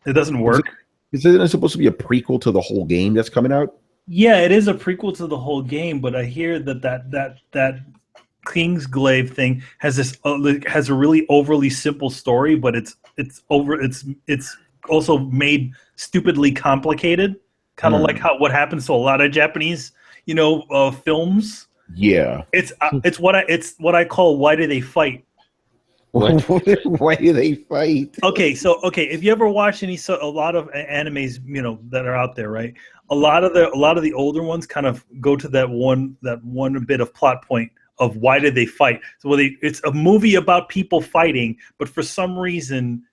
It doesn't work. Is it supposed to be a prequel to the whole game that's coming out? Yeah, it is a prequel to the whole game, but I hear that Kingsglaive thing has a really overly simple story, but it's also made stupidly complicated, kind of like what happens to a lot of Japanese films. Yeah, it's what I call why do they fight? What? Why do they fight? Okay, if you ever watch a lot of animes, that are out there, right? A lot of the older ones kind of go to that one bit of plot point of why did they fight. So it's a movie about people fighting, but for some reason,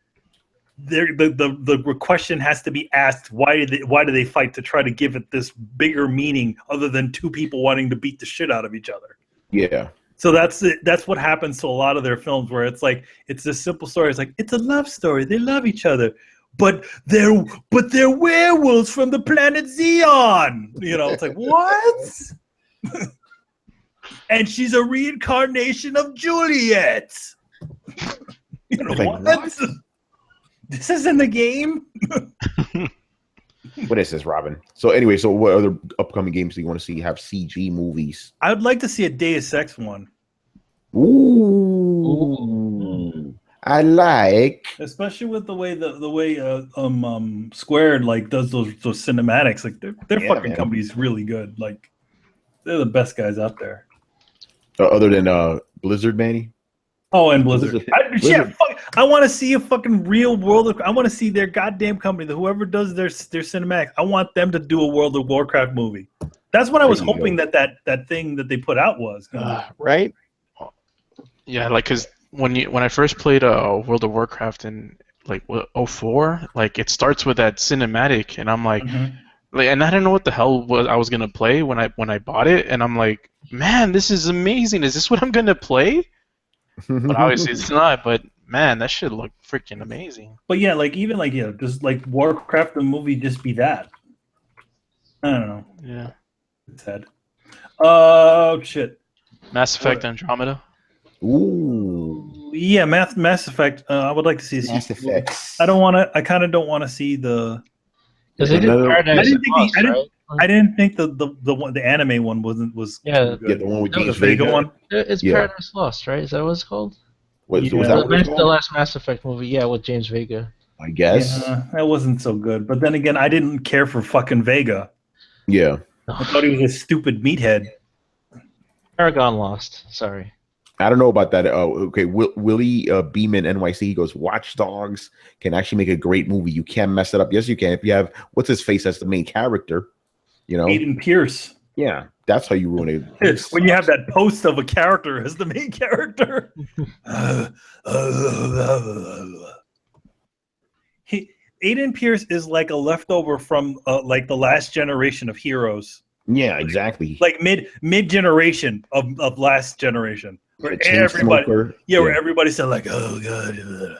the question has to be asked: why do they fight, to try to give it this bigger meaning other than two people wanting to beat the shit out of each other. Yeah. So that's what happens to a lot of their films, where it's like it's this simple story. It's like it's a love story. They love each other, but they're werewolves from the planet Xeon. It's like what? And she's a reincarnation of Juliet. What? This is in the game. What is this, Robin? So anyway, what other upcoming games do you want to see have CG movies? I would like to see a Deus Ex one. Ooh. I like, especially with the way Squared does those cinematics. Like their fucking company's really good. Like they're the best guys out there. Other than Blizzard, Manny. Oh, and Blizzard. I want to see a fucking real World. I want to see their goddamn company. Whoever does their cinematics, I want them to do a World of Warcraft movie. That's what I was hoping that thing that they put out was. Right? Yeah, because when I first played World of Warcraft in like 04, like it starts with that cinematic, and I'm like, and I didn't know what the hell I was gonna play when I bought it, and I'm like, man, this is amazing. Is this what I'm gonna play? But obviously it's not. But man, that shit looked freaking amazing. But yeah, like even like just like Warcraft the movie just be that. I don't know. Yeah. It's sad. Oh shit. Mass Effect Andromeda. Ooh. Yeah, Mass Effect. I would like to see Mass Effect. I kind of don't want to see the. Because they did Paradise Lost, right? I didn't think the anime one was yeah, good. The one with The James Vega Vega one. It's Paradise Lost, right? Is that what it's called? Was Yeah. that what it's The called? last Mass Effect movie, yeah, with James Vega. I guess. Yeah, that wasn't so good. But then again, I didn't care for fucking Vega. Yeah. I thought he was a stupid meathead. Paragon Lost. Sorry. I don't know about that. Okay, Willie Beeman NYC, he goes, Watch Dogs can actually make a great movie. You can't mess it up. Yes, you can. If you have what's his face as the main character, you know. Aiden Pierce. Yeah, that's how you ruin it. When you have that post of a character as the main character. Aiden Pierce is like a leftover from like the last generation of heroes. Yeah, exactly. Like mid generation of last generation. Where everybody, where everybody said like, oh god.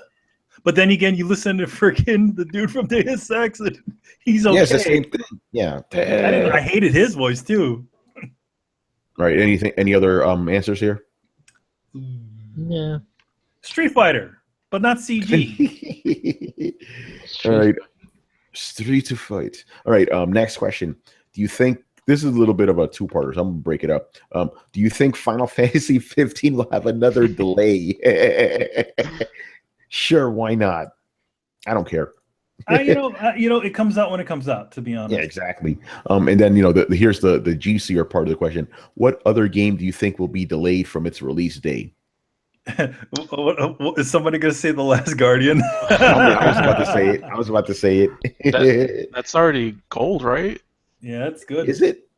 But then again, you listen to freaking the dude from Deus Ex, and he's okay. Yeah, it's the same thing. Yeah. I hated his voice too. All right. Any other answers here? Yeah. Street Fighter, but not CG. All right. Street to Fight. All right. Next question. Do you think this is a little bit of a two-parter, so I'm gonna break it up. Do you think Final Fantasy 15 will have another delay? Sure, why not? I don't care. It comes out when it comes out, to be honest. Yeah, exactly. And then here's the juicier part of the question. What other game do you think will be delayed from its release date? Is somebody gonna say The Last Guardian? I was about to say it. That's already gold, right? Yeah, it's good. Is it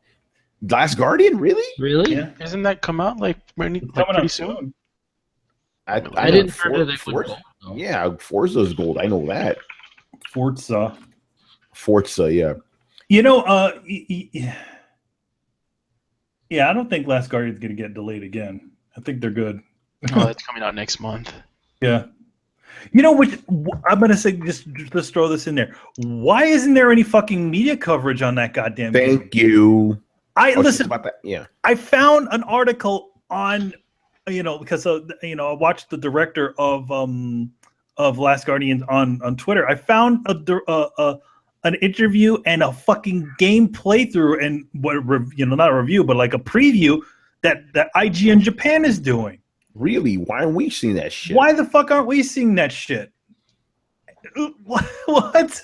Last Guardian? Really? Really? Yeah. Isn't that come out like pretty soon? I didn't hear that Forza. Yeah, Forza's gold. I know that. Forza, yeah. Yeah, I don't think Last Guardian's gonna get delayed again. I think they're good. Oh, that's coming out next month. Yeah. Which I'm gonna say, just throw this in there. Why isn't there any fucking media coverage on that goddamn game? Thank you. Listen about that. Yeah. I found an article on, because I watched the director of Last Guardian on Twitter. I found an interview and a fucking game playthrough and not a review, but like a preview that IGN Japan is doing. Really? Why aren't we seeing that shit? Why the fuck aren't we seeing that shit? What?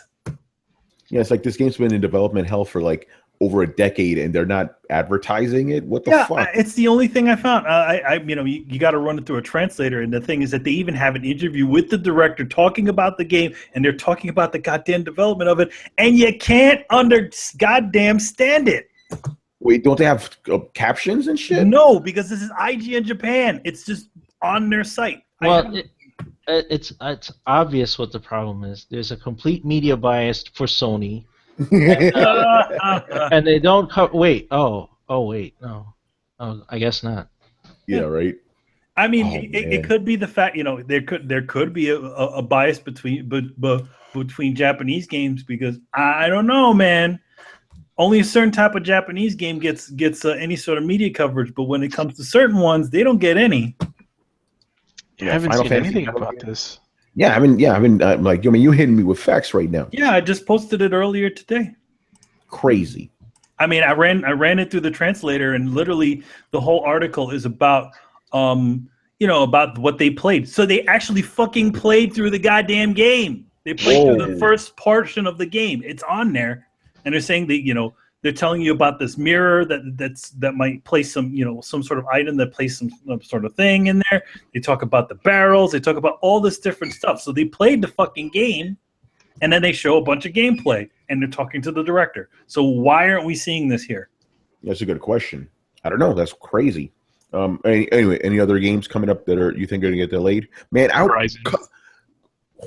Yeah, it's like this game's been in development hell for like over a decade, and they're not advertising it. What the fuck? It's the only thing I found. You got to run it through a translator, and the thing is that they even have an interview with the director talking about the game, and they're talking about the goddamn development of it, and you can't goddamn stand it. Wait, don't they have captions and shit? No, because this is IGN Japan. It's just on their site. Well, it's obvious what the problem is. There's a complete media bias for Sony. And they don't wait. Oh, wait. No. Oh, I guess not. Yeah, right. I mean, it could be the fact, there could be a bias between Japanese games, because I don't know, man. Only a certain type of Japanese game gets any sort of media coverage, but when it comes to certain ones, they don't get any. Yeah, I haven't seen anything about this. Yeah, I mean, you're hitting me with facts right now. Yeah, I just posted it earlier today. Crazy. I mean, I ran it through the translator, and literally the whole article is about about what they played. So they actually fucking played through the goddamn game. They played through the first portion of the game. It's on there, and they're saying that they're telling you about this mirror that might place some some sort of item that places some sort of thing in there. They talk about the barrels. They talk about all this different stuff. So they played the fucking game, and then they show a bunch of gameplay, and they're talking to the director. So why aren't we seeing this here? That's a good question. I don't know. That's crazy. Anyway, any other games coming up that you think are gonna get delayed? Man, Horizon.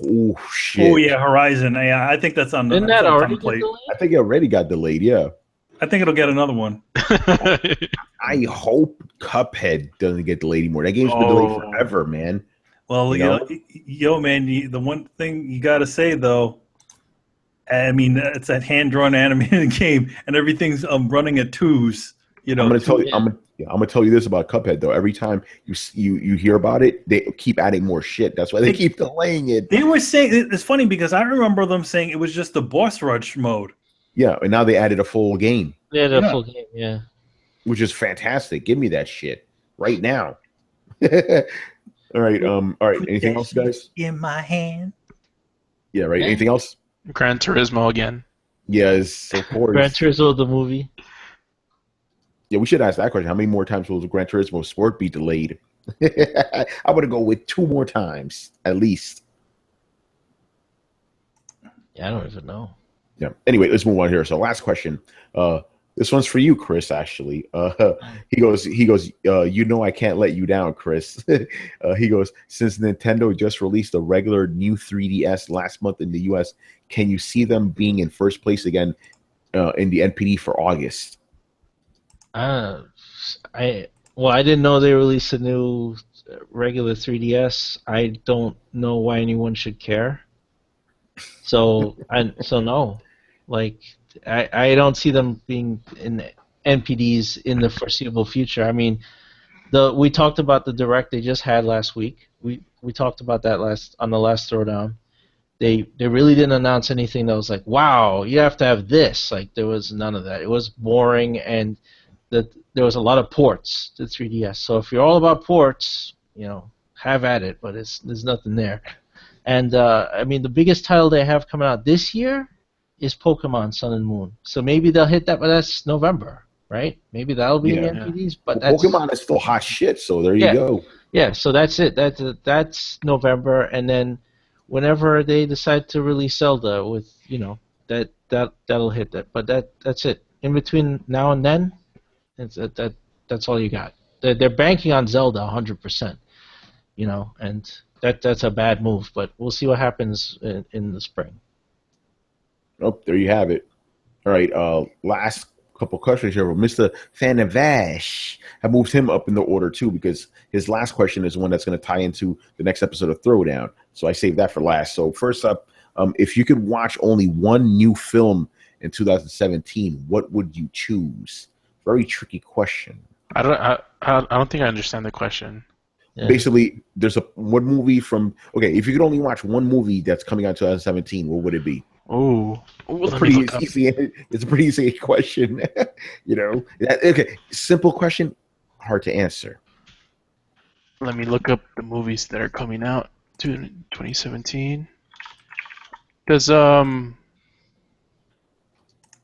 Oh shit! Oh yeah, Horizon. Yeah, I think that's on the Didn't that already get template. delayed? I think it already got delayed. Yeah. I think it'll get another one. I hope Cuphead doesn't get delayed anymore. That game's been delayed forever, man. Well, man, the one thing you got to say though, I mean, it's that hand-drawn animated game, and everything's running at twos. You know, I'm gonna tell you this about Cuphead though. Every time you hear about it, they keep adding more shit. That's why they keep delaying it. They were saying it's funny because I remember them saying it was just the boss rush mode. Yeah, and now they added a full game. Yeah, the full game. Yeah, which is fantastic. Give me that shit right now. All right. Anything else, guys? In my hand. Yeah. Right. Anything else? Gran Turismo again. Yes, of course. Gran Turismo the movie. Yeah, we should ask that question. How many more times will the Gran Turismo Sport be delayed? I'm gonna go with 2 more times at least. Yeah, I don't even know. Yeah. Anyway, let's move on here. So, last question. This one's for you, Chris. Actually, he goes. You know, I can't let you down, Chris. He goes. Since Nintendo just released a regular new 3DS last month in the U.S., can you see them being in first place again in the NPD for August? I didn't know they released a new regular 3DS. I don't know why anyone should care. So no, like I don't see them being in NPDs in the foreseeable future. I mean, we talked about the direct they just had last week. We talked about that on the last Throwdown. They really didn't announce anything that was like, wow, you have to have this. Like there was none of that. It was boring, and there was a lot of ports to 3DS. So if you're all about ports, have at it. But there's nothing there. And I mean, the biggest title they have coming out this year is Pokemon Sun and Moon. So maybe they'll hit that, but that's November, right? Maybe that'll be in the NPDs. But Pokemon is still hot shit. So there you go. Yeah. So that's it. That's November, and then whenever they decide to release Zelda, with that'll hit that. But that's it. In between now and then, that's all you got. They're banking on Zelda 100%. And that's a bad move. But we'll see what happens in the spring. Oh, there you have it. All right. Last couple questions here. Mr. Fanavash, I moved him up in the order too because his last question is one that's going to tie into the next episode of Throwdown. So I saved that for last. So first up, if you could watch only one new film in 2017, what would you choose? Very tricky question. I don't think I understand the question. Yeah. Basically, there's one movie from. Okay, if you could only watch one movie that's coming out in 2017, what would it be? Oh, it's a pretty easy question. Okay, simple question, hard to answer. Let me look up the movies that are coming out to 2017. Because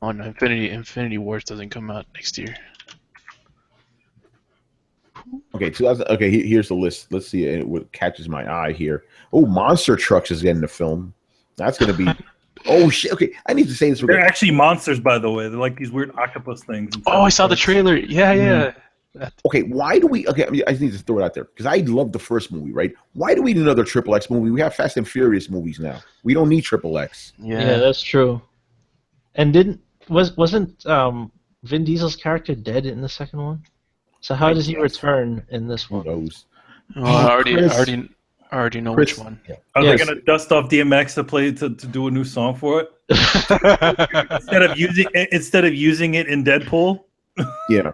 Oh no, Infinity Wars doesn't come out next year. Okay, here's the list. Let's see what catches my eye here. Oh, Monster Trucks is getting a film. That's going to be. Oh shit! Okay, I need to say this. They're actually monsters, by the way. They're like these weird octopus things. Oh, I saw the trailer. Yeah. Okay, why do we? Okay, I need to throw it out there because I love the first movie, right? Why do we need another XXX movie? We have Fast and Furious movies now. We don't need XXX. Yeah, that's true. And wasn't Vin Diesel's character dead in the second one? So how does he return in this one? Who knows? I already know which one. Yeah. Are they going to dust off DMX to do a new song for it instead of using it in Deadpool? Yeah.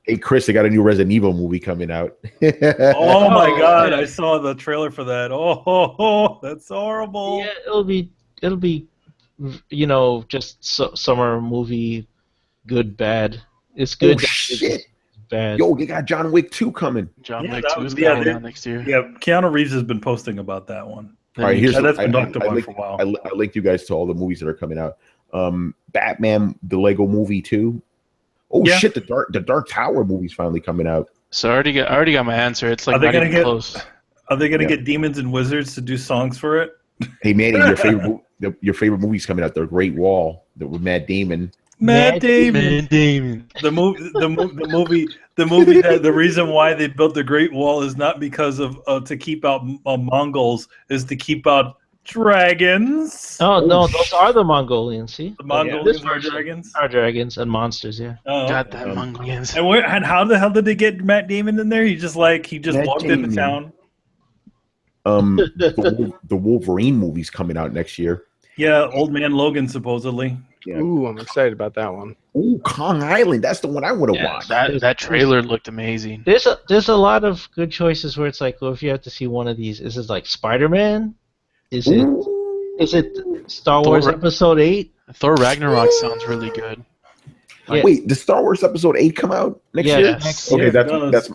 Hey Chris, they got a new Resident Evil movie coming out. Oh my God! I saw the trailer for that. Oh, that's horrible. Yeah, it'll be, just summer movie, good, bad. It's good. Oh shit! Bad. Yo, they got John Wick 2 coming. John Wick 2 is coming out next year. Yeah, Keanu Reeves has been posting about that one. All right, that's been talked about for a while. I linked you guys to all the movies that are coming out. Batman, the Lego Movie 2. Oh shit! The Dark Tower movie's finally coming out. So I already got my answer. It's like not even close. Are they gonna get Demons and Wizards to do songs for it? Hey Manny, your favorite movie's coming out. The Great Wall with Matt Damon. Matt Damon. Man, Damon. The movie that the reason why they built the Great Wall is not because of to keep out Mongols, is to keep out dragons. Oh no, those are the Mongolians. See, The Mongolians are dragons. Are dragons and monsters? Yeah. Oh, Got that Mongolians. and how the hell did they get Matt Damon in there? He just walked into town. The Wolverine movie's coming out next year. Yeah, Old Man Logan supposedly. Yeah. Ooh, I'm excited about that one. Ooh, Kong Island. That's the one I would have watched. That trailer looked amazing. There's a lot of good choices where it's like, well, if you have to see one of these, is it like Spider-Man? Is it Star Wars Episode 8? Thor Ragnarok sounds really good. Yeah. Wait, does Star Wars Episode 8 come out next year? Next okay, year. that's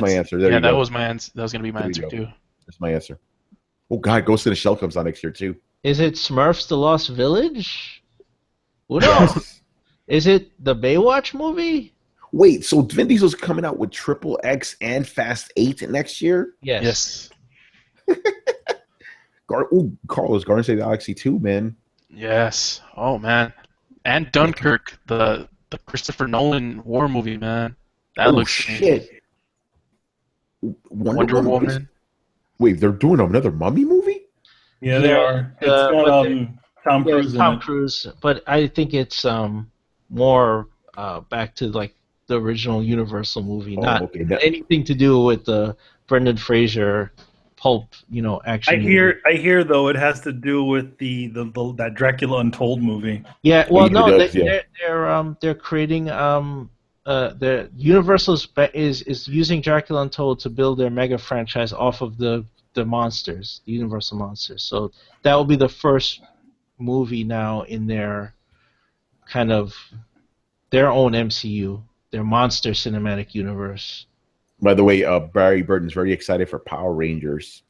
my answer. There you go. That was my answer. That was gonna be my answer too. That's my answer. Oh God, Ghost in the Shell comes out next year too. Is it Smurfs: The Lost Village? Who knows? Is it the Baywatch movie? Wait, so Vin Diesel's coming out with Triple X and Fast 8 next year? Yes. Carlos, Guardians of the Galaxy 2, man. Yes. Oh man. And Dunkirk, the Christopher Nolan war movie, man. That looks shit. Wonder Woman. Wait, they're doing another Mummy movie? Yeah, they are. It's got Tom Cruise. Tom Cruise, but I think it's more back to like the original Universal movie, not anything to do with the Brendan Fraser pulp, action. I hear though it has to do with the that Dracula Untold movie. Yeah, well, no, they're creating the Universal is using Dracula Untold to build their mega franchise off of the monsters, the Universal monsters. So that will be the first movie now in their kind of their own MCU, their monster cinematic universe. By the way, Barry Burton's very excited for Power Rangers.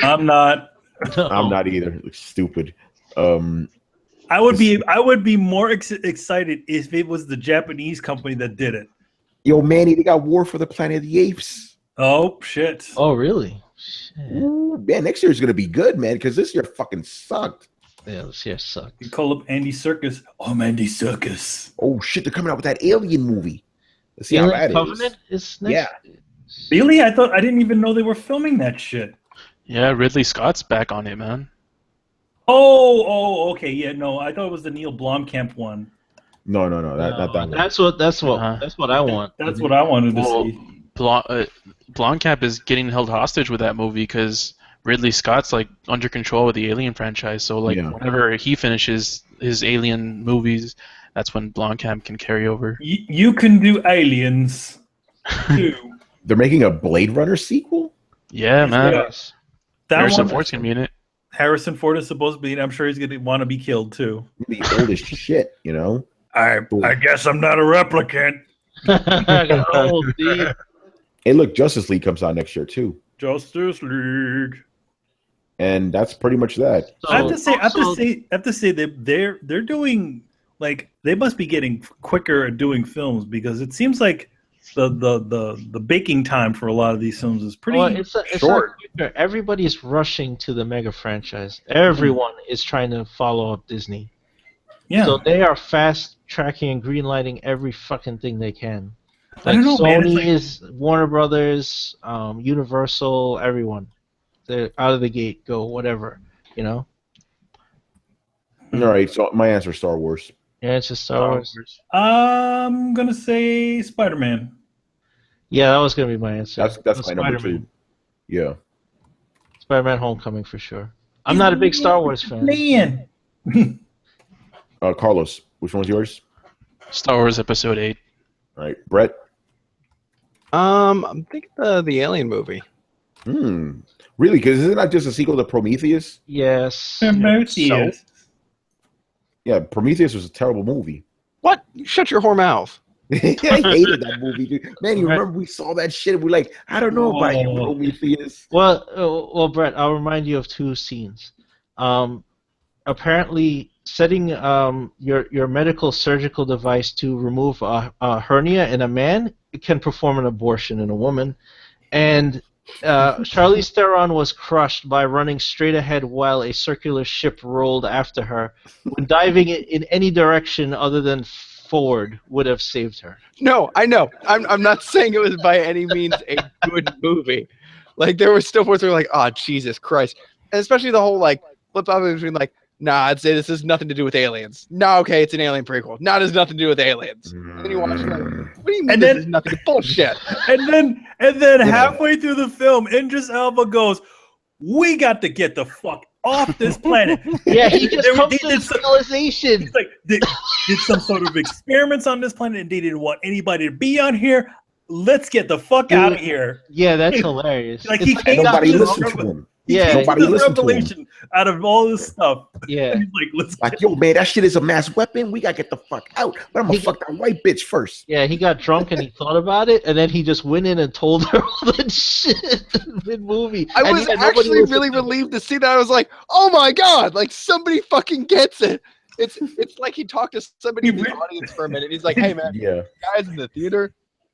I'm not. No. I'm not either. It looks stupid. I would be more excited if it was the Japanese company that did it. Yo, Manny, they got War for the Planet of the Apes. Oh shit! Oh really? Shit. Ooh, man, next year's gonna be good, man, because this year fucking sucked. Yeah, this year sucked. You call up Andy Serkis. Oh, Andy Serkis. Oh shit, they're coming out with that Alien movie. Let's see Alien how that Covenant is. next. Yeah. Really? I didn't even know they were filming that shit. Yeah, Ridley Scott's back on it, man. Oh, okay. Yeah, no, I thought it was the Neil Blomkamp one. No, not that one. That's what I want. That's what I wanted to see. Blomkamp is getting held hostage with that movie because Ridley Scott's like under control with the Alien franchise. So whenever he finishes his Alien movies, that's when Blomkamp can carry over. You can do Aliens too. They're making a Blade Runner sequel? Yeah, man. Yes. Harrison Ford's gonna be in it. Harrison Ford is supposed to be in it. I'm sure he's gonna want to be killed too. The old as shit, I guess I'm not a replicant. Hey, look, Justice League comes out next year too. Justice League. And that's pretty much that. So, I have to say that they're doing they must be getting quicker at doing films because it seems like the baking time for a lot of these films is pretty short. Everybody's rushing to the mega franchise. Everyone is trying to follow up Disney. Yeah. So they are fast tracking and greenlighting every fucking thing they can. I don't know, Sony man. is Warner Brothers, Universal, everyone. They're out of the gate, go whatever, All right, so my answer is Star Wars. Yeah, it's just Star Wars. I'm gonna say Spider-Man. Yeah, that was gonna be my answer. That's my number 2. Yeah. Spider-Man: Homecoming for sure. I'm not a big Star Wars fan. Man. Carlos, which one's yours? Star Wars Episode 8. All right, Brett. I'm thinking the Alien movie. Really? Because isn't that just a sequel to Prometheus? Yes. Prometheus. Yeah, Prometheus was a terrible movie. What? Shut your whore mouth. I hated that movie, dude. Man, you remember we saw that shit? We're like, I don't know about you, Prometheus. Well, Brett, I'll remind you of 2 scenes. Apparently, setting your medical surgical device to remove a hernia in a man, it can perform an abortion in a woman, and Charlize Theron was crushed by running straight ahead while a circular ship rolled after her. When diving in any direction other than forward would have saved her. No, I know. I'm not saying it was by any means a good movie. Like there were still parts where like, oh Jesus Christ, and especially the whole like flip flop between like, nah, I'd say this has nothing to do with aliens. No, okay, it's an alien prequel. No, it has nothing to do with aliens. And then you watch it like, what do you mean this is nothing? Bullshit. And then halfway through the film, Idris Elba goes, "We got to get the fuck off this planet." Yeah, he just comes to this realization. He's like, did some sort of experiments on this planet, and they didn't want anybody to be on here. Let's get the fuck out of here. Yeah, that's hilarious. Like he can't nobody listened to him. Yeah, nobody listened to him. Out of all this stuff. Yeah, and he's like, yo, man, that shit is a mass weapon. We gotta get the fuck out. But I'm gonna fuck that white bitch first. Yeah, he got drunk and he thought about it, and then he just went in and told her all that shit mid movie. I was actually really relieved to see that. I was like, oh my god, like somebody fucking gets it. It's like he talked to somebody in the audience for a minute. He's like, hey man, guys in the theater,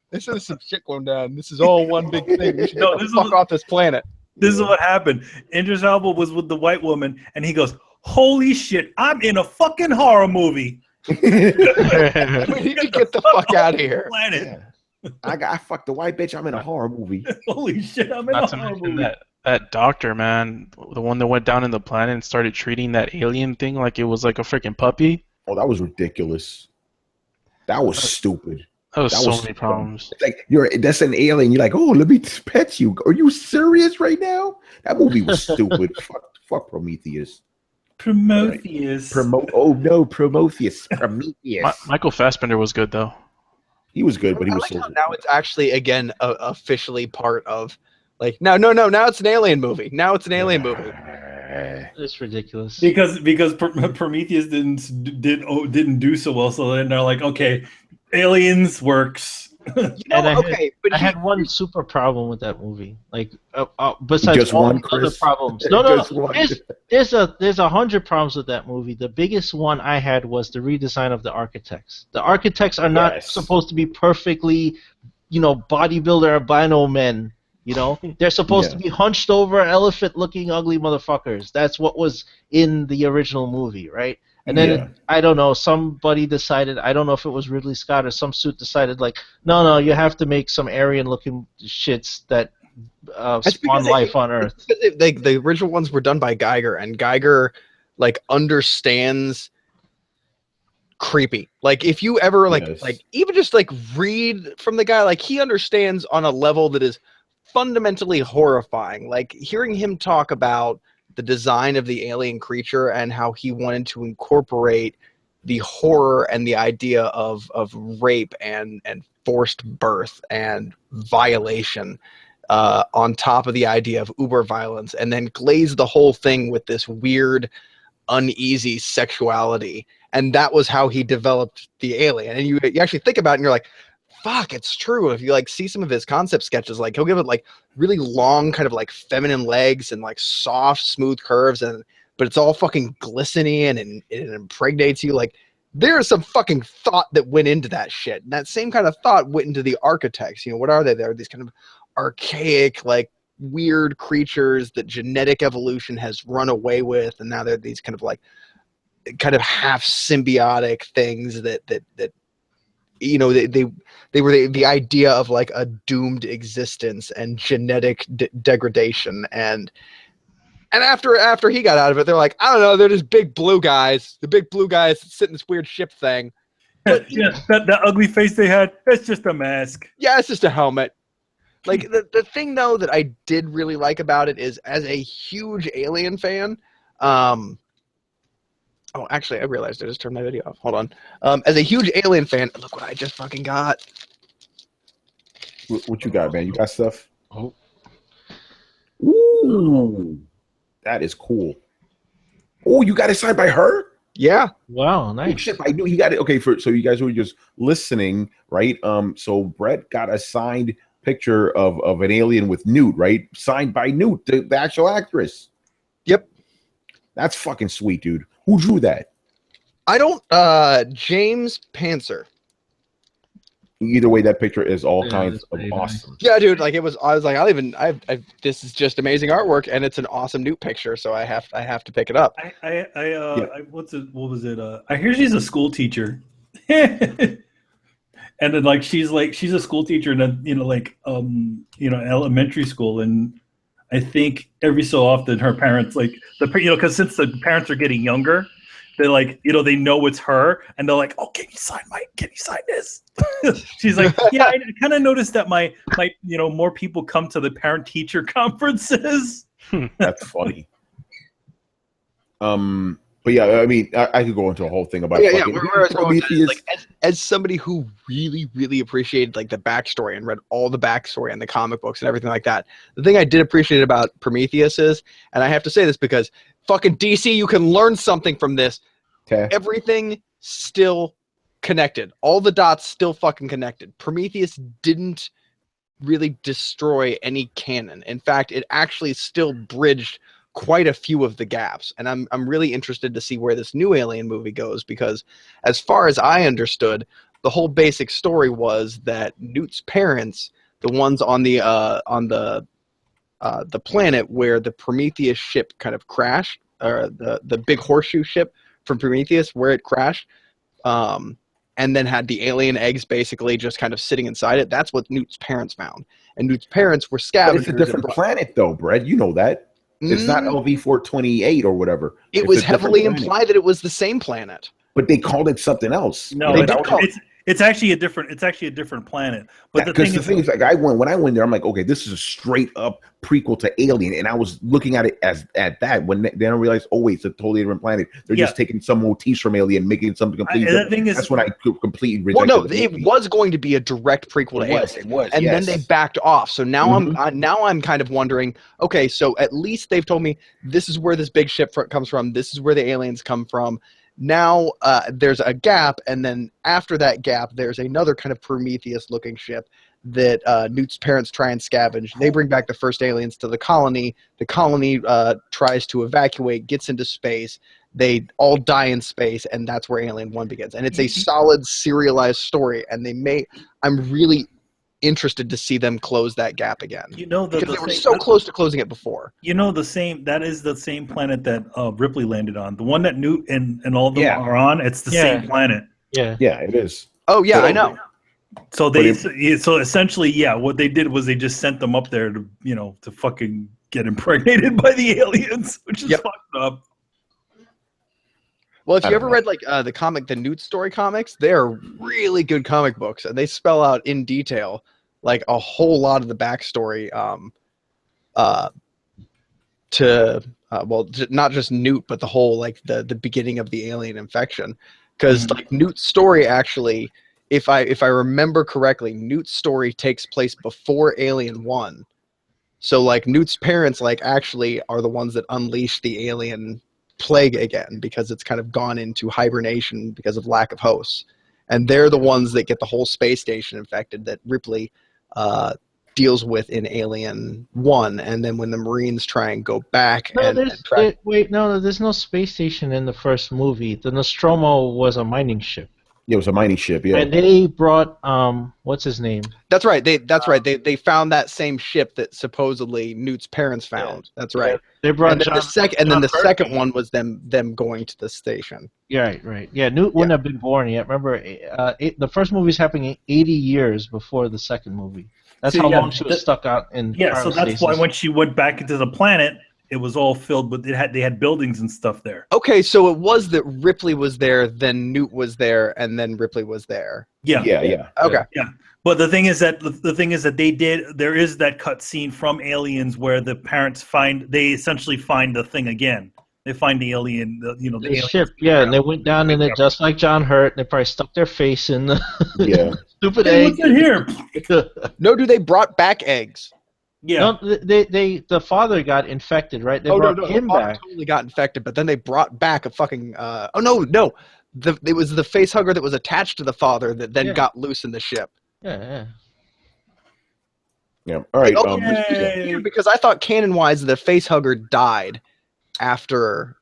this is some shit going down. This is all one big thing. We should get the fuck off this planet. This is what happened. Idris Elba was with the white woman, and he goes, "Holy shit, I'm in a fucking horror movie. We need to get the fuck out of here." Planet. Yeah. I fucked the white bitch. I'm in a horror movie. Holy shit, I'm in a horror movie. That doctor, man, the one that went down in the planet and started treating that alien thing like it was like a freaking puppy. Oh, that was ridiculous. That was stupid. That was so many problems. Like that's an alien. You're like, oh, let me pet you. Are you serious right now? That movie was stupid. fuck Prometheus. Prometheus. Prometheus. Prometheus. Michael Fassbender was good though. He was good, but he was like how now it's actually again officially part of like no. Now it's an alien movie. Now it's an alien movie. It's ridiculous. Because Prometheus didn't do so well, so then they're like, okay, Aliens works. I had one super problem with that movie. Like besides just all one, other problems. No. There's 100 problems with that movie. The biggest one I had was the redesign of the architects. The architects are not supposed to be perfectly, bodybuilder albino men. They're supposed to be hunched over, elephant-looking, ugly motherfuckers. That's what was in the original movie, right? And then, I don't know, somebody decided, I don't know if it was Ridley Scott or some suit decided, like, no, you have to make some Aryan-looking shits that spawn life on Earth. The original ones were done by Geiger, and Geiger, like, understands creepy. Like, if you ever, like even just, like, read from the guy, like, he understands on a level that is fundamentally horrifying. Like, hearing him talk about the design of the alien creature and how he wanted to incorporate the horror and the idea of rape and forced birth and violation on top of the idea of uber violence, and then glaze the whole thing with this weird, uneasy sexuality. And that was how he developed the alien. And you actually think about it and you're like, fuck, it's true. If you like see some of his concept sketches, like he'll give it like really long kind of like feminine legs and like soft smooth curves, but it's all fucking glistening and it impregnates you. Like there's some fucking thought that went into that shit, and that same kind of thought went into the architects. What are they? They're these kind of archaic, like weird creatures that genetic evolution has run away with, and now they're these kind of half symbiotic things that they were the idea of like a doomed existence and genetic degradation, and after he got out of it, they're like, I don't know, they're just big blue guys. The big blue guys that sit in this weird ship thing. But, that ugly face they had, that's just a mask. Yeah, it's just a helmet. Like the thing though that I did really like about it is, as a huge Alien fan, oh, actually, I realized I just turned my video off. Hold on. As a huge Alien fan, look what I just fucking got. What you got, man? You got stuff? Oh. Ooh. That is cool. Oh, you got it signed by her? Yeah. Wow, nice. Oh, shit, I knew he got it. Okay, so you guys who were just listening, right? So Brett got a signed picture of an alien with Newt, right? Signed by Newt, the actual actress. Yep. That's fucking sweet, dude. Who drew that? I don't. James Panzer. Either way, that picture is all kinds of awesome. Yeah, dude. Like I was like, this is just amazing artwork, and it's an awesome Newt picture, so I have to pick it up. What was it? I hear she's a school teacher, and then like she's a school teacher in elementary school, and I think every so often her parents because since the parents are getting younger. They they know it's her, and they're like, "Oh, can you sign this?" She's like, "Yeah, I kind of noticed that my more people come to the parent teacher conferences." That's funny. But yeah, I mean, I could go into a whole thing about Prometheus. Like, as somebody who really, really appreciated like the backstory and read all the backstory and the comic books and everything like that, the thing I did appreciate about Prometheus is, and I have to say this because fucking DC, you can learn something from this. Okay. Everything still connected. All the dots still fucking connected. Prometheus didn't really destroy any canon. In fact, it actually still bridged quite a few of the gaps, and I'm really interested to see where this new Alien movie goes, because as far as I understood, the whole basic story was that Newt's parents, the ones on the planet where the Prometheus ship kind of crashed, or the big horseshoe ship from Prometheus where it crashed, and then had the alien eggs basically just kind of sitting inside it. That's what Newt's parents found, and Newt's parents were scavengers. But it's a different planet, though, Brett. You know that. It's not LV-428 or whatever. It was heavily implied that it was the same planet. But they called it something else. No, it's actually a different planet. But the thing is, like, when I went there, I'm like, okay, this is a straight up prequel to Alien, and I was looking at it at that. Then I realized, oh wait, it's a totally different planet. They're just taking some motifs from Alien, making something completely different. That's when I completely rejected. Well, no, it was going to be a direct prequel to Alien. It was, and then they backed off. So now I'm kind of wondering. Okay, so at least they've told me this is where this big ship comes from. This is where the aliens come from. Now there's a gap, and then after that gap, there's another kind of Prometheus-looking ship that Newt's parents try and scavenge. They bring back the first aliens to the colony. The colony tries to evacuate, gets into space. They all die in space, and that's where Alien 1 begins. And it's a solid, serialized story, and I'm really interested to see them close that gap again. Because they were so close to closing it before. That is the same planet that Ripley landed on. The one that Newt and all of them are on, it's the same planet. Yeah, it is. Oh yeah, I know. So so essentially, what they did was they just sent them up there to fucking get impregnated by the aliens, which is fucked up. Well, if you ever read the Newt Story comics, they're really good comic books, and they spell out in detail like a whole lot of the backstory not just Newt, but the whole the beginning of the alien infection. Because Newt's story actually, if I remember correctly, Newt's story takes place before Alien 1. So Newt's parents actually are the ones that unleash the alien plague again, because it's kind of gone into hibernation because of lack of hosts, and they're the ones that get the whole space station infected that Ripley deals with in Alien 1. And then when the Marines try and go back there's no space station in the first movie. The Nostromo was a mining ship. Yeah, it was a mining ship, yeah. And they brought what's his name? That's right. They found that same ship that supposedly Newt's parents found. Yeah. That's right. They brought and then the second one was them going to the station. Yeah, right. Yeah, Newt wouldn't have been born yet. Remember, the first movie is happening 80 years before the second movie. That's how long she was stuck out in. Yeah, so that's why when she went back into the planet, it was all filled with they had buildings and stuff there. Okay, so it was that Ripley was there, then Newt was there, and then Ripley was there. Yeah. Okay. Yeah. But the thing is that there is that cut scene from Aliens where the parents they essentially find the thing again. They find the alien, the ship. Yeah, and they went down in it just like John Hurt. They probably stuck their face in the stupid egg. What's in here? No, they brought back eggs. Yeah. No, the father got infected, right? They brought him back. Totally got infected, but then they brought back a fucking. No. It was the face hugger that was attached to the father that then got loose in the ship. Yeah. All right. Because I thought canon-wise the face hugger died after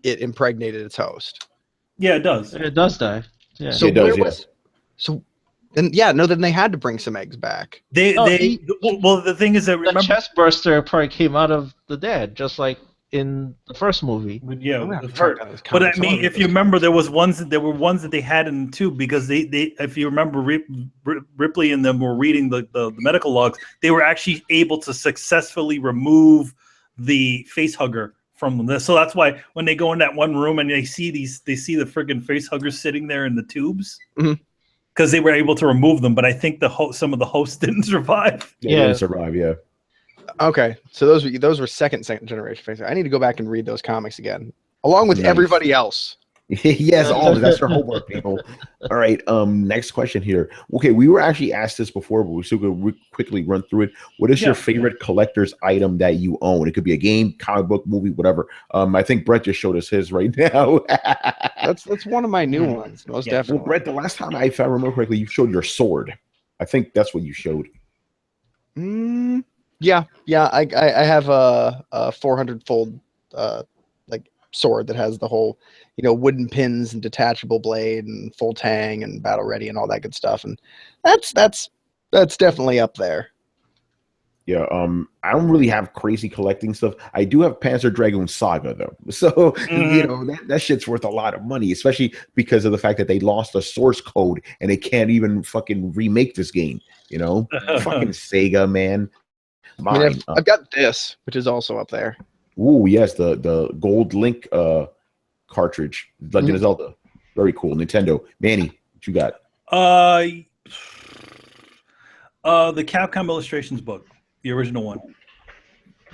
it impregnated its host. Yeah, it does. It does die. Yeah. So it does. Yes. So then they had to bring some eggs back. Well, the thing is that the chest burster probably came out of the dead, just like in the first movie. But I mean, if you remember, there were ones that they had in the tube because they if you remember, Ripley and them were reading the medical logs. They were actually able to successfully remove the face hugger from this. So that's why when they go in that one room and they see the friggin' face huggers sitting there in the tubes. Mm-hmm. Because they were able to remove them, but I think some of the hosts didn't survive. Yeah, they didn't survive. Yeah. Okay, so those were second generation faces. I need to go back and read those comics again, along with everybody else. Yes, that's our homework, people. All right. Next question here. Okay, we were actually asked this before, but we're still going to quickly run through it. What is your favorite collector's item that you own? It could be a game, comic book, movie, whatever. I think Brett just showed us his right now. That's one of my new ones, most definitely. Well, Brett, the last time if I remember correctly, you showed your sword. I think that's what you showed. Yeah. I have a 400 fold sword that has the whole, wooden pins and detachable blade and full tang and battle ready and all that good stuff, and that's definitely up there. Yeah, I don't really have crazy collecting stuff. I do have Panzer Dragoon Saga though, so that shit's worth a lot of money, especially because of the fact that they lost the source code and they can't even fucking remake this game. Fucking Sega, man. I've got this, which is also up there. Ooh, yes, the Gold Link cartridge, Legend of Zelda, very cool. Nintendo, Manny, what you got? The Capcom Illustrations book, the original one.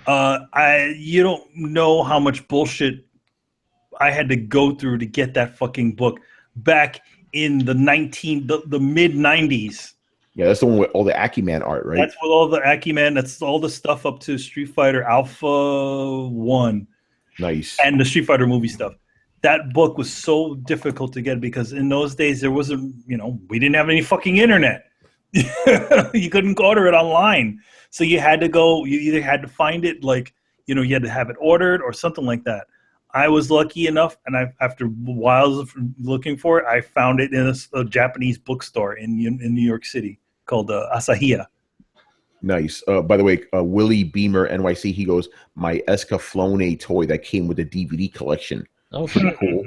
You don't know how much bullshit I had to go through to get that fucking book back in the mid 90s. Yeah, that's the one with all the Akiman art, right? That's with all the Akiman. That's all the stuff up to Street Fighter Alpha 1. Nice. And the Street Fighter movie stuff. That book was so difficult to get because in those days there wasn't, we didn't have any fucking internet. You couldn't order it online. So you had to go, you either had to find it you had to have it ordered or something like that. I was lucky enough, and after a while of looking for it, I found it in a Japanese bookstore in New York City called Asahiya. Nice. By the way, Willie Beamer NYC, he goes, my Escaflowne toy that came with the DVD collection. Oh, pretty cool.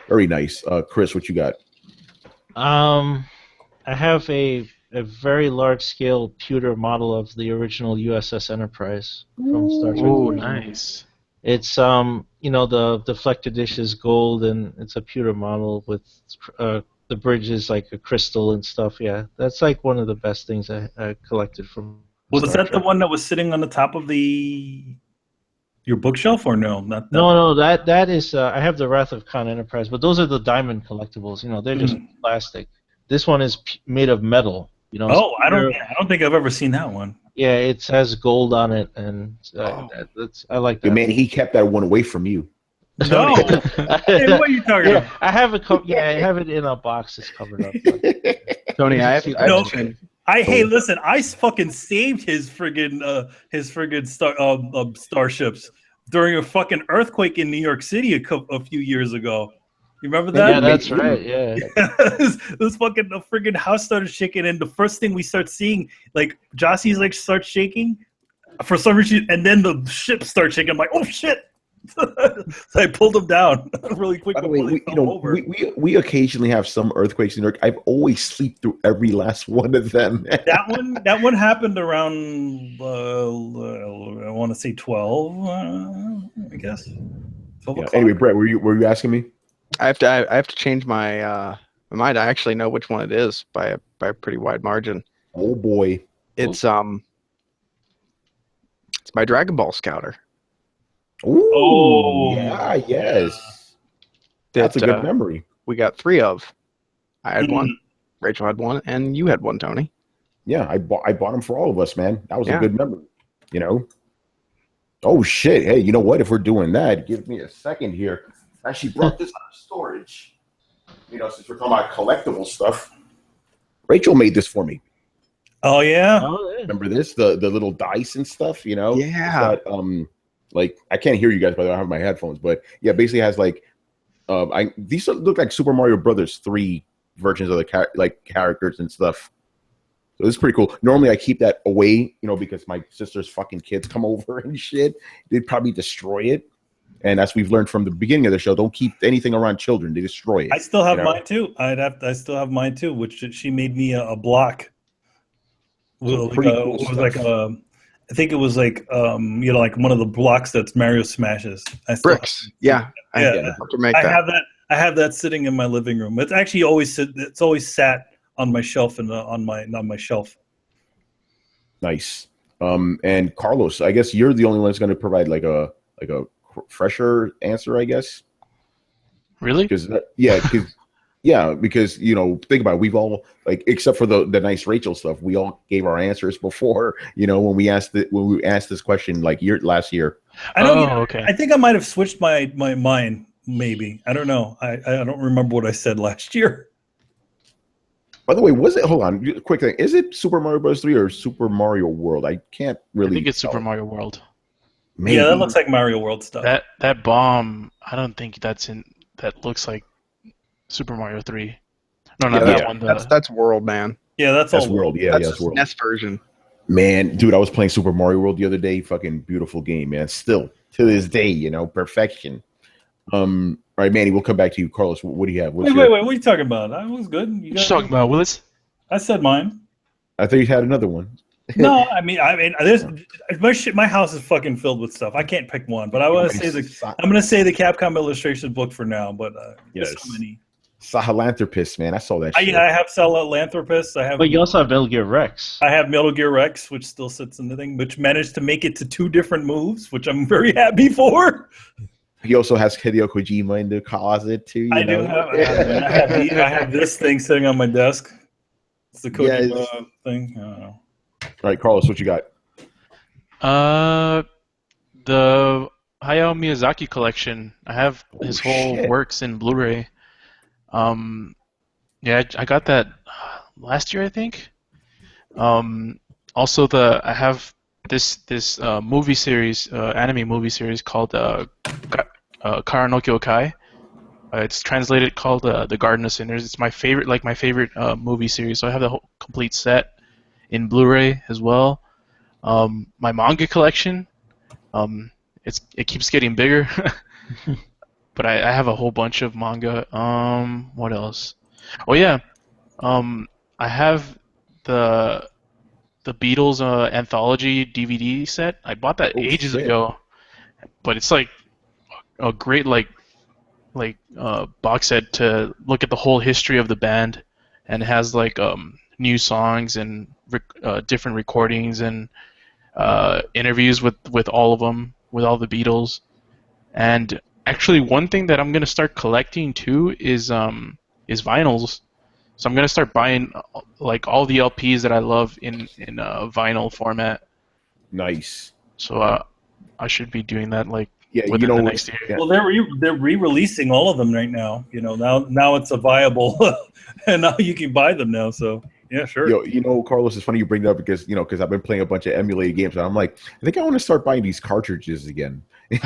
Very nice. Chris, what you got? I have a very large scale pewter model of the original USS Enterprise from Star Trek. Oh, nice. It's the deflector dish is gold and it's a pewter model with the bridge is like a crystal and stuff. Yeah, that's like one of the best things I collected from. Was that the one that was sitting on the top of your bookshelf or no? Not that. No, that is I have the Wrath of Khan Enterprise, but those are the diamond collectibles. They're just plastic. This one is made of metal. Oh, I don't think I've ever seen that one. Yeah, it has gold on it, and I like that. Yeah, man, he kept that one away from you. No, hey, what are you talking about? I have it. I have it in a box. It's covered up. Tony, hey, listen, I fucking saved his friggin' starships during a fucking earthquake in New York City a few years ago. You remember that? Yeah, that's right. Yeah. This fucking friggin' house started shaking, and the first thing we start seeing, Jossie's starts shaking for some reason, and then the ship starts shaking. I'm like, oh shit! So I pulled them down really quick. By the way, we occasionally have some earthquakes in New York. I've always slept through every last one of them. that one happened around I want to say 12, I guess. 12 o'clock. Anyway, Brett, were you asking me? I have to change my mind. I actually know which one it is by a pretty wide margin. Oh boy, it's my Dragon Ball Scouter. Ooh, oh yeah, yes. That's a good memory. We got 3 of. I had one, Rachel had one, and you had one, Tony. Yeah, I bought them for all of us, man. That was a good memory. Oh shit! Hey, you know what? If we're doing that, give me a second here. I actually brought this out of storage. Since we're talking about collectible stuff, Rachel made this for me. Oh yeah. Remember this? The little dice and stuff. Yeah. Got, I can't hear you guys, but I don't have my headphones. But yeah, basically has these look like Super Mario Brothers 3 versions of the characters and stuff. So it's pretty cool. Normally I keep that away, because my sister's fucking kids come over and shit. They'd probably destroy it. And as we've learned from the beginning of the show, don't keep anything around children. They destroy it. I still have mine too. I still have mine too, which she made me a block. Well, I think it was like like one of the blocks that's Mario Smashes. Bricks. Yeah. I have that sitting in my living room. It's actually always sat on my shelf and on my shelf. Nice. And Carlos, I guess you're the only one that's going to provide like a fresher answer, I guess. Really? Because think about it, we've all except for the nice Rachel stuff, we all gave our answers before. When we asked this question last year. Okay. I think I might have switched my mind. Maybe I don't know. I don't remember what I said last year. By the way, hold on, quick thing. Is it Super Mario Bros. 3 or Super Mario World? I can't really. I think it's Super Mario World. Maybe. Yeah, that looks like Mario World stuff. That bomb, I don't think that looks like Super Mario 3. No, not that one. That's World, man. Yeah, that's all World. Yeah, that's World. NES version. Man, dude, I was playing Super Mario World the other day. Fucking beautiful game, man. Still to this day, perfection. All right, Manny, we'll come back to you. Carlos, what do you have? Wait, what are you talking about? I was good. What you talking about, Willis? I said mine. I thought you had another one. No, I mean, my house is fucking filled with stuff. I can't pick one, but I'm gonna say the Capcom illustration book for now. But yes, so many. Sahelanthropus, man, I saw that. I have Sahelanthropus. But you also have Metal Gear Rex. I have Metal Gear Rex, which still sits in the thing, which managed to make it to 2 different moves, which I'm very happy for. He also has Hideo Kojima in the closet too. I have this thing sitting on my desk. It's the Kojima thing. I don't know. All right, Carlos, what you got? The Hayao Miyazaki collection. I have his whole works in Blu-ray. I got that last year, I think. Also, I have this movie series, anime movie series called Kara no Kyokai. It's translated called The Garden of Sinners. It's my favorite movie series. So I have the whole complete set in Blu-ray as well. My manga collection, it keeps getting bigger, but I have a whole bunch of manga. What else? Oh yeah, I have the Beatles anthology DVD set. I bought that ages ago, but it's like a great box set to look at the whole history of the band, and it has new songs and different recordings and interviews with all of them, with all the Beatles. And actually, one thing that I'm gonna start collecting too is vinyls. So I'm gonna start buying all the LPs that I love in vinyl format. Nice. So I should be doing that within the next year. Well, they're re-releasing all of them right now. Now it's a viable, and now you can buy them now. So yeah, sure. Carlos, it's funny you bring that up because I've been playing a bunch of emulated games, and I'm like, I think I want to start buying these cartridges again. Mister,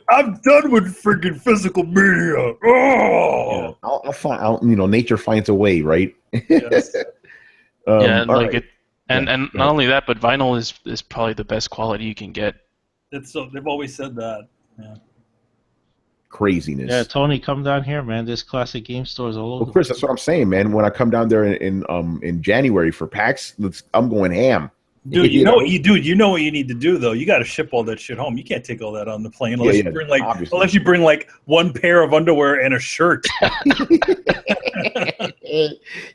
I'm done with freaking physical media. Oh, I'll find. Nature finds a way, right? Yes. And not only that, but vinyl is probably the best quality you can get. They've always said that. Yeah. Craziness. Yeah, Tony, come down here, man. There's classic game stores all over. Well, Chris, that's what I'm saying, man. When I come down there in January for PAX, I'm going ham. Dude, you know what you need to do though. You got to ship all that shit home. You can't take all that on the plane unless you bring one pair of underwear and a shirt.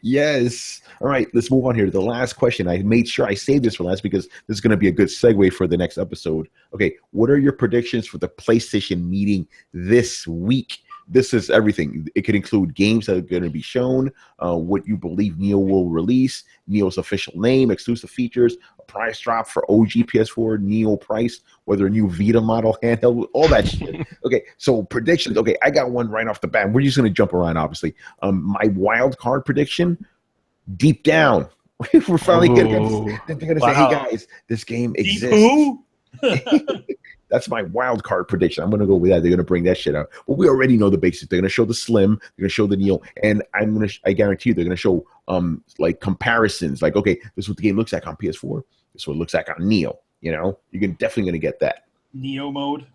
Yes. All right, let's move on here to the last question. I made sure I saved this for last because this is going to be a good segue for the next episode. Okay, what are your predictions for the PlayStation meeting this week? This is everything. It could include games that are going to be shown, what you believe Neo will release, Neo's official name, exclusive features, a price drop for OG PS4, Neo price, whether a new Vita model handheld, all that shit. Okay, so predictions. Okay, I got one right off the bat. We're just going to jump around, obviously. My wild card prediction, Deep Down. We're finally going to say, hey, guys, this game exists. Who? That's my wild card prediction. I'm gonna go with that. They're gonna bring that shit out. Well, we already know the basics. They're gonna show the Slim. They're gonna show the Neo, and I guarantee you, they're gonna show like comparisons. Like, okay, this is what the game looks like on PS4. This is what it looks like on Neo. You know, you're definitely gonna get that. Neo mode.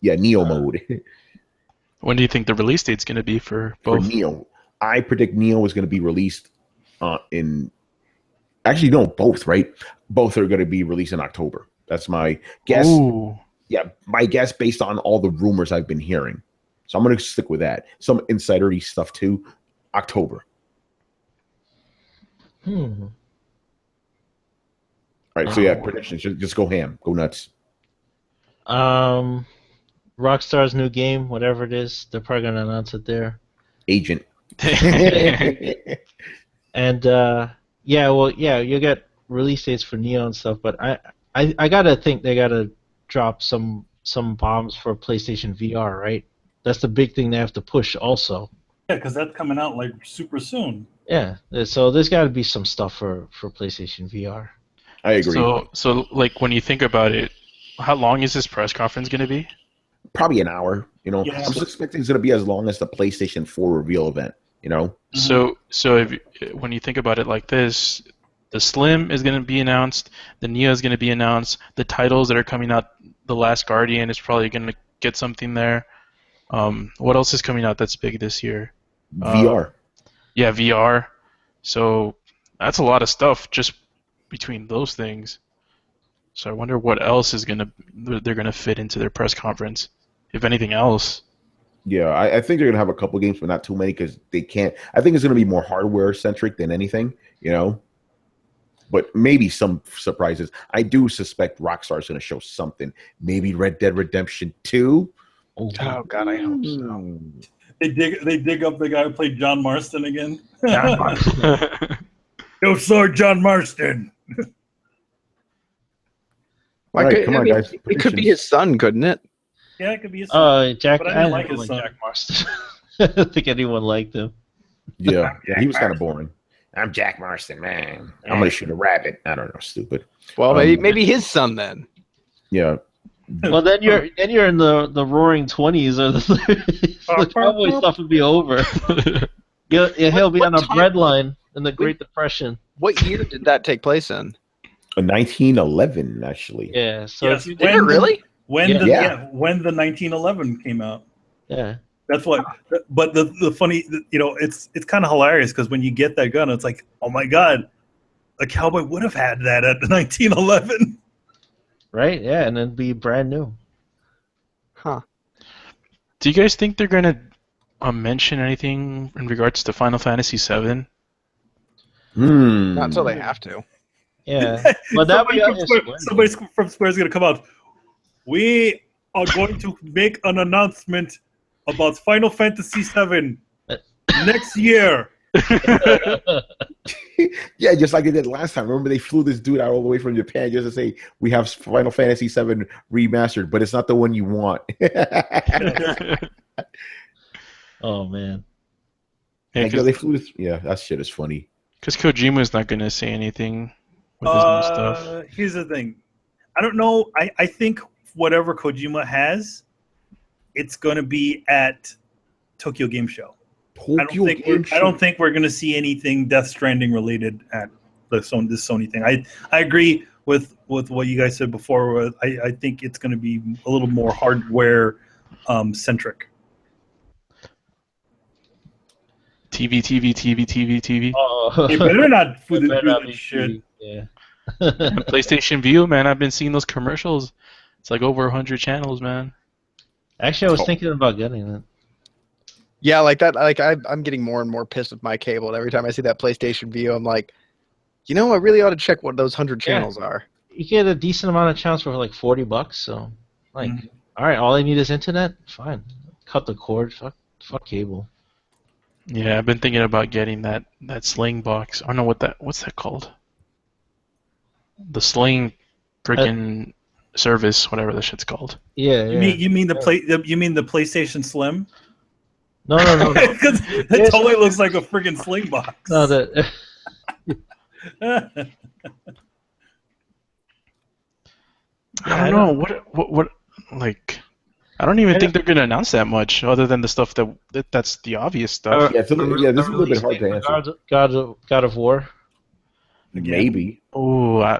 Yeah, Neo mode. When do you think the release date's gonna be for both? For Neo, I predict Neo is gonna be released in. Actually, no, both. Right, both are gonna be released in October. That's my guess. Ooh. Yeah, my guess based on all the rumors I've been hearing. So I'm going to stick with that. Some insidery stuff too. October. All right, so yeah, predictions. Just go ham. Go nuts. Rockstar's new game, whatever it is, they're probably going to announce it there. Agent. And you get release dates for Neo and stuff, but I gotta think they gotta drop some bombs for PlayStation VR, right? That's the big thing they have to push also. Yeah, because that's coming out like super soon. Yeah, so there's got to be some stuff for PlayStation VR. I agree. So like when you think about it, how long is this press conference going to be? Probably an hour. You know, I'm just expecting it's going to be as long as the PlayStation 4 reveal event. You know. So when you think about it like this, the Slim is going to be announced, the Neo is going to be announced, the titles that are coming out, The Last Guardian is probably going to get something there. What else is coming out that's big this year? VR. Yeah, VR. So that's a lot of stuff just between those things. So I wonder what else they're gonna fit into their press conference, if anything else. Yeah, I think they're gonna have a couple games, but not too many because they can't. I think it's gonna be more hardware centric than anything, you know. But maybe some surprises. I do suspect Rockstar's gonna show something. Maybe Red Dead Redemption 2. Oh God, I hope so. They dig up the guy who played John Marston again. John Marston. Yo, sorry, John Marston. All right, come on, guys. It could be his son, couldn't it? Yeah, it could be his son. Jack. But I I didn't didn't like his like son. Jack Marston. I don't think anyone liked him. Yeah, he was kind of boring. I'm Jack Marston, man. I'm gonna shoot a rabbit. I don't know, stupid. Well, maybe his son then. Yeah. Well, then you're in the roaring 20s or the 30s. The cowboy stuff would be over. He'll be on a breadline in the Great Depression. What year did that take place in? 1911, actually. Yeah. So Yes, Did it really? When the 1911 came out. Yeah. That's what. But the funny, it's kind of hilarious because when you get that gun, it's like, oh my god, a cowboy would have had that at 1911. Right. Yeah, and it'd be brand new. Huh. Do you guys think they're gonna mention anything in regards to Final Fantasy VII? Not until they have to. Yeah. But somebody from Square is gonna come out. We are going to make an announcement about Final Fantasy VII next year. Yeah, just like they did last time. Remember, they flew this dude out all the way from Japan just to say we have Final Fantasy VII remastered, but it's not the one you want. Oh man. Yeah, they flew this. Yeah, that shit is funny. Because Kojima's not gonna say anything with his new stuff. Here's the thing. I don't know. I think whatever Kojima has, it's gonna be at Tokyo Game Show. I don't think we're going to see anything Death Stranding related at this Sony thing. I agree with what you guys said before. I think it's going to be a little more hardware centric. TV. Oh. It better not do that shit. Yeah. PlayStation View, man. I've been seeing those commercials. It's like over 100 channels, man. Actually, I was thinking about getting that. Yeah, like that. Like I'm getting more and more pissed with my cable. And every time I see that PlayStation View, I'm like, I really ought to check what those 100 channels are. You get a decent amount of channels for like $40. So, all right, all I need is internet. Fine, cut the cord. Fuck cable. Yeah, I've been thinking about getting that Sling box. I don't know what's that called. The Sling freaking service, whatever the shit's called. Yeah. You mean the PlayStation Slim? No. Because it totally looks like a friggin' Sling box. No, I don't know Like, I don't even think they're going to announce that much, other than the stuff that's the obvious stuff. Yeah, this is a little bit hard to answer. God of War. Maybe. Oh,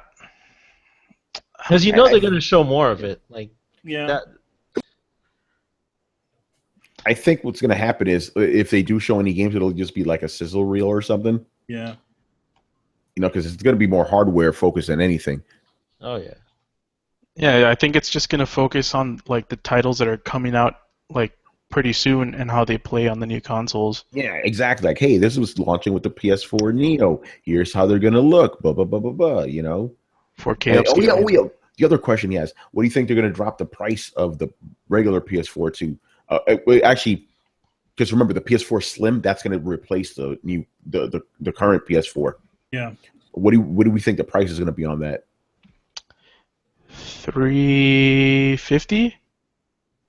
because they're going to show more of it. Like, yeah. I think what's going to happen is if they do show any games, it'll just be like a sizzle reel or something. Yeah. You know, because it's going to be more hardware focused than anything. Oh yeah. Yeah, I think it's just going to focus on like the titles that are coming out like pretty soon and how they play on the new consoles. Yeah, exactly. Like, hey, this was launching with the PS4 Neo. Here's how they're going to look. Blah blah blah blah blah. You know. 4K. Yeah. The other question he has: what do you think they're going to drop the price of the regular PS4 to? Actually, because remember the PS4 Slim, that's going to replace the current PS4. Yeah. What do we think the price is going to be on that? $350.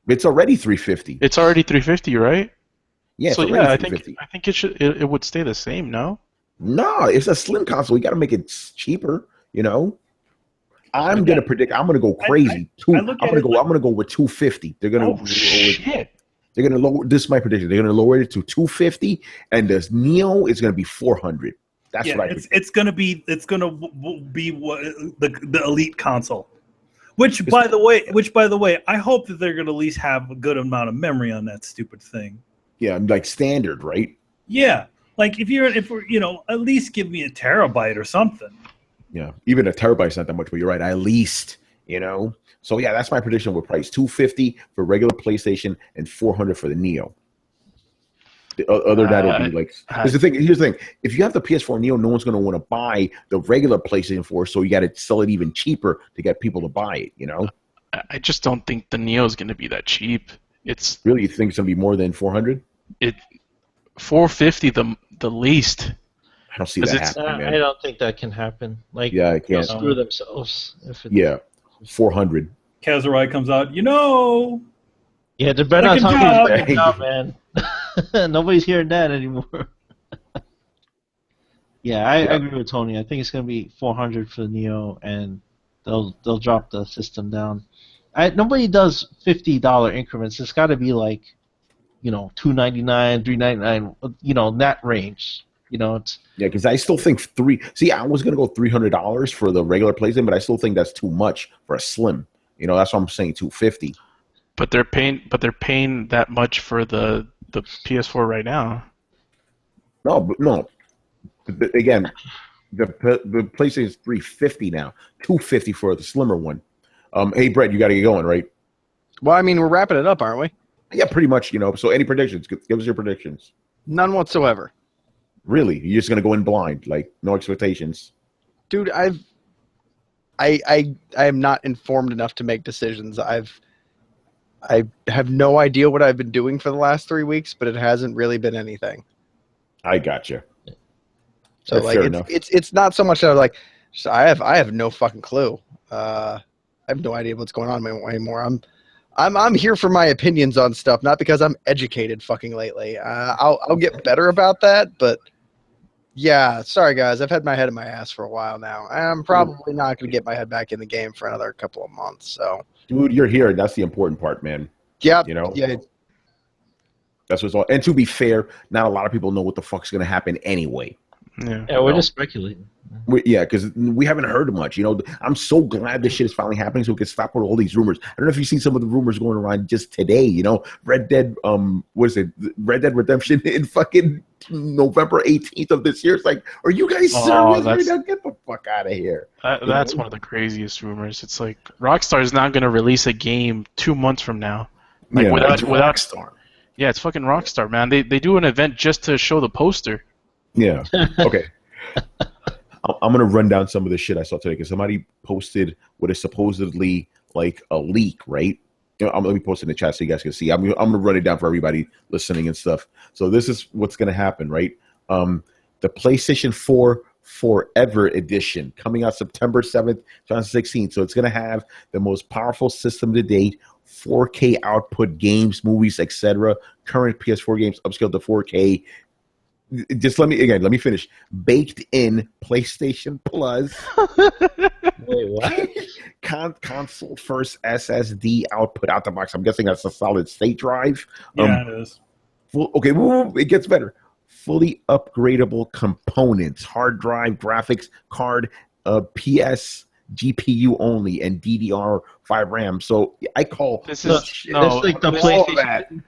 It's already $350. It's already $350, right? Yeah. So yeah, I think it would stay the same. No. No, it's a Slim console. You got to make it cheaper. You know. I'm gonna predict. I'm gonna go crazy. I'm gonna go with $250. They're gonna. Oh shit! They're gonna lower. This is my prediction. They're gonna lower it to $250, and the Neo is gonna be $400. That's what I predict. It's gonna be the elite console. Which by the way, I hope that they're gonna at least have a good amount of memory on that stupid thing. Yeah, like standard, right? Yeah, like if we're at least give me a terabyte or something. Yeah, even a terabyte's not that much, but you're right. At least, So yeah, that's my prediction with price: $250 for regular PlayStation and $400 for the Neo. The other than that, it'll be like. Here's the thing. If you have the PS4 Neo, no one's going to want to buy the regular PlayStation 4, so you got to sell it even cheaper to get people to buy it. I just don't think the Neo is going to be that cheap. It's really, you think it's going to be more than $400? $450 the least. I don't see that happening, man. I don't think that can happen. Like, yeah, I can't. They'll screw themselves. Yeah, $400. Kazurai comes out. Yeah, they're better not talking about man. Nobody's hearing that anymore. Yeah, I agree with Tony. I think it's gonna be $400 for the Neo, and they'll drop the system down. Nobody does $50 increments. It's got to be like, $299, $399, that range. It's because I still think I was gonna go $300 for the regular PlayStation, but I still think that's too much for a Slim. That's why I'm saying $250. But they're paying that much for the PS4 right now. No. Again, the PlayStation is $350 now. $250 for the slimmer one. Hey Brett, you got to get going, right? Well, I mean, we're wrapping it up, aren't we? Yeah, pretty much. So any predictions? Give us your predictions. None whatsoever. Really? You're just gonna go in blind, like no expectations? Dude, I am not informed enough to make decisions. I have no idea what I've been doing for the last 3 weeks, but it hasn't really been anything. I gotcha. So it's not so much that I have no fucking clue. I have no idea what's going on anymore. I'm here for my opinions on stuff, not because I'm educated fucking lately. I'll get better about that, but yeah, sorry guys, I've had my head in my ass for a while now. I'm probably not going to get my head back in the game for another couple of months. So, dude, you're here. That's the important part, man. Yeah, yeah. That's what's all. And to be fair, not a lot of people know what the fuck's going to happen anyway. Yeah, we're just speculating. Because we haven't heard much. I'm so glad this shit is finally happening, so we can stop with all these rumors. I don't know if you've seen some of the rumors going around just today. Red Dead, what is it? Red Dead Redemption in fucking November 18th of this year. It's like, are you guys serious right now? Get the fuck out of here. That's one of the craziest rumors. It's like Rockstar is not going to release a game 2 months from now. Without Rockstar. Yeah, it's fucking Rockstar, man. They do an event just to show the poster. Yeah. Okay. I'm gonna run down some of the shit I saw today because somebody posted what is supposedly like a leak, right? Let me post it in the chat so you guys can see. I'm gonna run it down for everybody listening and stuff. So this is what's gonna happen, right? The PlayStation 4 Forever Edition coming out September 7th, 2016. So it's gonna have the most powerful system to date, 4K output, games, movies, etc. Current PS4 games upscaled to 4K. just let me finish. Baked in PlayStation Plus. Wait, what? Console first SSD output out the box. I'm guessing that's a solid state drive. Yeah, it is. It gets better. Fully upgradable components, hard drive, graphics card, PS, GPU only, and DDR5 RAM. So I call this like the PlayStation.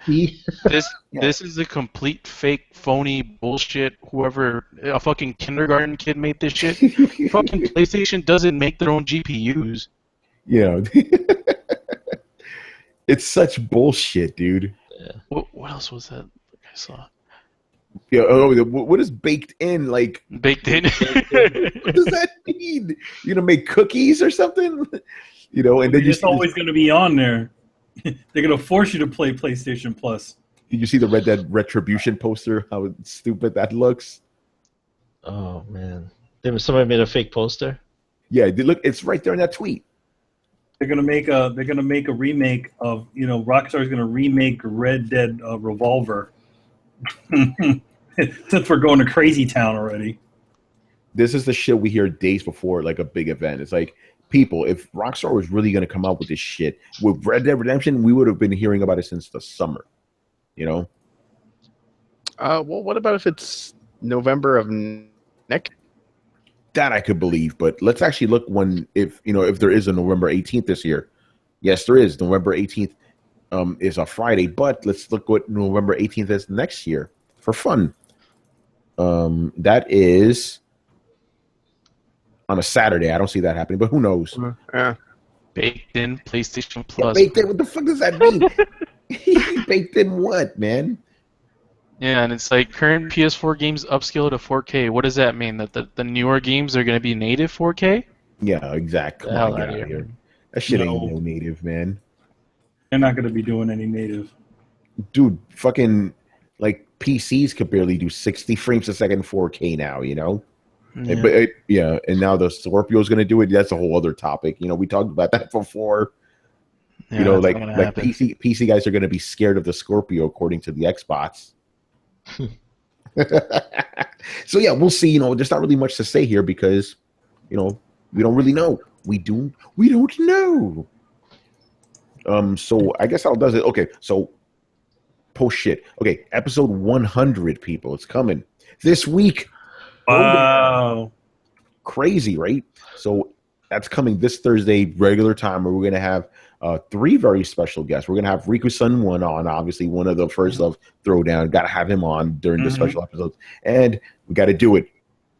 This is a complete fake, phony bullshit. Whoever, a fucking kindergarten kid made this shit. Fucking PlayStation doesn't make their own GPUs. Yeah. It's such bullshit, dude. Yeah. What else was that I saw? Yeah. What is baked in? Like baked in? What does that mean? You gonna make cookies or something? And then it's always going to be on there. They're going to force you to play PlayStation Plus. Did you see the Red Dead Retribution poster? How stupid that looks. Oh man! Somebody made a fake poster. Yeah, look, it's right there in that tweet. They're gonna make a remake of Rockstar's gonna remake Red Dead Revolver. Since we're going to Crazy Town already. This is the shit we hear days before like a big event. It's like, people, if Rockstar was really gonna come out with this shit with Red Dead Redemption, we would have been hearing about it since the summer. Well, what about if it's November of next? That I could believe, but let's actually look if there is a November 18th this year. Yes, there is. November 18th is a Friday, but let's look what November 18th is next year for fun. That is on a Saturday. I don't see that happening, but who knows? Yeah. Baked in PlayStation Plus. Baked in? What the fuck does that mean? Baked in what, man? Yeah, and it's like current PS4 games upscale to 4K. What does that mean? That the newer games are going to be native 4K? Yeah, exactly. Get out of here. That shit ain't no native, man. They're not going to be doing any native. Dude, fucking, like, PCs could barely do 60 frames a second 4K now, Yeah. And now the Scorpio's going to do it. That's a whole other topic. We talked about that before. Yeah, like PC guys are going to be scared of the Scorpio, according to the Xbox. So yeah, we'll see. There's not really much to say here because, we don't really know. We don't know. So I guess I'll does it. Okay, so post shit. Okay, episode 100, people. It's coming this week. Wow. Crazy, right? So that's coming this Thursday, regular time, where we're gonna have 3 very special guests. We're gonna have Riku Sun One on, obviously one of the first of Throwdown. Got to have him on during the special episodes, and we got to do it.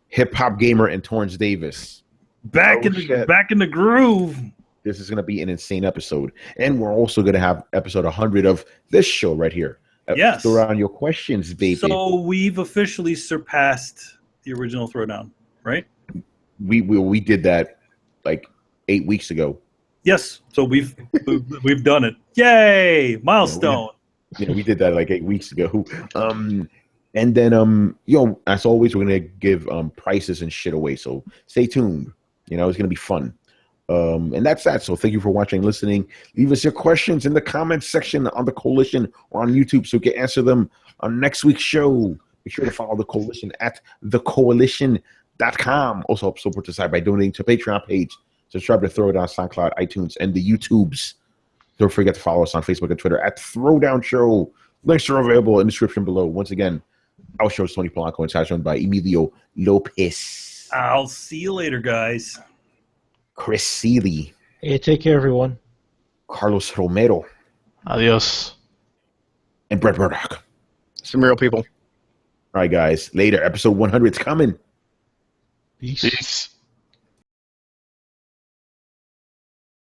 Hip hop gamer and Torrance Davis back in the groove. This is gonna be an insane episode, and we're also gonna have episode 100 of this show right here. Yes, Throwdown Your Questions, baby. So we've officially surpassed the original Throwdown, right? We did that like 8 weeks ago. Yes, so we've done it. Yay! Milestone. We did that like 8 weeks ago. And then as always, we're gonna give prices and shit away. So stay tuned. It's gonna be fun. And that's that. So thank you for watching and listening. Leave us your questions in the comments section on the Coalition or on YouTube so we can answer them on next week's show. Be sure to follow the Coalition at thecoalition.com. Also help support the site by donating to Patreon page. Subscribe to Throwdown, SoundCloud, iTunes, and the YouTubes. Don't forget to follow us on Facebook and Twitter at Throwdown Show. Links are available in the description below. Once again, our show is Tony Polanco and it's joined by Emilio Lopez. I'll see you later, guys. Chris Seeley. Hey, take care, everyone. Carlos Romero. Adios. And Brett Murdoch. Some real people. All right, guys. Later. Episode 100 is coming. Peace. Peace.